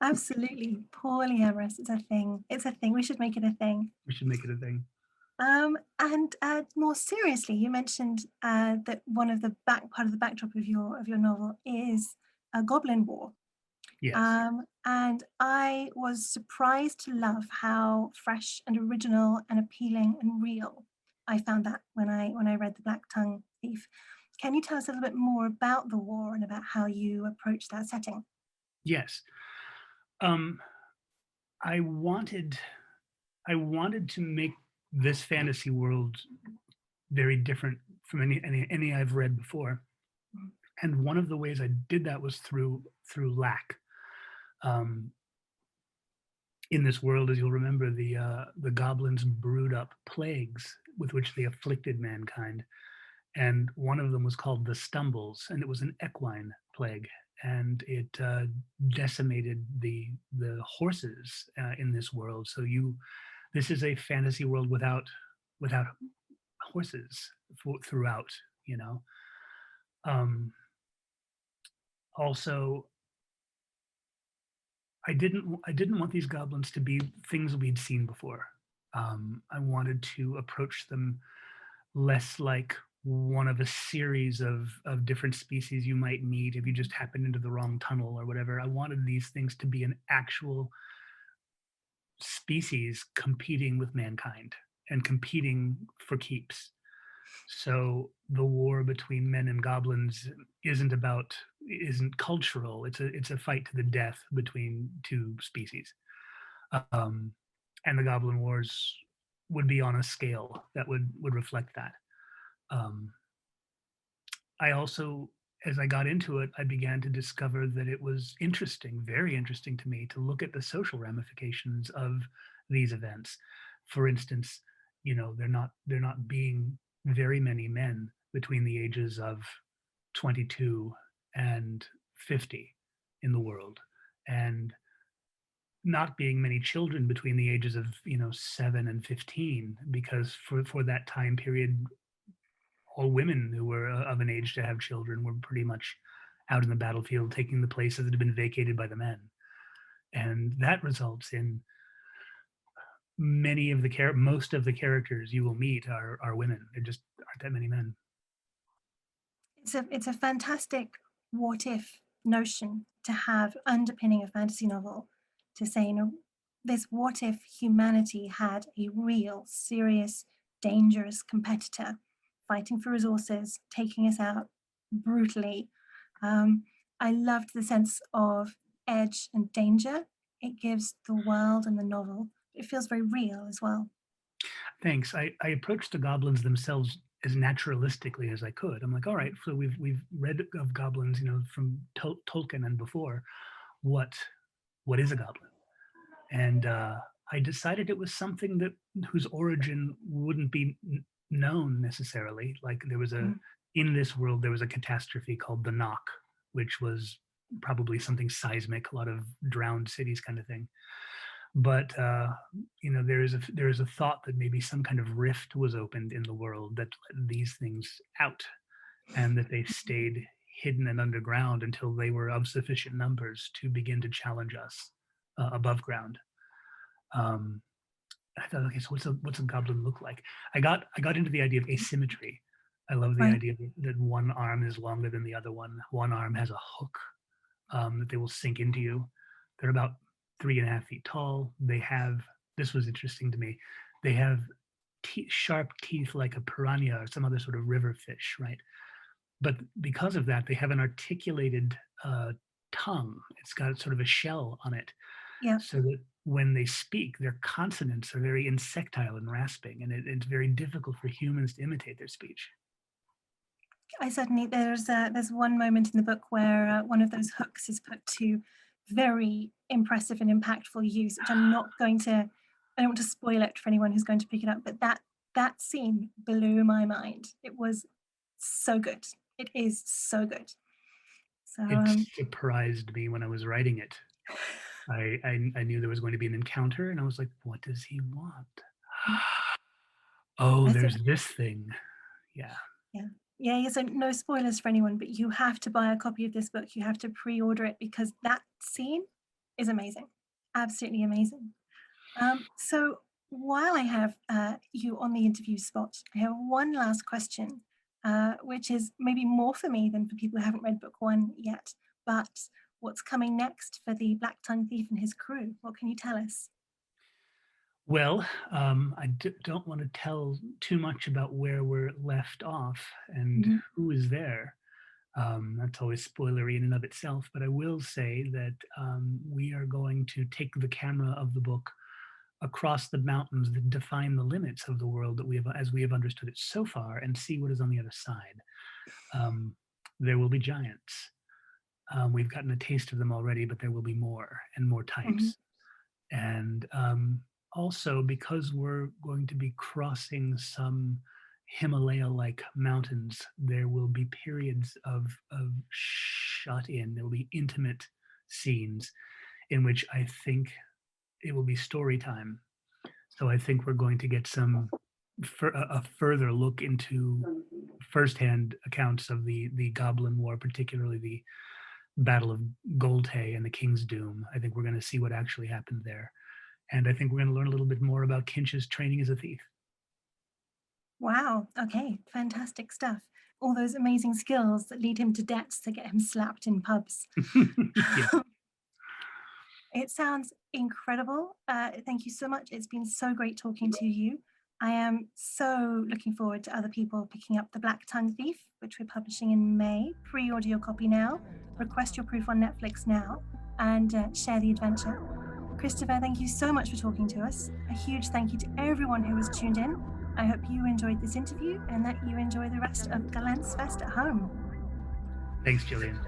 Absolutely, polyamorous. It's a thing. It's a thing. We should make it a thing. We should make it a thing. And more seriously, you mentioned that one of the part of the backdrop of your novel is a goblin war. Yes. And I was surprised to love how fresh and original and appealing and real I found that when I read The Black Tongue Thief. Can you tell us a little bit more about the war and about how you approach that setting? Yes. I wanted to make this fantasy world very different from any I've read before. And one of the ways I did that was through lack. In this world, as you'll remember, the goblins brewed up plagues with which they afflicted mankind. And one of them was called the Stumbles, and it was an equine plague. And it decimated the horses in this world. So this is a fantasy world without horses throughout, you know. Also, I didn't want these goblins to be things we'd seen before. I wanted to approach them less like one of a series of different species you might meet if you just happened into the wrong tunnel or whatever. I wanted these things to be an actual species competing with mankind and competing for keeps. So the war between men and goblins isn't cultural. It's a fight to the death between two species. And the Goblin Wars would be on a scale that would reflect that. I also, as I got into it, I began to discover that it was interesting, very interesting to me, to look at the social ramifications of these events. For instance, you know, they're not being very many men between the ages of 22 and 50 in the world, and not being many children between the ages of 7 and 15, because for that time period, all women who were of an age to have children were pretty much out in the battlefield, taking the places that had been vacated by the men, and that results in most of the characters you will meet are women. There just aren't that many men. It's a fantastic what if notion to have underpinning a fantasy novel, to say, this what if humanity had a real, serious, dangerous competitor fighting for resources, taking us out brutally. I loved the sense of edge and danger it gives the world and the novel. It feels very real as well. Thanks. I approached the goblins themselves as naturalistically as I could. I'm like, all right, so we've read of goblins, from Tolkien and before. What is a goblin? And I decided it was something whose origin wouldn't be known necessarily. Like in this world, there was a catastrophe called the Knock, which was probably something seismic, a lot of drowned cities kind of thing. But there is a thought that maybe some kind of rift was opened in the world that let these things out, and that they stayed hidden and underground until they were of sufficient numbers to begin to challenge us above ground. I thought, okay, so what's a goblin look like? I got into the idea of asymmetry. I love the idea that one arm is longer than the other one. One arm has a hook that they will sink into you. They're about 3.5 feet tall. This was interesting to me, they have sharp teeth like a piranha or some other sort of river fish, right? but because of that, they have an articulated tongue. It's got sort of a shell on it. Yeah. So that when they speak, their consonants are very insectile and rasping, and it's very difficult for humans to imitate their speech. I certainly, there's one moment in the book where one of those hooks is put to very impressive and impactful use, which I don't want to spoil it for anyone who's going to pick it up, but that scene blew my mind. It was so good. It is so good. So It surprised me when I was writing it. I knew there was going to be an encounter, and I was like, what does he want? Oh, there's this thing. Yeah. Yeah, so no spoilers for anyone, but you have to buy a copy of this book. You have to pre-order it because that scene is amazing. Absolutely amazing. So while I have you on the interview spot, I have one last question, which is maybe more for me than for people who haven't read book one yet, but what's coming next for the Black Tongue Thief and his crew? What can you tell us? Well, I don't want to tell too much about where we're left off and who is there. That's always spoilery in and of itself, but I will say that we are going to take the camera of the book across the mountains that define the limits of the world that as we have understood it so far, and see what is on the other side. There will be giants. We've gotten a taste of them already, but there will be more and more types. And also, because we're going to be crossing some Himalaya-like mountains, there will be periods of shut in. There will be intimate scenes in which I think it will be story time. So I think we're going to get a further look into firsthand accounts of the Goblin War, particularly the Battle of Goldhay and the King's Doom. I think we're going to see what actually happened there. And I think we're going to learn a little bit more about Kinch's training as a thief. Wow. Okay. Fantastic stuff. All those amazing skills that lead him to debts to get him slapped in pubs. It sounds incredible. Thank you so much. It's been so great talking to you. I am so looking forward to other people picking up The Black Tongue Thief, which we're publishing in May. Pre-order your copy now, request your proof on Netflix now, and share the adventure. Christopher, thank you so much for talking to us. A huge thank you to everyone who has tuned in. I hope you enjoyed this interview and that you enjoy the rest of GollanczFest at home. Thanks, Gillian.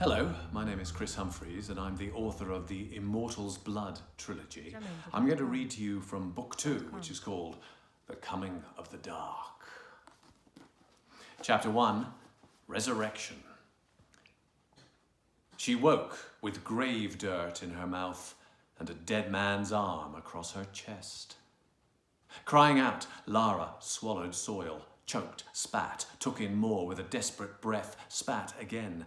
Hello, my name is Chris Humphreys, and I'm the author of the Immortal's Blood trilogy. I'm going to read to you from Book 2, which is called The Coming of the Dark. Chapter 1, resurrection. She woke with grave dirt in her mouth and a dead man's arm across her chest. Crying out, Lara swallowed soil, choked, spat, took in more with a desperate breath, spat again.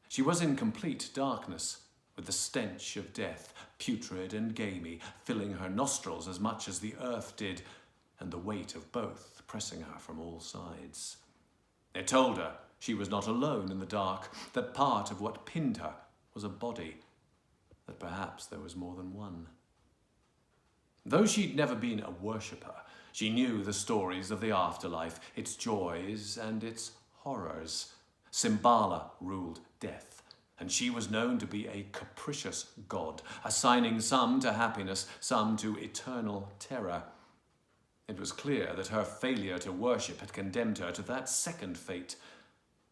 She was in complete darkness, with the stench of death, putrid and gamey, filling her nostrils as much as the earth did, and the weight of both pressing her from all sides. It told her she was not alone in the dark, that part of what pinned her was a body, that perhaps there was more than one. Though she'd never been a worshipper, she knew the stories of the afterlife, its joys and its horrors. Simbala ruled death, and she was known to be a capricious god, assigning some to happiness, some to eternal terror. It was clear that her failure to worship had condemned her to that second fate,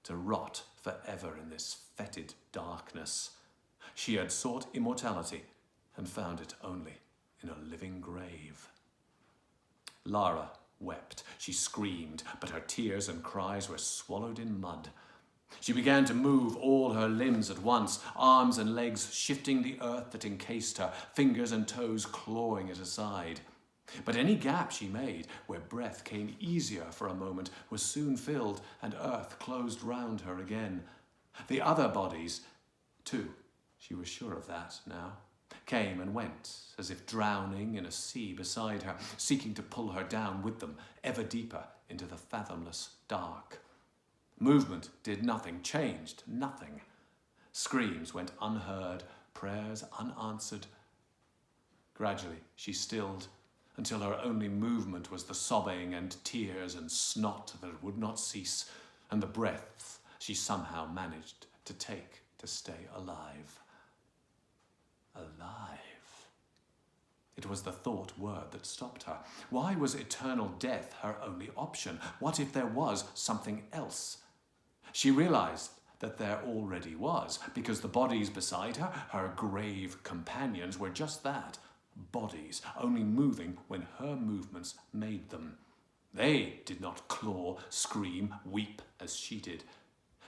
to rot forever in this fetid darkness. She had sought immortality and found it only in a living grave. Lara wept. She screamed, but her tears and cries were swallowed in mud. She began to move all her limbs at once, arms and legs shifting the earth that encased her, fingers and toes clawing it aside. But any gap she made, where breath came easier for a moment, was soon filled, and earth closed round her again. The other bodies, too, she was sure of that now, came and went, as if drowning in a sea beside her, seeking to pull her down with them, ever deeper into the fathomless dark. Movement did nothing, changed nothing. Screams went unheard, prayers unanswered. Gradually she stilled, until her only movement was the sobbing and tears and snot that would not cease, and the breaths she somehow managed to take to stay alive. Alive. It was the thought word that stopped her. Why was eternal death her only option? What if there was something else? She realized that there already was, because the bodies beside her, her grave companions, were just that, bodies, only moving when her movements made them. They did not claw, scream, weep as she did.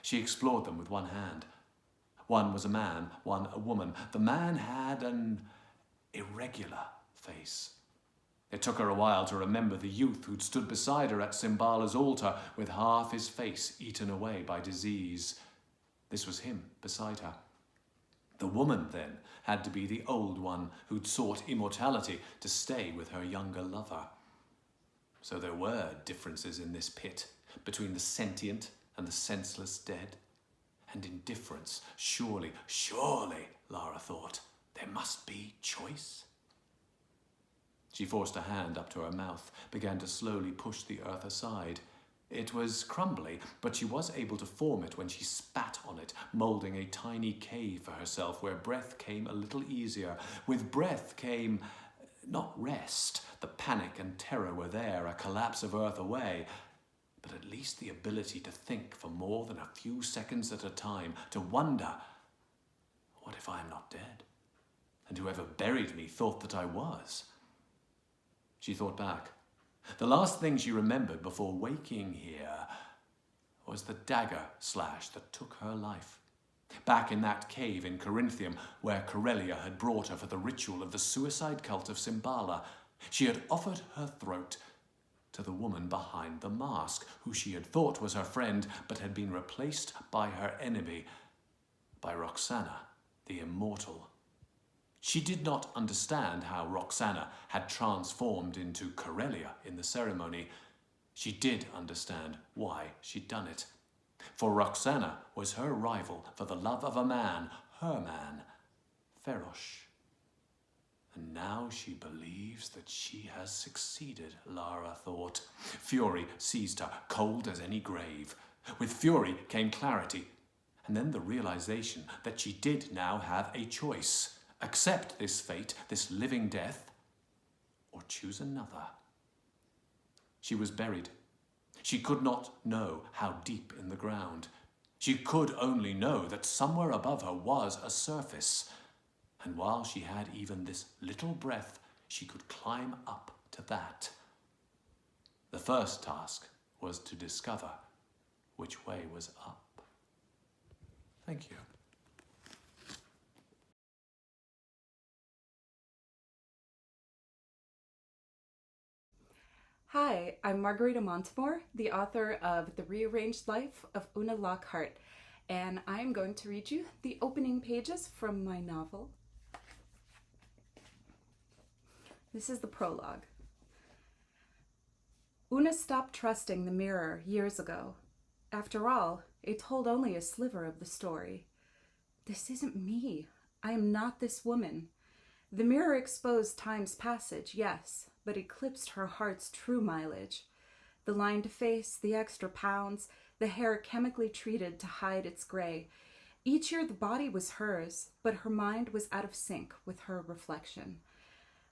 She explored them with one hand. One was a man, one a woman. The man had an irregular face. It took her a while to remember the youth who'd stood beside her at Simbala's altar with half his face eaten away by disease. This was him beside her. The woman, then, had to be the old one who'd sought immortality to stay with her younger lover. So there were differences in this pit between the sentient and the senseless dead. And in difference, surely, Lara thought, there must be choice. She forced a hand up to her mouth, began to slowly push the earth aside. It was crumbly, but she was able to form it when she spat on it, moulding a tiny cave for herself where breath came a little easier. With breath came, not rest. The panic and terror were there, a collapse of earth away, but at least the ability to think for more than a few seconds at a time, to wonder, what if I am not dead? And whoever buried me thought that I was. She thought back. The last thing she remembered before waking here was the dagger slash that took her life. Back in that cave in Corinthium, where Corellia had brought her for the ritual of the suicide cult of Simbala, she had offered her throat to the woman behind the mask, who she had thought was her friend, but had been replaced by her enemy, by Roxana, the immortal. She did not understand how Roxana had transformed into Corellia in the ceremony. She did understand why she'd done it. For Roxana was her rival for the love of a man, her man, Ferosh. And now she believes that she has succeeded, Lara thought. Fury seized her, cold as any grave. With fury came clarity, and then the realization that she did now have a choice. Accept this fate, this living death, or choose another. She was buried. She could not know how deep in the ground. She could only know that somewhere above her was a surface, and while she had even this little breath, she could climb up to that. The first task was to discover which way was up. Thank you. Hi, I'm Margarita Montimore, the author of The Rearranged Life of Una Lockhart, and I'm going to read you the opening pages from my novel. This is the prologue. Una stopped trusting the mirror years ago. After all, it told only a sliver of the story. This isn't me. I am not this woman. The mirror exposed time's passage, yes, but eclipsed her heart's true mileage. The lined face, the extra pounds, the hair chemically treated to hide its gray. Each year the body was hers, but her mind was out of sync with her reflection.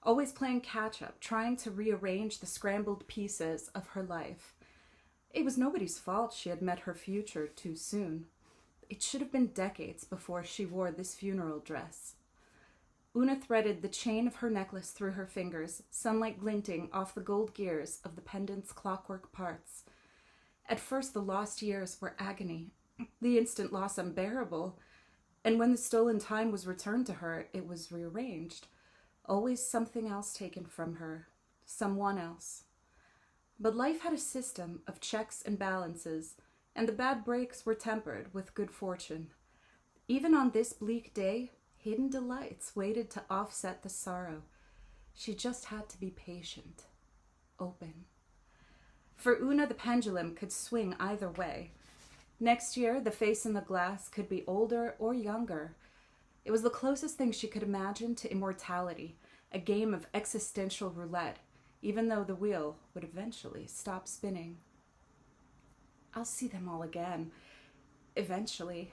Always playing catch-up, trying to rearrange the scrambled pieces of her life. It was nobody's fault she had met her future too soon. It should have been decades before she wore this funeral dress. Una threaded the chain of her necklace through her fingers, sunlight glinting off the gold gears of the pendant's clockwork parts. At first the lost years were agony, the instant loss unbearable, and when the stolen time was returned to her, it was rearranged. Always something else taken from her, someone else. But life had a system of checks and balances, and the bad breaks were tempered with good fortune. Even on this bleak day, hidden delights waited to offset the sorrow. She just had to be patient, open. For Una, the pendulum could swing either way. Next year, the face in the glass could be older or younger. It was the closest thing she could imagine to immortality, a game of existential roulette, even though the wheel would eventually stop spinning. I'll see them all again, eventually,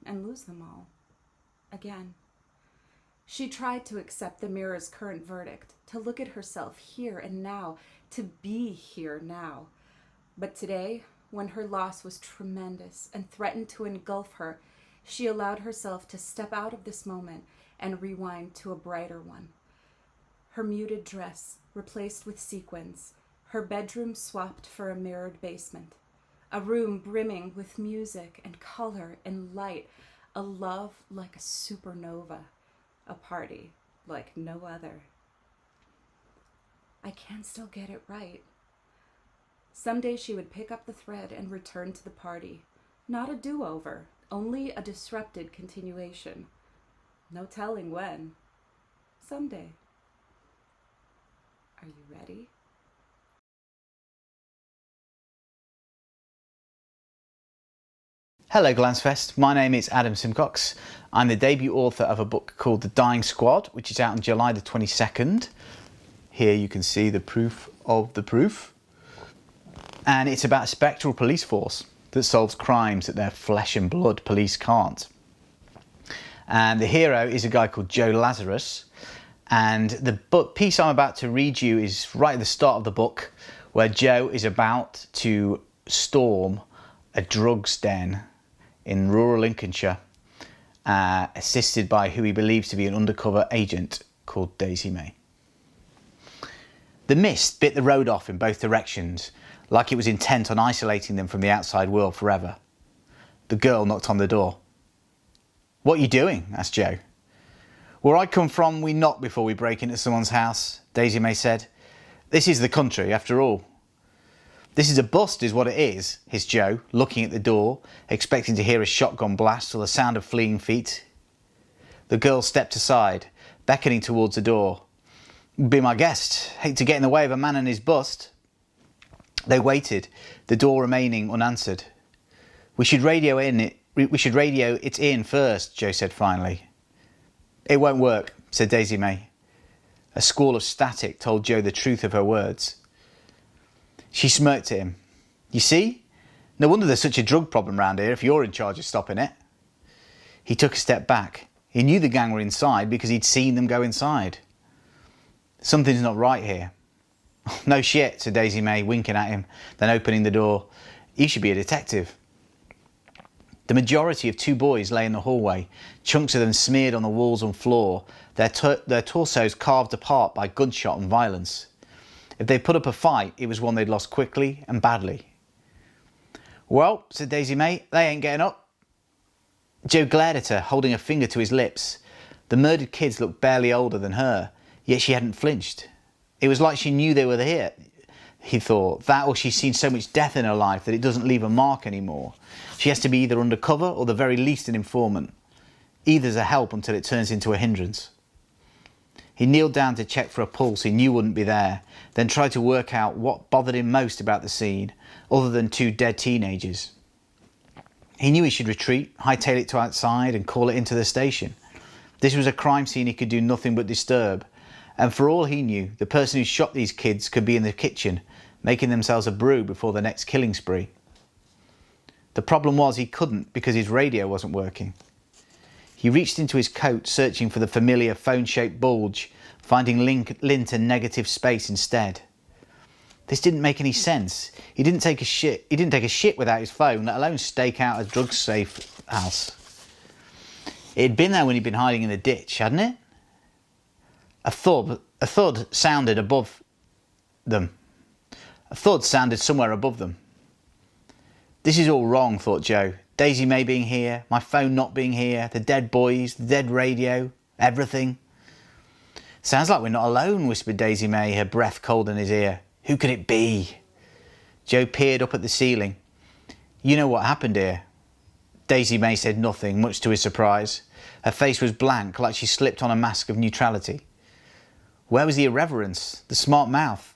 and lose them all, again. She tried to accept the mirror's current verdict, to look at herself here and now, to be here now. But today, when her loss was tremendous and threatened to engulf her, she allowed herself to step out of this moment and rewind to a brighter one. Her muted dress replaced with sequins, her bedroom swapped for a mirrored basement, a room brimming with music and color and light, a love like a supernova, a party like no other. I can still get it right. Someday she would pick up the thread and return to the party. Not a do-over, only a disrupted continuation. No telling when. Someday. Are you ready? Hello GollanczFest, my name is Adam Simcox. I'm the debut author of a book called The Dying Squad, which is out on July the 22nd. Here you can see the proof of the proof. And it's about a spectral police force that solves crimes that their flesh and blood police can't. And the hero is a guy called Joe Lazarus. And the piece I'm about to read you is right at the start of the book, where Joe is about to storm a drugs den in rural Lincolnshire, assisted by who he believes to be an undercover agent called Daisy May. The mist bit the road off in both directions, like it was intent on isolating them from the outside world forever. The girl knocked on the door. "What are you doing?" asked Joe. "Where I come from, we knock before we break into someone's house," Daisy May said. "This is the country, after all." "This is a bust, is what it is," hissed Joe, looking at the door, expecting to hear a shotgun blast or the sound of fleeing feet. The girl stepped aside, beckoning towards the door. "Be my guest. Hate to get in the way of a man and his bust." They waited, the door remaining unanswered. We should radio it in first," Joe said finally. "It won't work," said Daisy May. A squall of static told Joe the truth of her words. She smirked at him. "You see? No wonder there's such a drug problem round here if you're in charge of stopping it." He took a step back. He knew the gang were inside because he'd seen them go inside. "Something's not right here." "No shit," said Daisy May, winking at him, then opening the door. "You should be a detective." The majority of two boys lay in the hallway, chunks of them smeared on the walls and floor, their torsos carved apart by gunshot and violence. If they put up a fight, it was one they'd lost quickly and badly. "Well," said Daisy May, "they ain't getting up." Joe glared at her, holding a finger to his lips. The murdered kids looked barely older than her, yet she hadn't flinched. It was like she knew they were there, he thought. That, or she's seen so much death in her life that it doesn't leave a mark anymore. She has to be either undercover or the very least an informant. Either's a help until it turns into a hindrance. He kneeled down to check for a pulse he knew wouldn't be there, then tried to work out what bothered him most about the scene, other than 2 dead teenagers. He knew he should retreat, hightail it to outside and call it into the station. This was a crime scene he could do nothing but disturb, and for all he knew, the person who shot these kids could be in the kitchen, making themselves a brew before the next killing spree. The problem was he couldn't because his radio wasn't working. He reached into his coat, searching for the familiar phone-shaped bulge, finding lint and negative space instead. This didn't make any sense. He didn't take a shit without his phone, let alone stake out a drug safe house. It had been there when he'd been hiding in the ditch, hadn't it? A thud sounded above them. A thud sounded somewhere above them. This is all wrong, thought Joe. Daisy May being here, my phone not being here, the dead boys, the dead radio, everything. Sounds like we're not alone, whispered Daisy May, her breath cold in his ear. Who could it be? Joe peered up at the ceiling. You know what happened here? Daisy May said nothing, much to his surprise. Her face was blank, like she slipped on a mask of neutrality. Where was the irreverence, the smart mouth?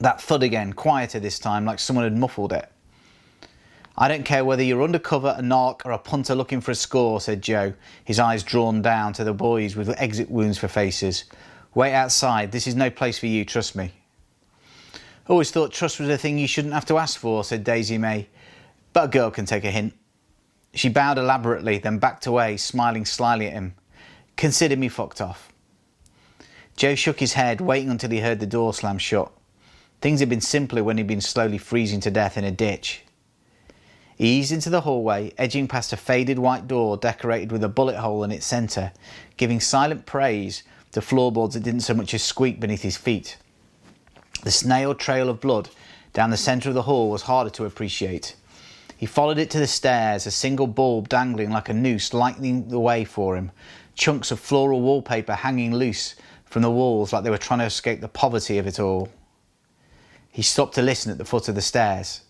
That thud again, quieter this time, like someone had muffled it. I don't care whether you're undercover, a narc, or a punter looking for a score, said Joe, his eyes drawn down to the boys with exit wounds for faces. Wait outside, this is no place for you, trust me. Always thought trust was a thing you shouldn't have to ask for, said Daisy May, but a girl can take a hint. She bowed elaborately, then backed away, smiling slyly at him. Consider me fucked off. Joe shook his head, waiting until he heard the door slam shut. Things had been simpler when he'd been slowly freezing to death in a ditch. He eased into the hallway, edging past a faded white door decorated with a bullet hole in its centre, giving silent praise to floorboards that didn't so much as squeak beneath his feet. The snail trail of blood down the centre of the hall was harder to appreciate. He followed it to the stairs, a single bulb dangling like a noose lighting the way for him, chunks of floral wallpaper hanging loose from the walls like they were trying to escape the poverty of it all. He stopped to listen at the foot of the stairs.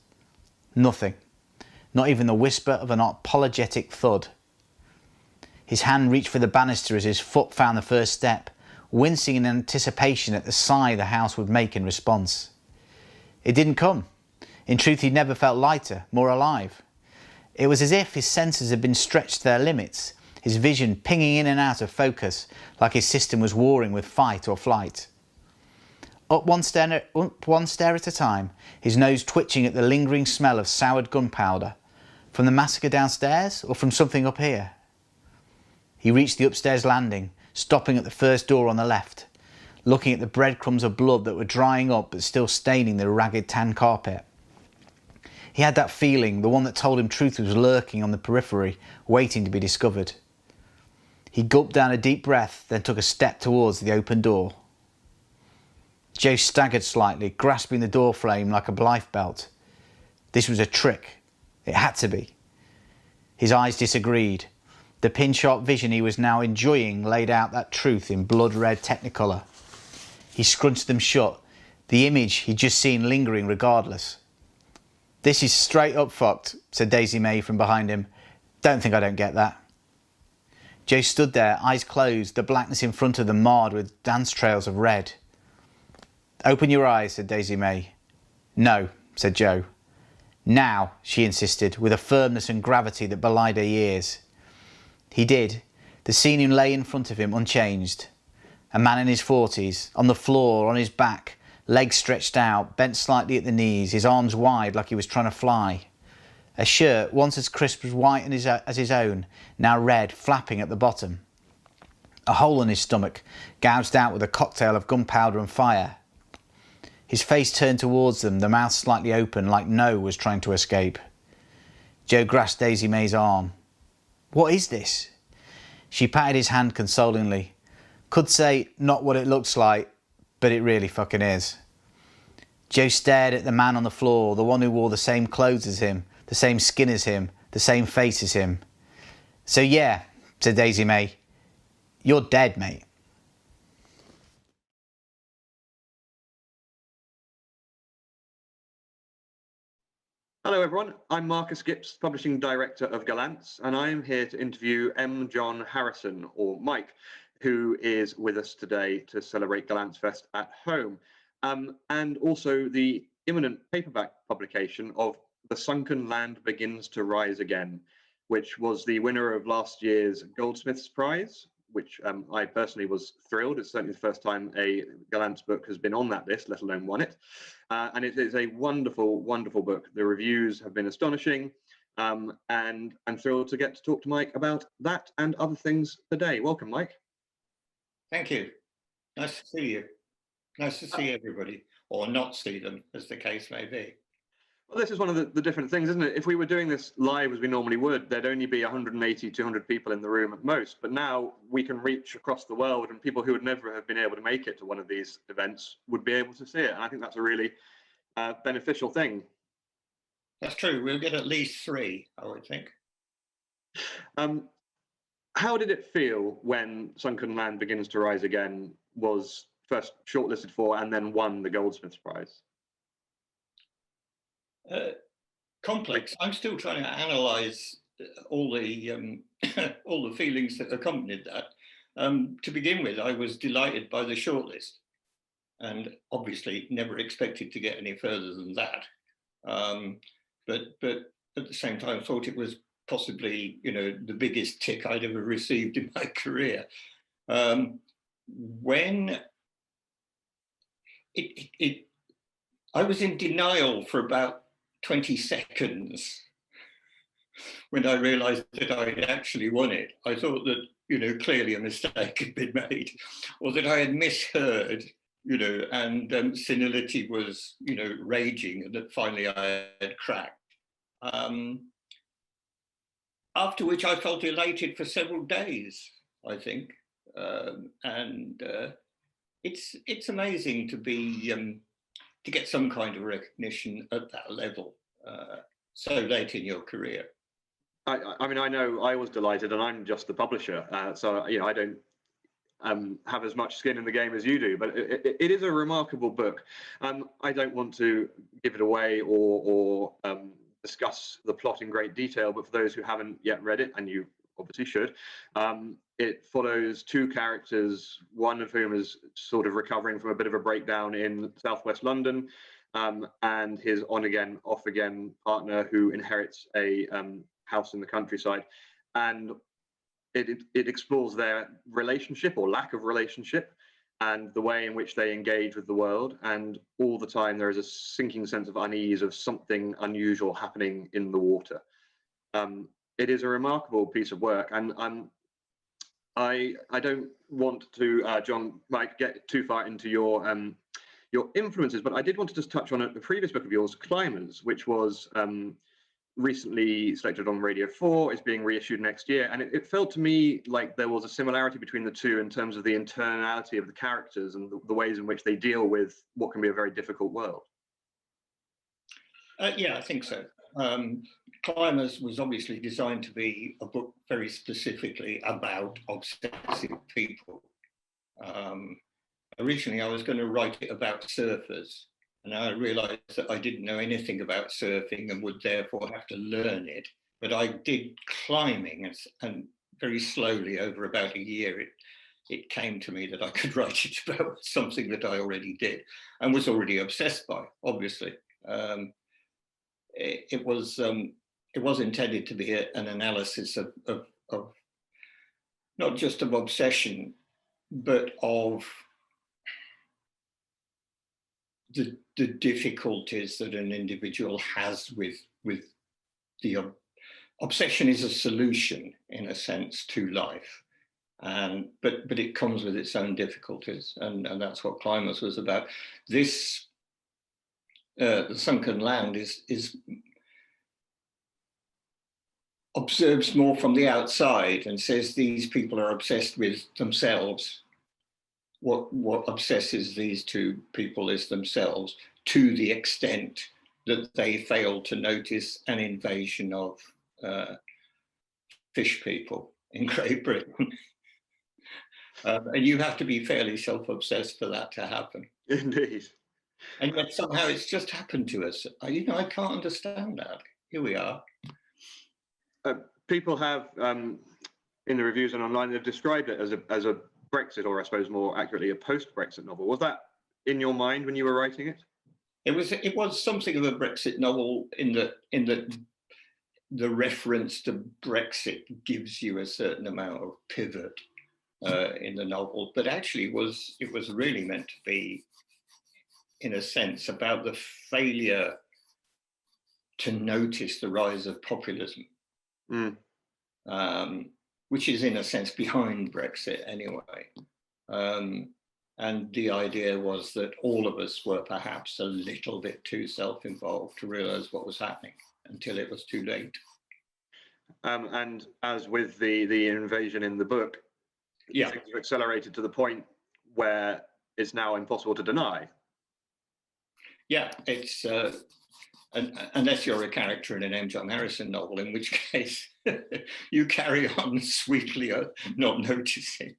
Nothing. Not even the whisper of an apologetic thud. His hand reached for the banister as his foot found the first step, wincing in anticipation at the sigh the house would make in response. It didn't come. In truth, he'd never felt lighter, more alive. It was as if his senses had been stretched to their limits, his vision pinging in and out of focus, like his system was warring with fight or flight. Up one stair at a time, his nose twitching at the lingering smell of soured gunpowder. From the massacre downstairs, or from something up here? He reached the upstairs landing, stopping at the first door on the left, looking at the breadcrumbs of blood that were drying up but still staining the ragged tan carpet. He had that feeling, the one that told him truth was lurking on the periphery, waiting to be discovered. He gulped down a deep breath, then took a step towards the open door. Joe staggered slightly, grasping the door frame like a life belt. This was a trick. It had to be. His eyes disagreed. The pin-sharp vision he was now enjoying laid out that truth in blood-red technicolor. He scrunched them shut, the image he'd just seen lingering regardless. This is straight up fucked, said Daisy May from behind him. Don't think I don't get that. Joe stood there, eyes closed, the blackness in front of them marred with dance trails of red. Open your eyes, said Daisy May. No, said Joe. Now, she insisted, with a firmness and gravity that belied her years. He did. The scene lay in front of him unchanged. A man in his 40s, on the floor, on his back, legs stretched out, bent slightly at the knees, his arms wide like he was trying to fly. A shirt, once as crisp as white as his own, now red, flapping at the bottom. A hole in his stomach, gouged out with a cocktail of gunpowder and fire. His face turned towards them, the mouth slightly open, like No was trying to escape. Joe grasped Daisy May's arm. What is this? She patted his hand consolingly. Could say, not what it looks like, but it really fucking is. Joe stared at the man on the floor, the one who wore the same clothes as him, the same skin as him, the same face as him. So yeah, said Daisy May, you're dead, mate. Hello everyone, I'm Marcus Gipps, Publishing Director of Gollantz, and I am here to interview M. John Harrison, or Mike, who is with us today to celebrate GollanczFest at home, and also the imminent paperback publication of The Sunken Land Begins to Rise Again, which was the winner of last year's Goldsmiths Prize, which I personally was thrilled. It's certainly the first time a Gollantz book has been on that list, let alone won it. And it is a wonderful, wonderful book. The reviews have been astonishing, and I'm thrilled to get to talk to Mike about that and other things today. Welcome, Mike. Thank you. Nice to see you. Nice to see everybody, or not see them, as the case may be. Well, this is one of the different things, isn't it? If we were doing this live as we normally would, there'd only be 180, 200 people in the room at most. But now we can reach across the world, and people who would never have been able to make it to one of these events would be able to see it. And I think that's a really beneficial thing. That's true. We'll get at least 3, I would think. How did it feel when Sunken Land Begins to Rise Again was first shortlisted for and then won the Goldsmiths Prize? Complex. I'm still trying to analyse all the all the feelings that accompanied that. To begin with, I was delighted by the shortlist, and obviously never expected to get any further than that. But at the same time, thought it was possibly, you know, the biggest tick I'd ever received in my career. When I was in denial for about 20 seconds when I realised that I'd actually won it. I thought that, you know, clearly a mistake had been made, or that I had misheard, you know, and senility was, you know, raging, and that finally I had cracked. After which I felt elated for several days, I think, and it's amazing to be to get some kind of recognition at that level so late in your career. I mean, I know I was delighted, and I'm just the publisher, so you know, I don't have as much skin in the game as you do, but it is a remarkable book. I don't want to give it away or discuss the plot in great detail, but for those who haven't yet read it, and you obviously should, it follows 2 characters, one of whom is sort of recovering from a bit of a breakdown in southwest London, and his on-again, off-again partner who inherits a house in the countryside. And it explores their relationship or lack of relationship and the way in which they engage with the world. And all the time there is a sinking sense of unease of something unusual happening in the water. It is a remarkable piece of work, and I don't want to, John, Mike, get too far into your influences, but I did want to just touch on a previous book of yours, Climbers, which was recently selected on Radio 4, is being reissued next year, and it felt to me like there was a similarity between the two in terms of the internality of the characters and the ways in which they deal with what can be a very difficult world. Yeah, I think so. Climbers was obviously designed to be a book very specifically about obsessive people. Originally, I was going to write it about surfers, and I realised that I didn't know anything about surfing and would therefore have to learn it. But I did climbing, and very slowly, over about a year, it came to me that I could write it about something that I already did and was already obsessed by, obviously. It was intended to be an analysis of not just of obsession, but of the difficulties that an individual has with the obsession is a solution in a sense to life, but it comes with its own difficulties, and that's what Climbers was about. This The Sunken Land is observes more from the outside and says these people are obsessed with themselves. What obsesses these 2 people is themselves, to the extent that they fail to notice an invasion of fish people in Great Britain. And you have to be fairly self-obsessed for that to happen. Indeed. And yet somehow it's just happened to us. I can't understand that. Here we are. People have, in the reviews and online, they've described it as a Brexit, or I suppose more accurately, a post-Brexit novel. Was that in your mind when you were writing it? It was something of a Brexit novel in that the reference to Brexit gives you a certain amount of pivot in the novel, but actually it was really meant to be, in a sense, about the failure to notice the rise of populism, which is in a sense behind Brexit anyway. And the idea was that all of us were perhaps a little bit too self-involved to realize what was happening until it was too late. And as with the invasion in the book, yeah, things have accelerated to the point where it's now impossible to deny. Yeah, it's unless you're a character in an M. John Harrison novel, in which case you carry on sweetly not noticing.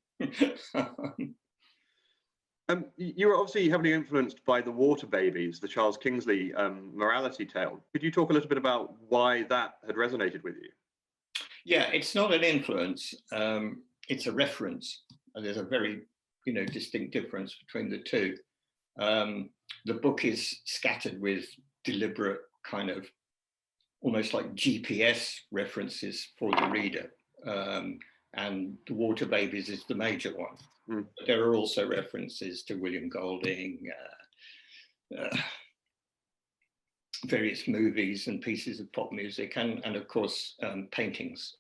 You were obviously heavily influenced by The Water Babies, the Charles Kingsley morality tale. Could you talk a little bit about why that had resonated with you? Yeah, it's not an influence, it's a reference. And there's a very, distinct difference between the two. The book is scattered with deliberate kind of almost like GPS references for the reader. And The Water Babies is the major one. But there are also references to William Golding, various movies and pieces of pop music, and of course paintings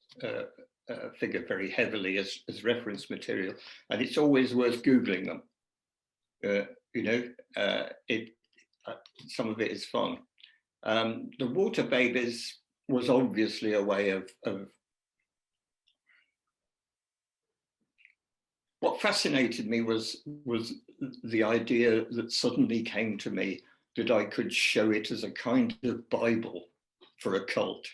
figure very heavily as reference material. And it's always worth Googling them. Some of it is fun. The Water Babies was obviously a way of what fascinated me was the idea that suddenly came to me that I could show it as a kind of Bible for a cult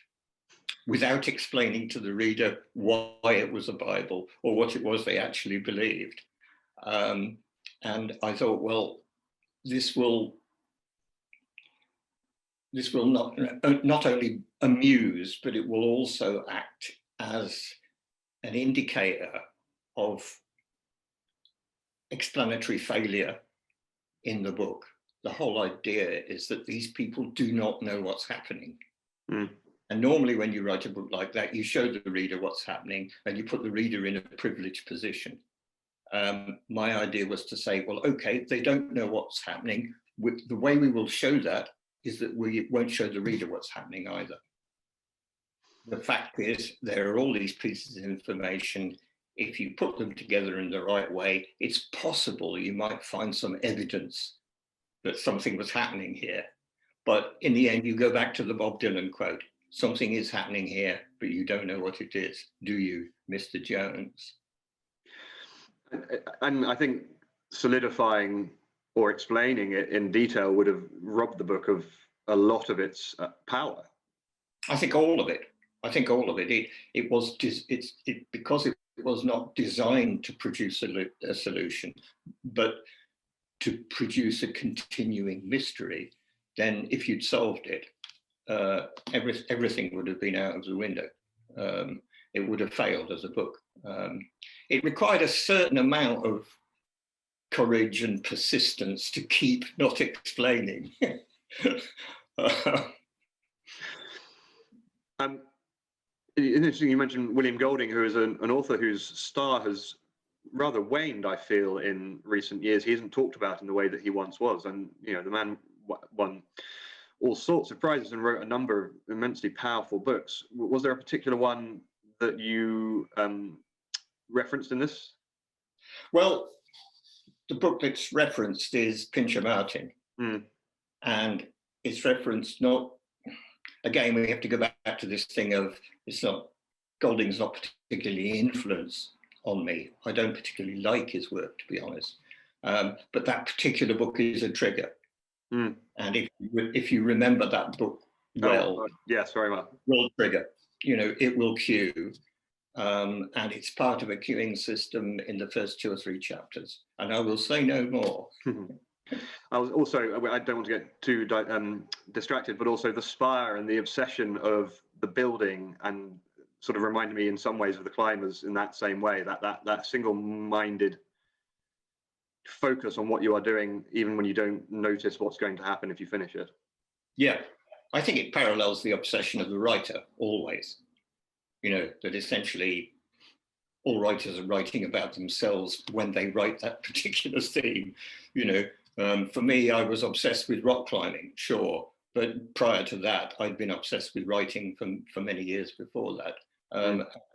without explaining to the reader why it was a Bible or what it was they actually believed. And I thought, well, this will not only amuse, but it will also act as an indicator of explanatory failure in the book. The whole idea is that these people do not know what's happening. And normally when you write a book like that, you show the reader what's happening and you put the reader in a privileged position. My idea was to say, well, okay, they don't know what's happening. The way we will show that is that we won't show the reader what's happening either. The fact is, there are all these pieces of information. If you put them together in the right way, it's possible you might find some evidence that something was happening here. But in the end, you go back to the Bob Dylan quote, something is happening here, but you don't know what it is, do you, Mr. Jones? And I think solidifying or explaining it in detail would have robbed the book of a lot of its power. I think all of it. It was because it was not designed to produce a solution, but to produce a continuing mystery. Then, if you'd solved it, everything would have been out of the window. It would have failed as a book. It required a certain amount of courage and persistence to keep not explaining. Interesting, you mentioned William Golding, who is an author whose star has rather waned, I feel, in recent years. He isn't talked about in the way that he once was. And, the man won all sorts of prizes and wrote a number of immensely powerful books. Was there a particular one that you referenced in this? Well, the book that's referenced is Pincher Martin. And it's referenced not, again, we have to go back to this thing of Golding's not particularly influenced on me. I don't particularly like his work, to be honest. But that particular book is a trigger. And if you remember that book well, yes, very well. It will trigger, it will cue. and it's part of a queuing system in the first 2 or 3 chapters. And I will say no more. I was also, I don't want to get too distracted, but also the spire and the obsession of the building, and sort of reminded me in some ways of the climbers in that same way, that single-minded focus on what you are doing, even when you don't notice what's going to happen if you finish it. Yeah, I think it parallels the obsession of the writer always. You know, that essentially all writers are writing about themselves when they write that particular theme. You know, for me, I was obsessed with rock climbing, sure, but prior to that, I'd been obsessed with writing for many years before that.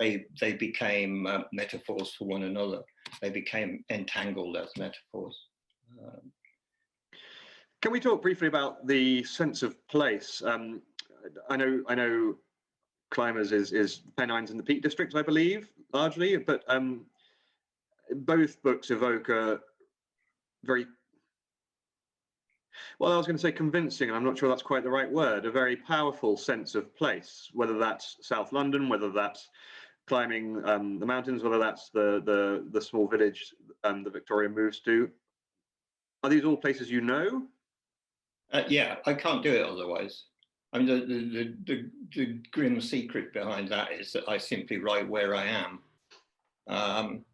They became metaphors for one another. They became entangled as metaphors. Can we talk briefly about the sense of place? I know Climbers is Pennines in the Peak District, I believe, largely, but both books evoke a very, well, I was going to say convincing, and I'm not sure that's quite the right word, a very powerful sense of place, whether that's South London, whether that's climbing the mountains, whether that's the small village that Victoria moves to. Are these all places you know? Yeah, I can't do it otherwise. I mean, the grim secret behind that is that I simply write where I am.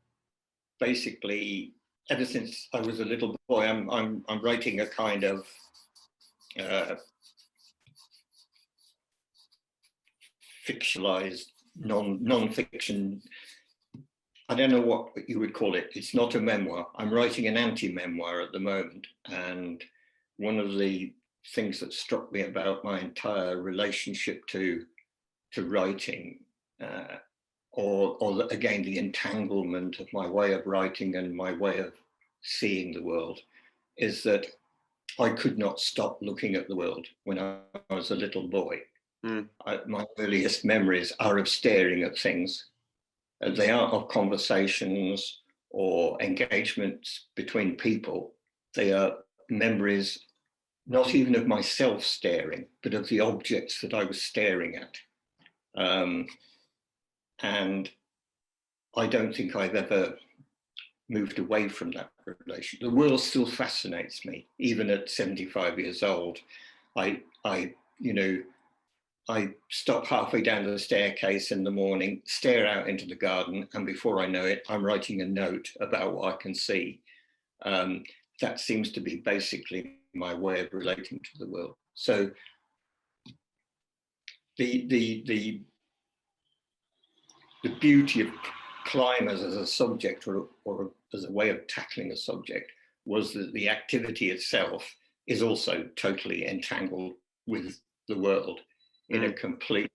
Basically, ever since I was a little boy, I'm writing a kind of fictionalized non-fiction. I don't know what you would call it. It's not a memoir. I'm writing an anti-memoir at the moment, and one of the things that struck me about my entire relationship to writing, or again the entanglement of my way of writing and my way of seeing the world, is that I could not stop looking at the world when I was a little boy. My earliest memories are of staring at things. They aren't of conversations or engagements between people. They are memories not even of myself staring, but of the objects that I was staring at. And I don't think I've ever moved away from that relation. The world still fascinates me, even at 75 years old. I stop halfway down the staircase in the morning, stare out into the garden, and before I know it, I'm writing a note about what I can see. That seems to be basically my way of relating to the world. So the beauty of climbers as a subject, or as a way of tackling a subject, was that the activity itself is also totally entangled with the world in a completely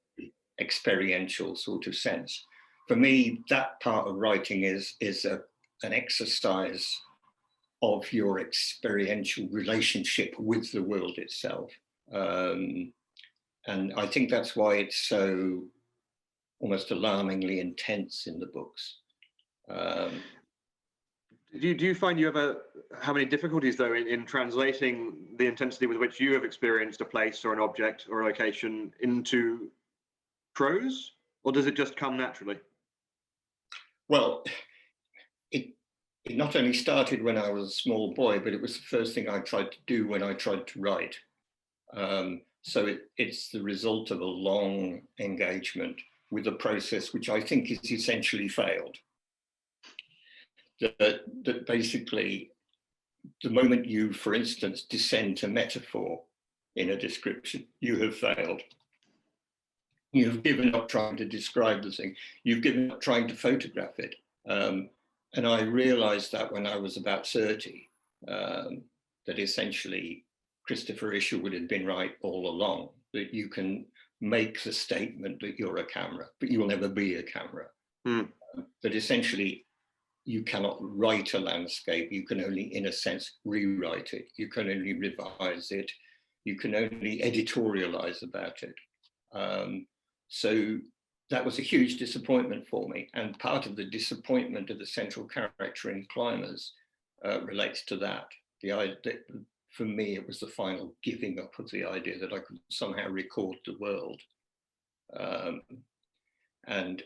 experiential sort of sense. For me, that part of writing is an exercise of your experiential relationship with the world itself. And I think that's why it's so almost alarmingly intense in the books. Do you find you ever have any difficulties, though, in translating the intensity with which you have experienced a place or an object or a location into prose, or does it just come naturally? Well, it not only started when I was a small boy, but it was the first thing I tried to do when I tried to write. So it's the result of a long engagement with a process which I think is essentially failed. That basically, the moment you, for instance, descend to metaphor in a description, you have failed. You've given up trying to describe the thing. You've given up trying to photograph it. And I realized that when I was about 30, that essentially Christopher Isherwood had been right all along, that you can make the statement that you're a camera, but you will never be a camera. That essentially you cannot write a landscape. You can only, in a sense, rewrite it. You can only revise it. You can only editorialize about it. So that was a huge disappointment for me. And part of the disappointment of the central character in Climbers relates to that. The idea that, for me, it was the final giving up of the idea that I could somehow record the world. And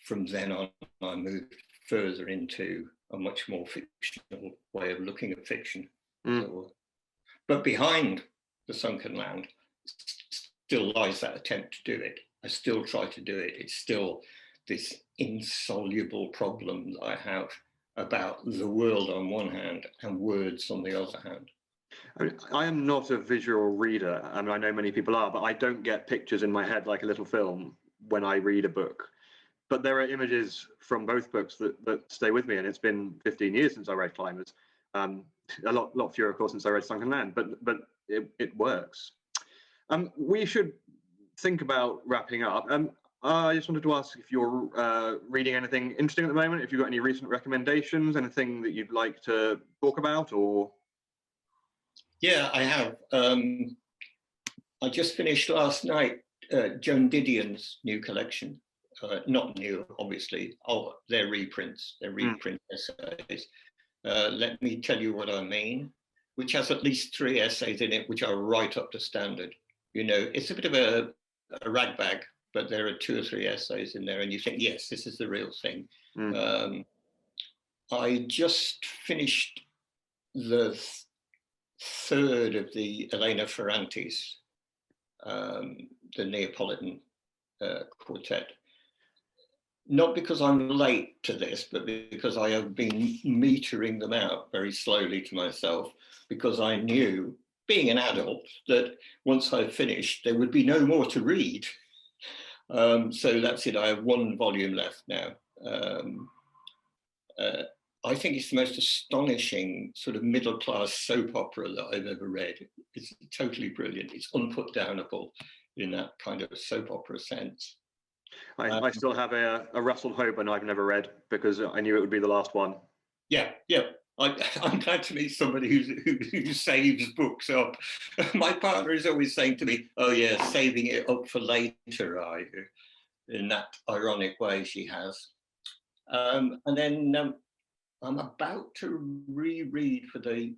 from then on, I moved further into a much more fictional way of looking at fiction. So, but behind The Sunken Land still lies that attempt to do it. I still try to do it. It's still this insoluble problem that I have about the world on one hand and words on the other hand. I mean, I am not a visual reader. I mean, I know many people are, but I don't get pictures in my head like a little film when I read a book. But there are images from both books that stay with me, and it's been 15 years since I read Climbers. A lot fewer, of course, since I read Sunken Land, but it works. We should think about wrapping up. I just wanted to ask if you're reading anything interesting at the moment, if you've got any recent recommendations, anything that you'd like to talk about, or... Yeah, I have. I just finished last night Joan Didion's new collection. Not new, obviously. Oh, they're reprints. They're reprint essays. Let me tell you what I mean, which has at least 3 essays in it which are right up to standard. You know, it's a bit of a rag bag, but there are 2 or 3 essays in there, and you think, yes, this is the real thing. I just finished the 3rd of the Elena Ferrante's, the Neapolitan quartet. Not because I'm late to this, but because I have been metering them out very slowly to myself, because I knew, being an adult, that once I finished, there would be no more to read. So that's it. I have 1 volume left now. I think it's the most astonishing sort of middle-class soap opera that I've ever read. It's totally brilliant. It's unputdownable in that kind of soap opera sense. I still have a Russell Hoban I've never read because I knew it would be the last one. Yeah. I'm glad to meet somebody who saves books up. My partner is always saying to me, "Oh yeah, saving it up for later," in that ironic way she has. And then I'm about to reread for the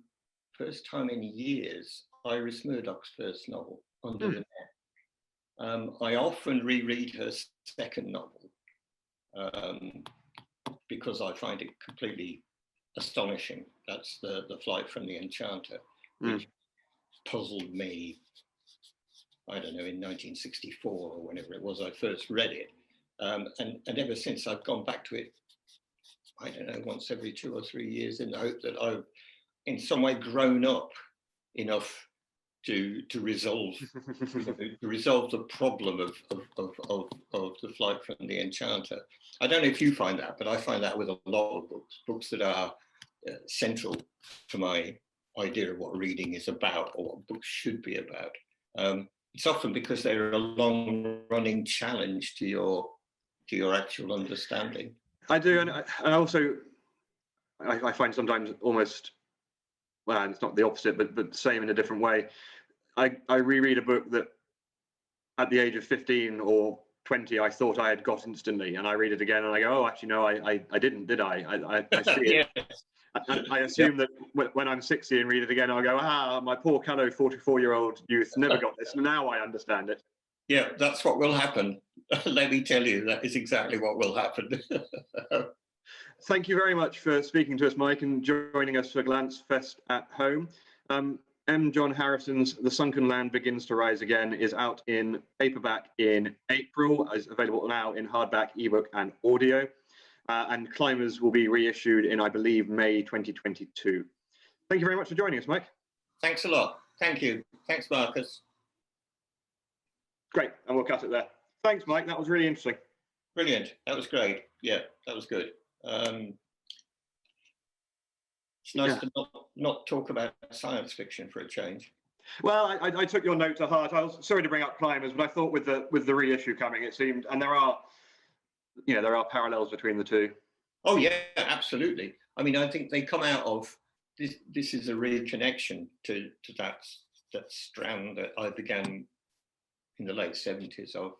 first time in years Iris Murdoch's first novel, Under the Net. I often reread her second novel because I find it completely astonishing. That's the Flight from the Enchanter, which puzzled me, I don't know, in 1964 or whenever it was I first read it. And ever since I've gone back to it, I don't know, once every 2 or 3 years in the hope that I've in some way grown up enough to resolve the problem of the Flight from the Enchanter. I don't know if you find that, but I find that with a lot of books that are central to my idea of what reading is about or what books should be about. It's often because they're a long-running challenge to your actual understanding. I do, and I find sometimes almost, well, it's not the opposite, but same in a different way. I reread a book that at the age of 15 or 20 I thought I had got instantly, and I read it again and I go, oh, actually no, I didn't, did I? I see it. I assume that when I'm 60 and read it again, I'll go, my poor callow 44-year-old youth never got this. Now I understand it. Yeah, that's what will happen. Let me tell you, that is exactly what will happen. Thank you very much for speaking to us, Mike, and joining us for GollanczFest at home. M. John Harrison's The Sunken Land Begins to Rise Again is out in paperback in April, is available now in hardback, ebook, and audio. And Climbers will be reissued in, I believe, May 2022. Thank you very much for joining us, Mike. Thanks a lot. Thank you. Thanks, Marcus. Great, and we'll cut it there. Thanks, Mike. That was really interesting. Brilliant. That was great. Yeah, that was good. It's nice to not talk about science fiction for a change. Well, I took your note to heart. I was sorry to bring up Climbers, but I thought with the reissue coming, it seemed, and there are parallels between the two. Oh yeah, absolutely. I mean, I think they come out of this. This is a reconnection to that strand that I began in the late 70s of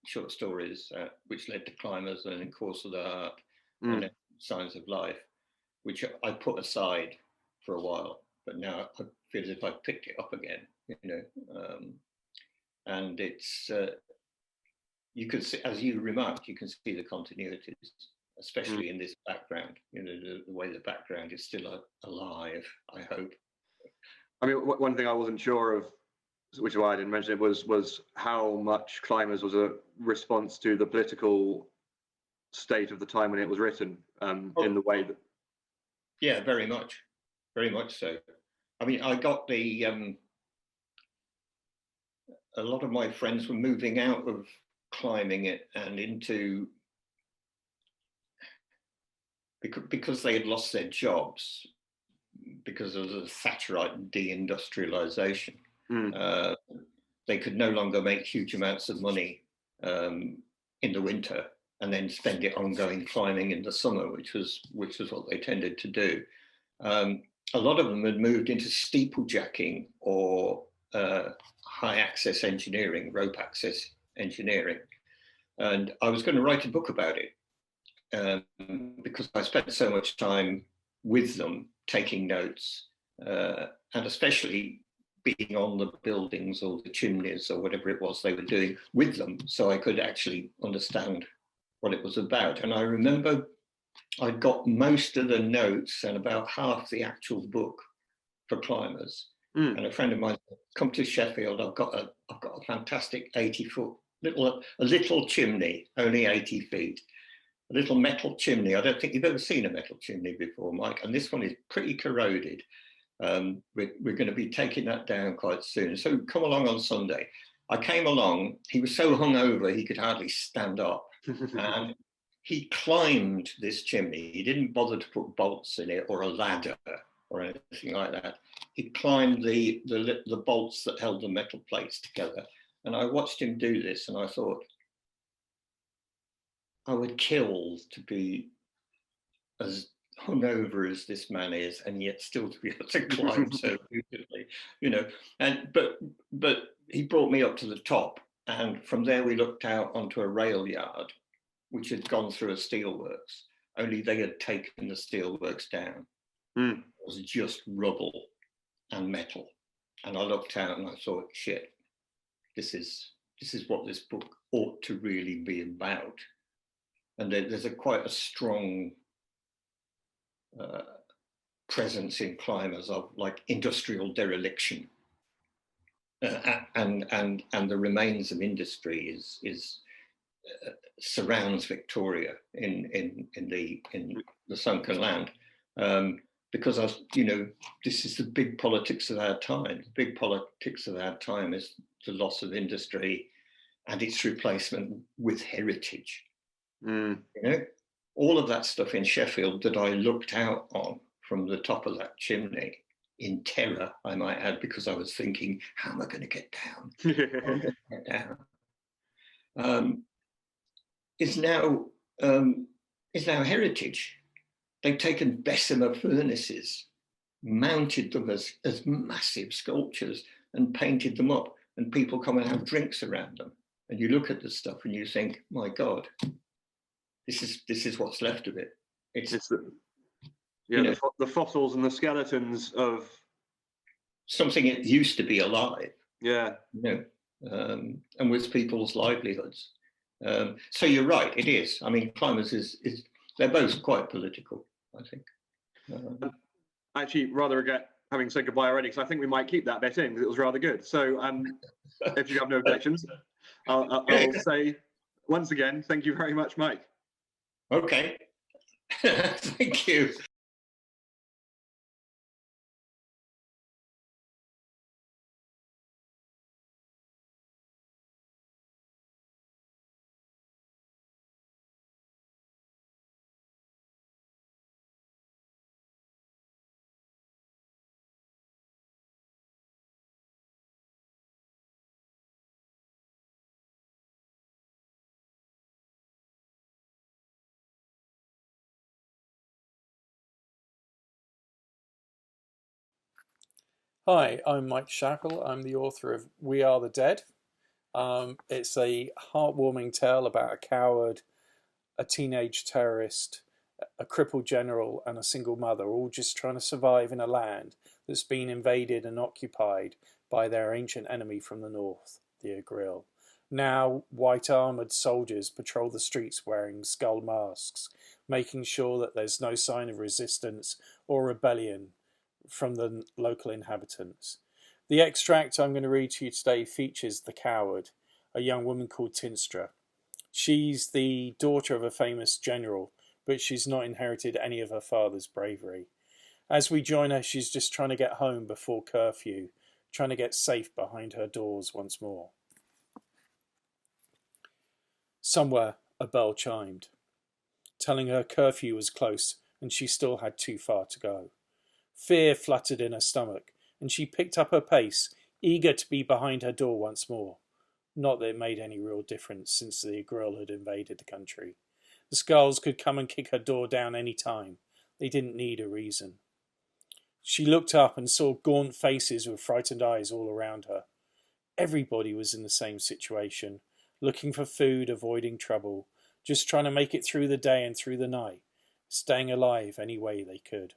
short stories, which led to Climbers and In Course of the Heart and then Signs of Life, which I put aside for a while, but now I feel as if I've picked it up again, and it's you could see, as you remarked, you can see the continuities, especially in this background. You know, the way the background is still alive, I hope. I mean, one thing I wasn't sure of, which is why I didn't mention it, was how much Climbers was a response to the political state of the time when it was written, in the way that... Yeah, very much so. I mean, I got the, a lot of my friends were moving out of climbing it and into, because they had lost their jobs because of the Thatcherite deindustrialization. They could no longer make huge amounts of money in the winter and then spend it on going climbing in the summer, which was what they tended to do. A lot of them had moved into steeplejacking or high access engineering, rope access engineering. And I was going to write a book about it because I spent so much time with them taking notes, and especially being on the buildings or the chimneys or whatever it was they were doing with them, so I could actually understand what it was about. And I remember I got most of the notes and about half the actual book for Climbers. And a friend of mine said, "Come to Sheffield. I've got a fantastic 80-foot little chimney, only 80 feet, a little metal chimney. I don't think you've ever seen a metal chimney before, Mike. And this one is pretty corroded. We're going to be taking that down quite soon. So come along on Sunday." I came along. He was so hungover he could hardly stand up, and he climbed this chimney. He didn't bother to put bolts in it or a ladder or anything like that. He climbed the bolts that held the metal plates together. And I watched him do this, and I thought, I would kill to be as hungover as this man is, and yet still to be able to climb so beautifully, you know. And but he brought me up to the top, and from there we looked out onto a rail yard, which had gone through a steelworks. Only they had taken the steelworks down. It was just rubble and metal. And I looked out and I thought, shit, this is what this book ought to really be about. And there's quite a strong presence in Climbers of like industrial dereliction, and the remains of industry surrounds Victoria in the sunken land, because this is the big politics of our time. The big politics of our time is the loss of industry and its replacement with heritage. You know, all of that stuff in Sheffield that I looked out on from the top of that chimney in terror, I might add, because I was thinking, how am I going to get down? How am I going to get down? Is now heritage. They've taken Bessemer furnaces, mounted them as massive sculptures and painted them up, and people come and have drinks around them. And you look at the stuff and you think, my God, this is what's left of it. It's the fossils and the skeletons of something that used to be alive. Yeah. You know, and with people's livelihoods. So you're right, it is. I mean, Climbers is they're both quite political, I think. I actually rather regret having said goodbye already, because I think we might keep that bit in because it was rather good. So if you have no objections, I'll say once again, thank you very much, Mike. Okay. Thank you. Hi, I'm Mike Shackle. I'm the author of We Are the Dead. It's a heartwarming tale about a coward, a teenage terrorist, a crippled general, and a single mother, all just trying to survive in a land that's been invaded and occupied by their ancient enemy from the north, the Agril. Now white armoured soldiers patrol the streets wearing skull masks, making sure that there's no sign of resistance or rebellion from the local inhabitants. The extract I'm going to read to you today features the coward, a young woman called Tinstra. She's the daughter of a famous general, but she's not inherited any of her father's bravery. As we join her, she's just trying to get home before curfew, trying to get safe behind her doors once more. Somewhere a bell chimed, telling her curfew was close and she still had too far to go. Fear fluttered in her stomach, and she picked up her pace, eager to be behind her door once more. Not that it made any real difference since the Grill had invaded the country. The Skulls could come and kick her door down any time. They didn't need a reason. She looked up and saw gaunt faces with frightened eyes all around her. Everybody was in the same situation, looking for food, avoiding trouble, just trying to make it through the day and through the night, staying alive any way they could.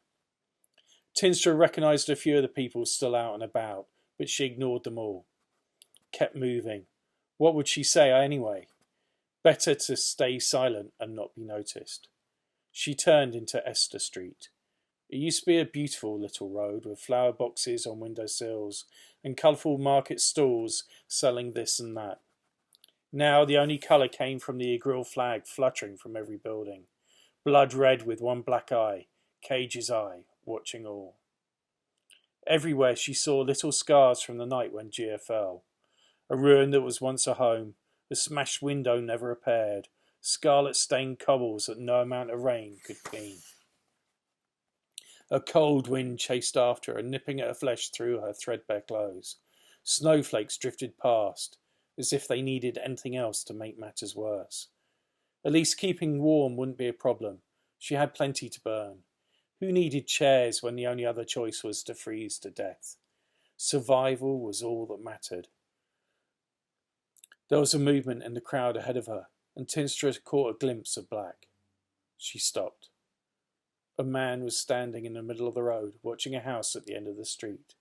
Tinstra recognised a few of the people still out and about, but she ignored them all. Kept moving. What would she say anyway? Better to stay silent and not be noticed. She turned into Esther Street. It used to be a beautiful little road with flower boxes on windowsills and colourful market stalls selling this and that. Now the only colour came from the Grill flag fluttering from every building. Blood red with one black eye, Cage's eye, watching all. Everywhere she saw little scars from the night when Gia fell. A ruin that was once a home, a smashed window never repaired, scarlet-stained cobbles that no amount of rain could clean. A cold wind chased after her, nipping at her flesh through her threadbare clothes. Snowflakes drifted past, as if they needed anything else to make matters worse. At least keeping warm wouldn't be a problem. She had plenty to burn. Who needed chairs when the only other choice was to freeze to death? Survival was all that mattered. There was a movement in the crowd ahead of her, and Tinstra caught a glimpse of black. She stopped. A man was standing in the middle of the road, watching a house at the end of the street.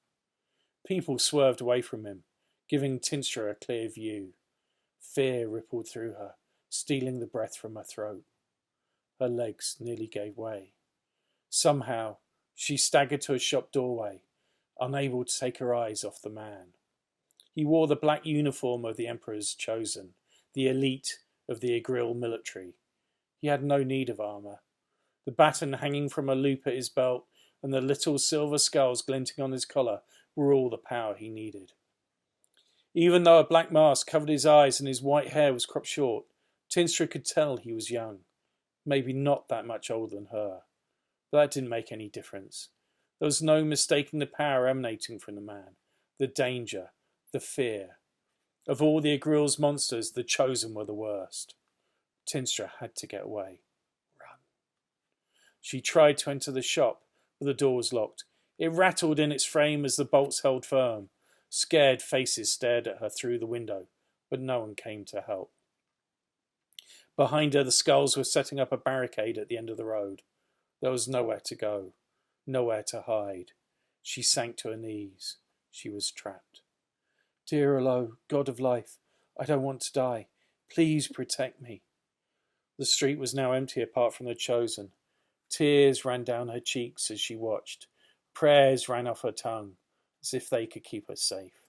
People swerved away from him, giving Tinstra a clear view. Fear rippled through her, stealing the breath from her throat. Her legs nearly gave way. Somehow, she staggered to a shop doorway, unable to take her eyes off the man. He wore the black uniform of the Emperor's Chosen, the elite of the Grill military. He had no need of armour. The baton hanging from a loop at his belt and the little silver skulls glinting on his collar were all the power he needed. Even though a black mask covered his eyes and his white hair was cropped short, Tinstra could tell he was young, maybe not that much older than her. But that didn't make any difference. There was no mistaking the power emanating from the man, the danger, the fear. Of all the Grill's monsters, the Chosen were the worst. Tinstra had to get away. Run. She tried to enter the shop, but the door was locked. It rattled in its frame as the bolts held firm. Scared faces stared at her through the window, but no one came to help. Behind her, the Skulls were setting up a barricade at the end of the road. There was nowhere to go, nowhere to hide. She sank to her knees. She was trapped. Dear Alo, God of life, I don't want to die. Please protect me. The street was now empty apart from the Chosen. Tears ran down her cheeks as she watched. Prayers ran off her tongue, as if they could keep her safe.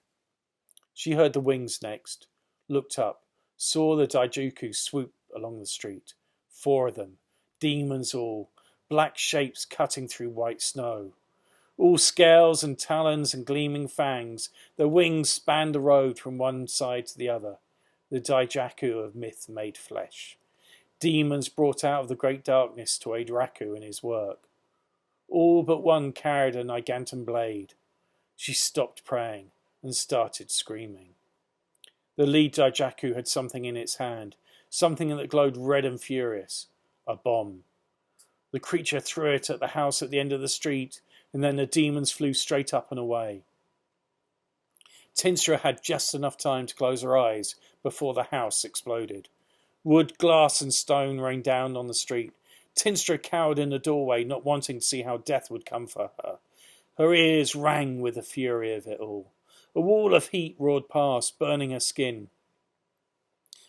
She heard the wings next, looked up, saw the Daijuku swoop along the street. 4 of them, demons all, black shapes cutting through white snow. All scales and talons and gleaming fangs, their wings spanned the road from one side to the other. The Daijaku of myth made flesh. Demons brought out of the great darkness to aid Raku in his work. All but one carried a Nigantan blade. She stopped praying and started screaming. The lead Daijaku had something in its hand, something that glowed red and furious. A bomb. The creature threw it at the house at the end of the street, and then the demons flew straight up and away. Tinstra had just enough time to close her eyes before the house exploded. Wood, glass and stone rained down on the street. Tinstra cowered in the doorway, not wanting to see how death would come for her. Her ears rang with the fury of it all. A wall of heat roared past, burning her skin.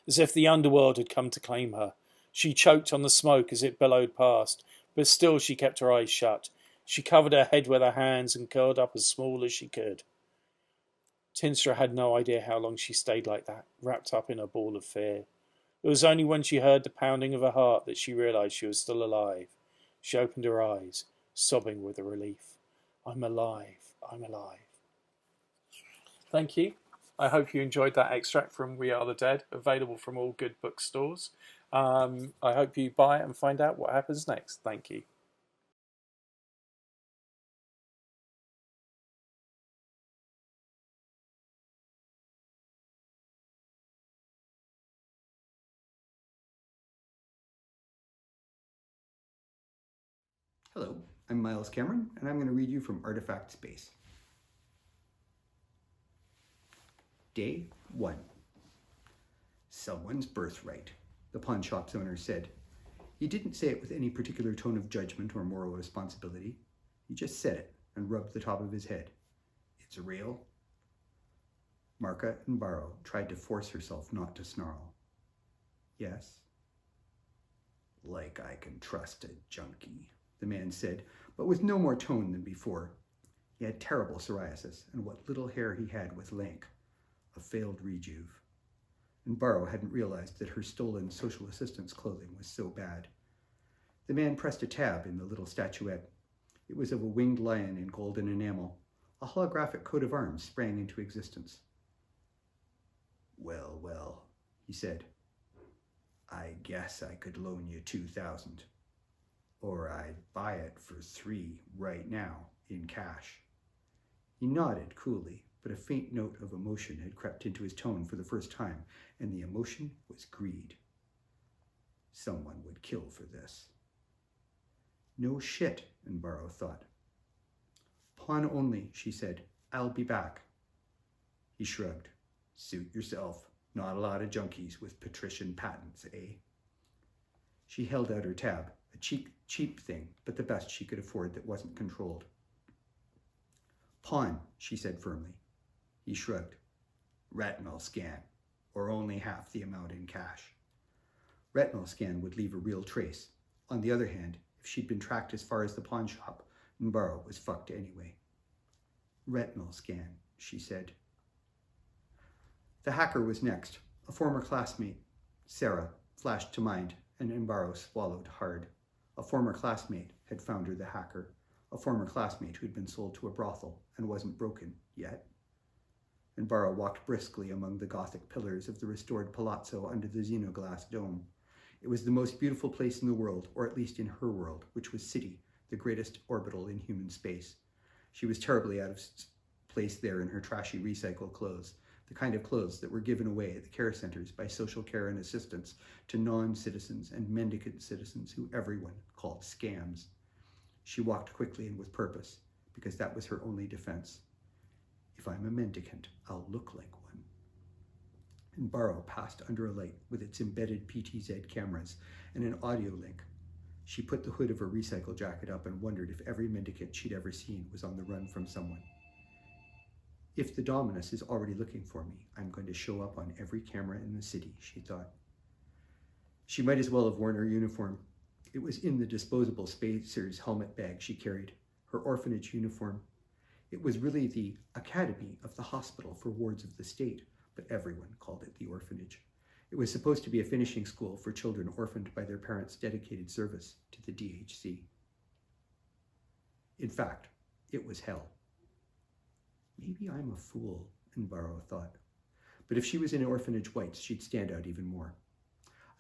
as if the underworld had come to claim her. She choked on the smoke as it billowed past, but still she kept her eyes shut. She covered her head with her hands and curled up as small as she could. Tinstra had no idea how long she stayed like that, wrapped up in a ball of fear. It was only when she heard the pounding of her heart that she realised she was still alive. She opened her eyes, sobbing with relief. I'm alive. I'm alive. Thank you. I hope you enjoyed that extract from We Are the Dead, available from all good bookstores. I hope you buy it and find out what happens next. Thank you. Hello, I'm Miles Cameron, and I'm going to read you from Artifact Space. Day 1. Someone's birthright, the pawn shop's owner said. He didn't say it with any particular tone of judgment or moral responsibility. He just said it and rubbed the top of his head. It's real. Marka and Barrow tried to force herself not to snarl. Yes. Like I can trust a junkie, the man said, but with no more tone than before. He had terrible psoriasis, and what little hair he had was lank, a failed rejuve. And Barrow hadn't realized that her stolen social assistance clothing was so bad. The man pressed a tab in the little statuette. It was of a winged lion in golden enamel. A holographic coat of arms sprang into existence. Well, well, he said. I guess I could loan you 2,000. Or I'd buy it for 3 right now, in cash. He nodded coolly, but a faint note of emotion had crept into his tone for the first time, and the emotion was greed. Someone would kill for this. No shit, Barrow thought. Pawn only, she said. I'll be back. He shrugged. Suit yourself. Not a lot of junkies with patrician patents, eh? She held out her tab, a cheap thing, but the best she could afford that wasn't controlled. Pawn, she said firmly. He shrugged. Retinal scan, or only half the amount in cash. Retinal scan would leave a real trace. On the other hand, if she'd been tracked as far as the pawn shop, Barrow was fucked anyway. Retinal scan, she said. The hacker was next. A former classmate, Sarah, flashed to mind, and Barrow swallowed hard. A former classmate had found her the hacker. A former classmate who'd been sold to a brothel and wasn't broken yet. And Barrow walked briskly among the Gothic pillars of the restored palazzo under the xenoglass dome. It was the most beautiful place in the world, or at least in her world, which was City, the greatest orbital in human space. She was terribly out of place there in her trashy recycled clothes, the kind of clothes that were given away at the care centers by social care and assistance to non-citizens and mendicant citizens who everyone called scams. She walked quickly and with purpose, because that was her only defense. If I'm a mendicant, I'll look like one. And Barrow passed under a light with its embedded PTZ cameras and an audio link. She put the hood of her recycle jacket up and wondered if every mendicant she'd ever seen was on the run from someone. If the Dominus is already looking for me, I'm going to show up on every camera in the city, she thought. She might as well have worn her uniform. It was in the disposable Spacer's helmet bag she carried, her orphanage uniform. It was really the Academy of the Hospital for Wards of the State, but everyone called it the orphanage. It was supposed to be a finishing school for children orphaned by their parents' dedicated service to the DHC. In fact, it was hell. Maybe I'm a fool, Barrow thought. But if she was in orphanage whites, she'd stand out even more.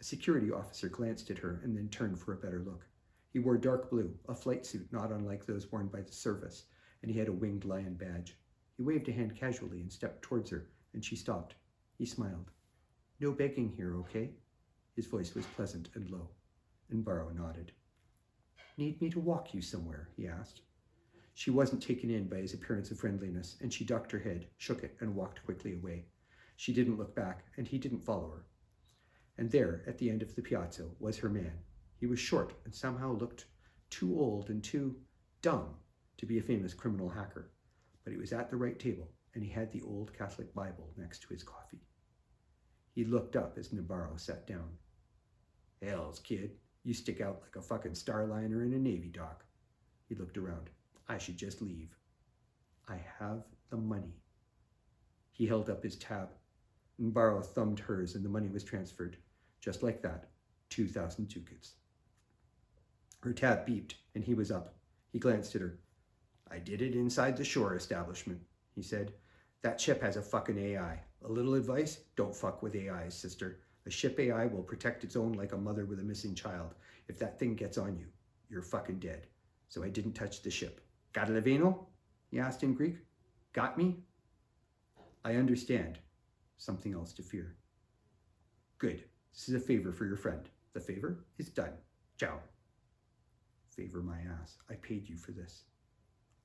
A security officer glanced at her and then turned for a better look. He wore dark blue, a flight suit not unlike those worn by the service, and he had a winged lion badge. He waved a hand casually and stepped towards her, and she stopped. He smiled. No begging here, okay? His voice was pleasant and low, and Barrow nodded. Need me to walk you somewhere? He asked. She wasn't taken in by his appearance of friendliness, and she ducked her head, shook it, and walked quickly away. She didn't look back, and he didn't follow her. And there, at the end of the piazza, was her man. He was short and somehow looked too old and too dumb to be a famous criminal hacker. But he was at the right table, and he had the old Catholic Bible next to his coffee. He looked up as Navarro sat down. Hells, kid, you stick out like a fucking starliner in a Navy dock. He looked around. I should just leave. I have the money. He held up his tab. Navarro thumbed hers and the money was transferred. Just like that, 2,000 ducats. Her tab beeped and he was up. He glanced at her. I did it inside the shore establishment, he said. That ship has a fucking AI. A little advice? Don't fuck with AIs, sister. A ship AI will protect its own like a mother with a missing child. If that thing gets on you, you're fucking dead. So I didn't touch the ship. Got a leveno? He asked in Greek. Got me? I understand. Something else to fear. Good. This is a favor for your friend. The favor is done. Ciao. Favor my ass. I paid you for this.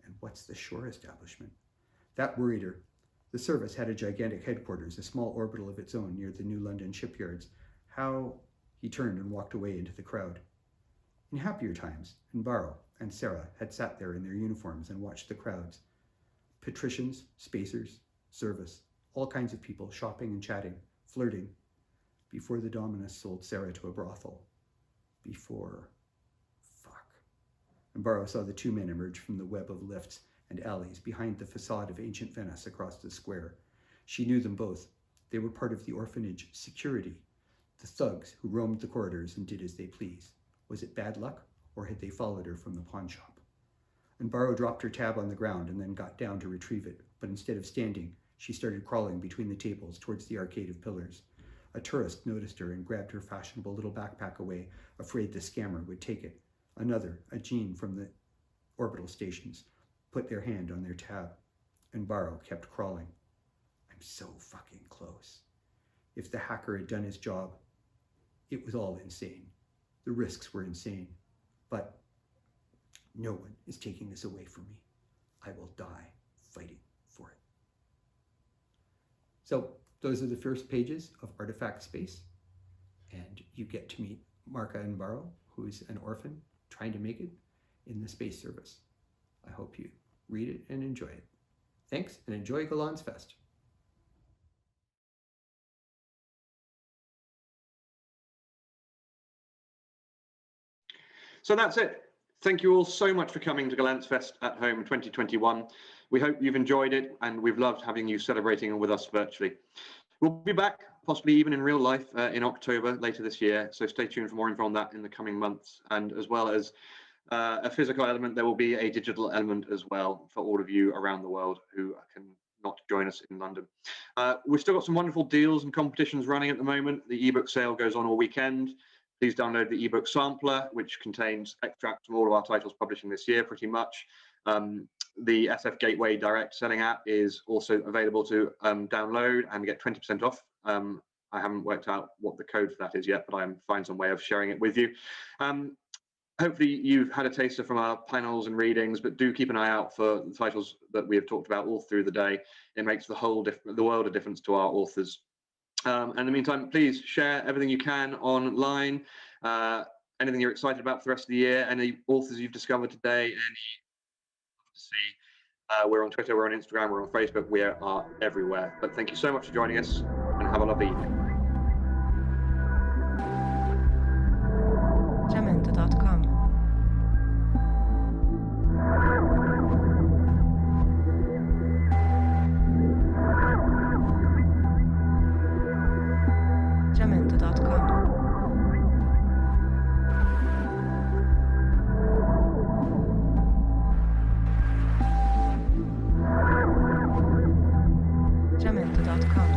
And what's the shore establishment? That worried her. The service had a gigantic headquarters, a small orbital of its own near the New London shipyards. How? He turned and walked away into the crowd. In happier times, Navarro and Sarah had sat there in their uniforms and watched the crowds. Patricians, spacers, service, all kinds of people shopping and chatting, flirting, before the Dominus sold Sarah to a brothel. Before... Fuck. Navarro saw the two men emerge from the web of lifts and alleys behind the facade of ancient Venice across the square. She knew them both. They were part of the orphanage security, the thugs who roamed the corridors and did as they pleased. Was it bad luck, or had they followed her from the pawn shop? Navarro dropped her tab on the ground and then got down to retrieve it, but instead of standing, she started crawling between the tables towards the arcade of pillars. A tourist noticed her and grabbed her fashionable little backpack away, afraid the scammer would take it. Another, a Jean from the orbital stations, put their hand on their tab. Navarro kept crawling. I'm so fucking close. If the hacker had done his job, it was all insane. The risks were insane. But no one is taking this away from me. I will die fighting for it. So those are the first pages of Artifact Space. And you get to meet Marka Navarro, who's an orphan trying to make it in the space service. I hope you read it and enjoy it. Thanks, and enjoy GollanczFest. So that's it. Thank you all so much for coming to GollanczFest at Home 2021. We hope you've enjoyed it, and we've loved having you celebrating with us virtually. We'll be back, possibly even in real life, in October later this year. So stay tuned for more info on that in the coming months. And as well as a physical element, there will be a digital element as well for all of you around the world who can not join us in London. We've still got some wonderful deals and competitions running at the moment. The ebook sale goes on all weekend. Please download the ebook sampler, which contains extracts from all of our titles publishing this year, pretty much. The SF Gateway Direct Selling app is also available to download and get 20% off. I haven't worked out what the code for that is yet, but I'll find some way of sharing it with you. Hopefully you've had a taster from our panels and readings, but do keep an eye out for the titles that we have talked about all through the day. It makes the world a difference to our authors. And in the meantime, please share everything you can online. Anything you're excited about for the rest of the year, any authors you've discovered today, we're on Twitter, we're on Instagram, we're on Facebook, we are everywhere. But thank you so much for joining us, and have a lovely evening. Jamendo.com. Jamendo.com. Jamendo.com.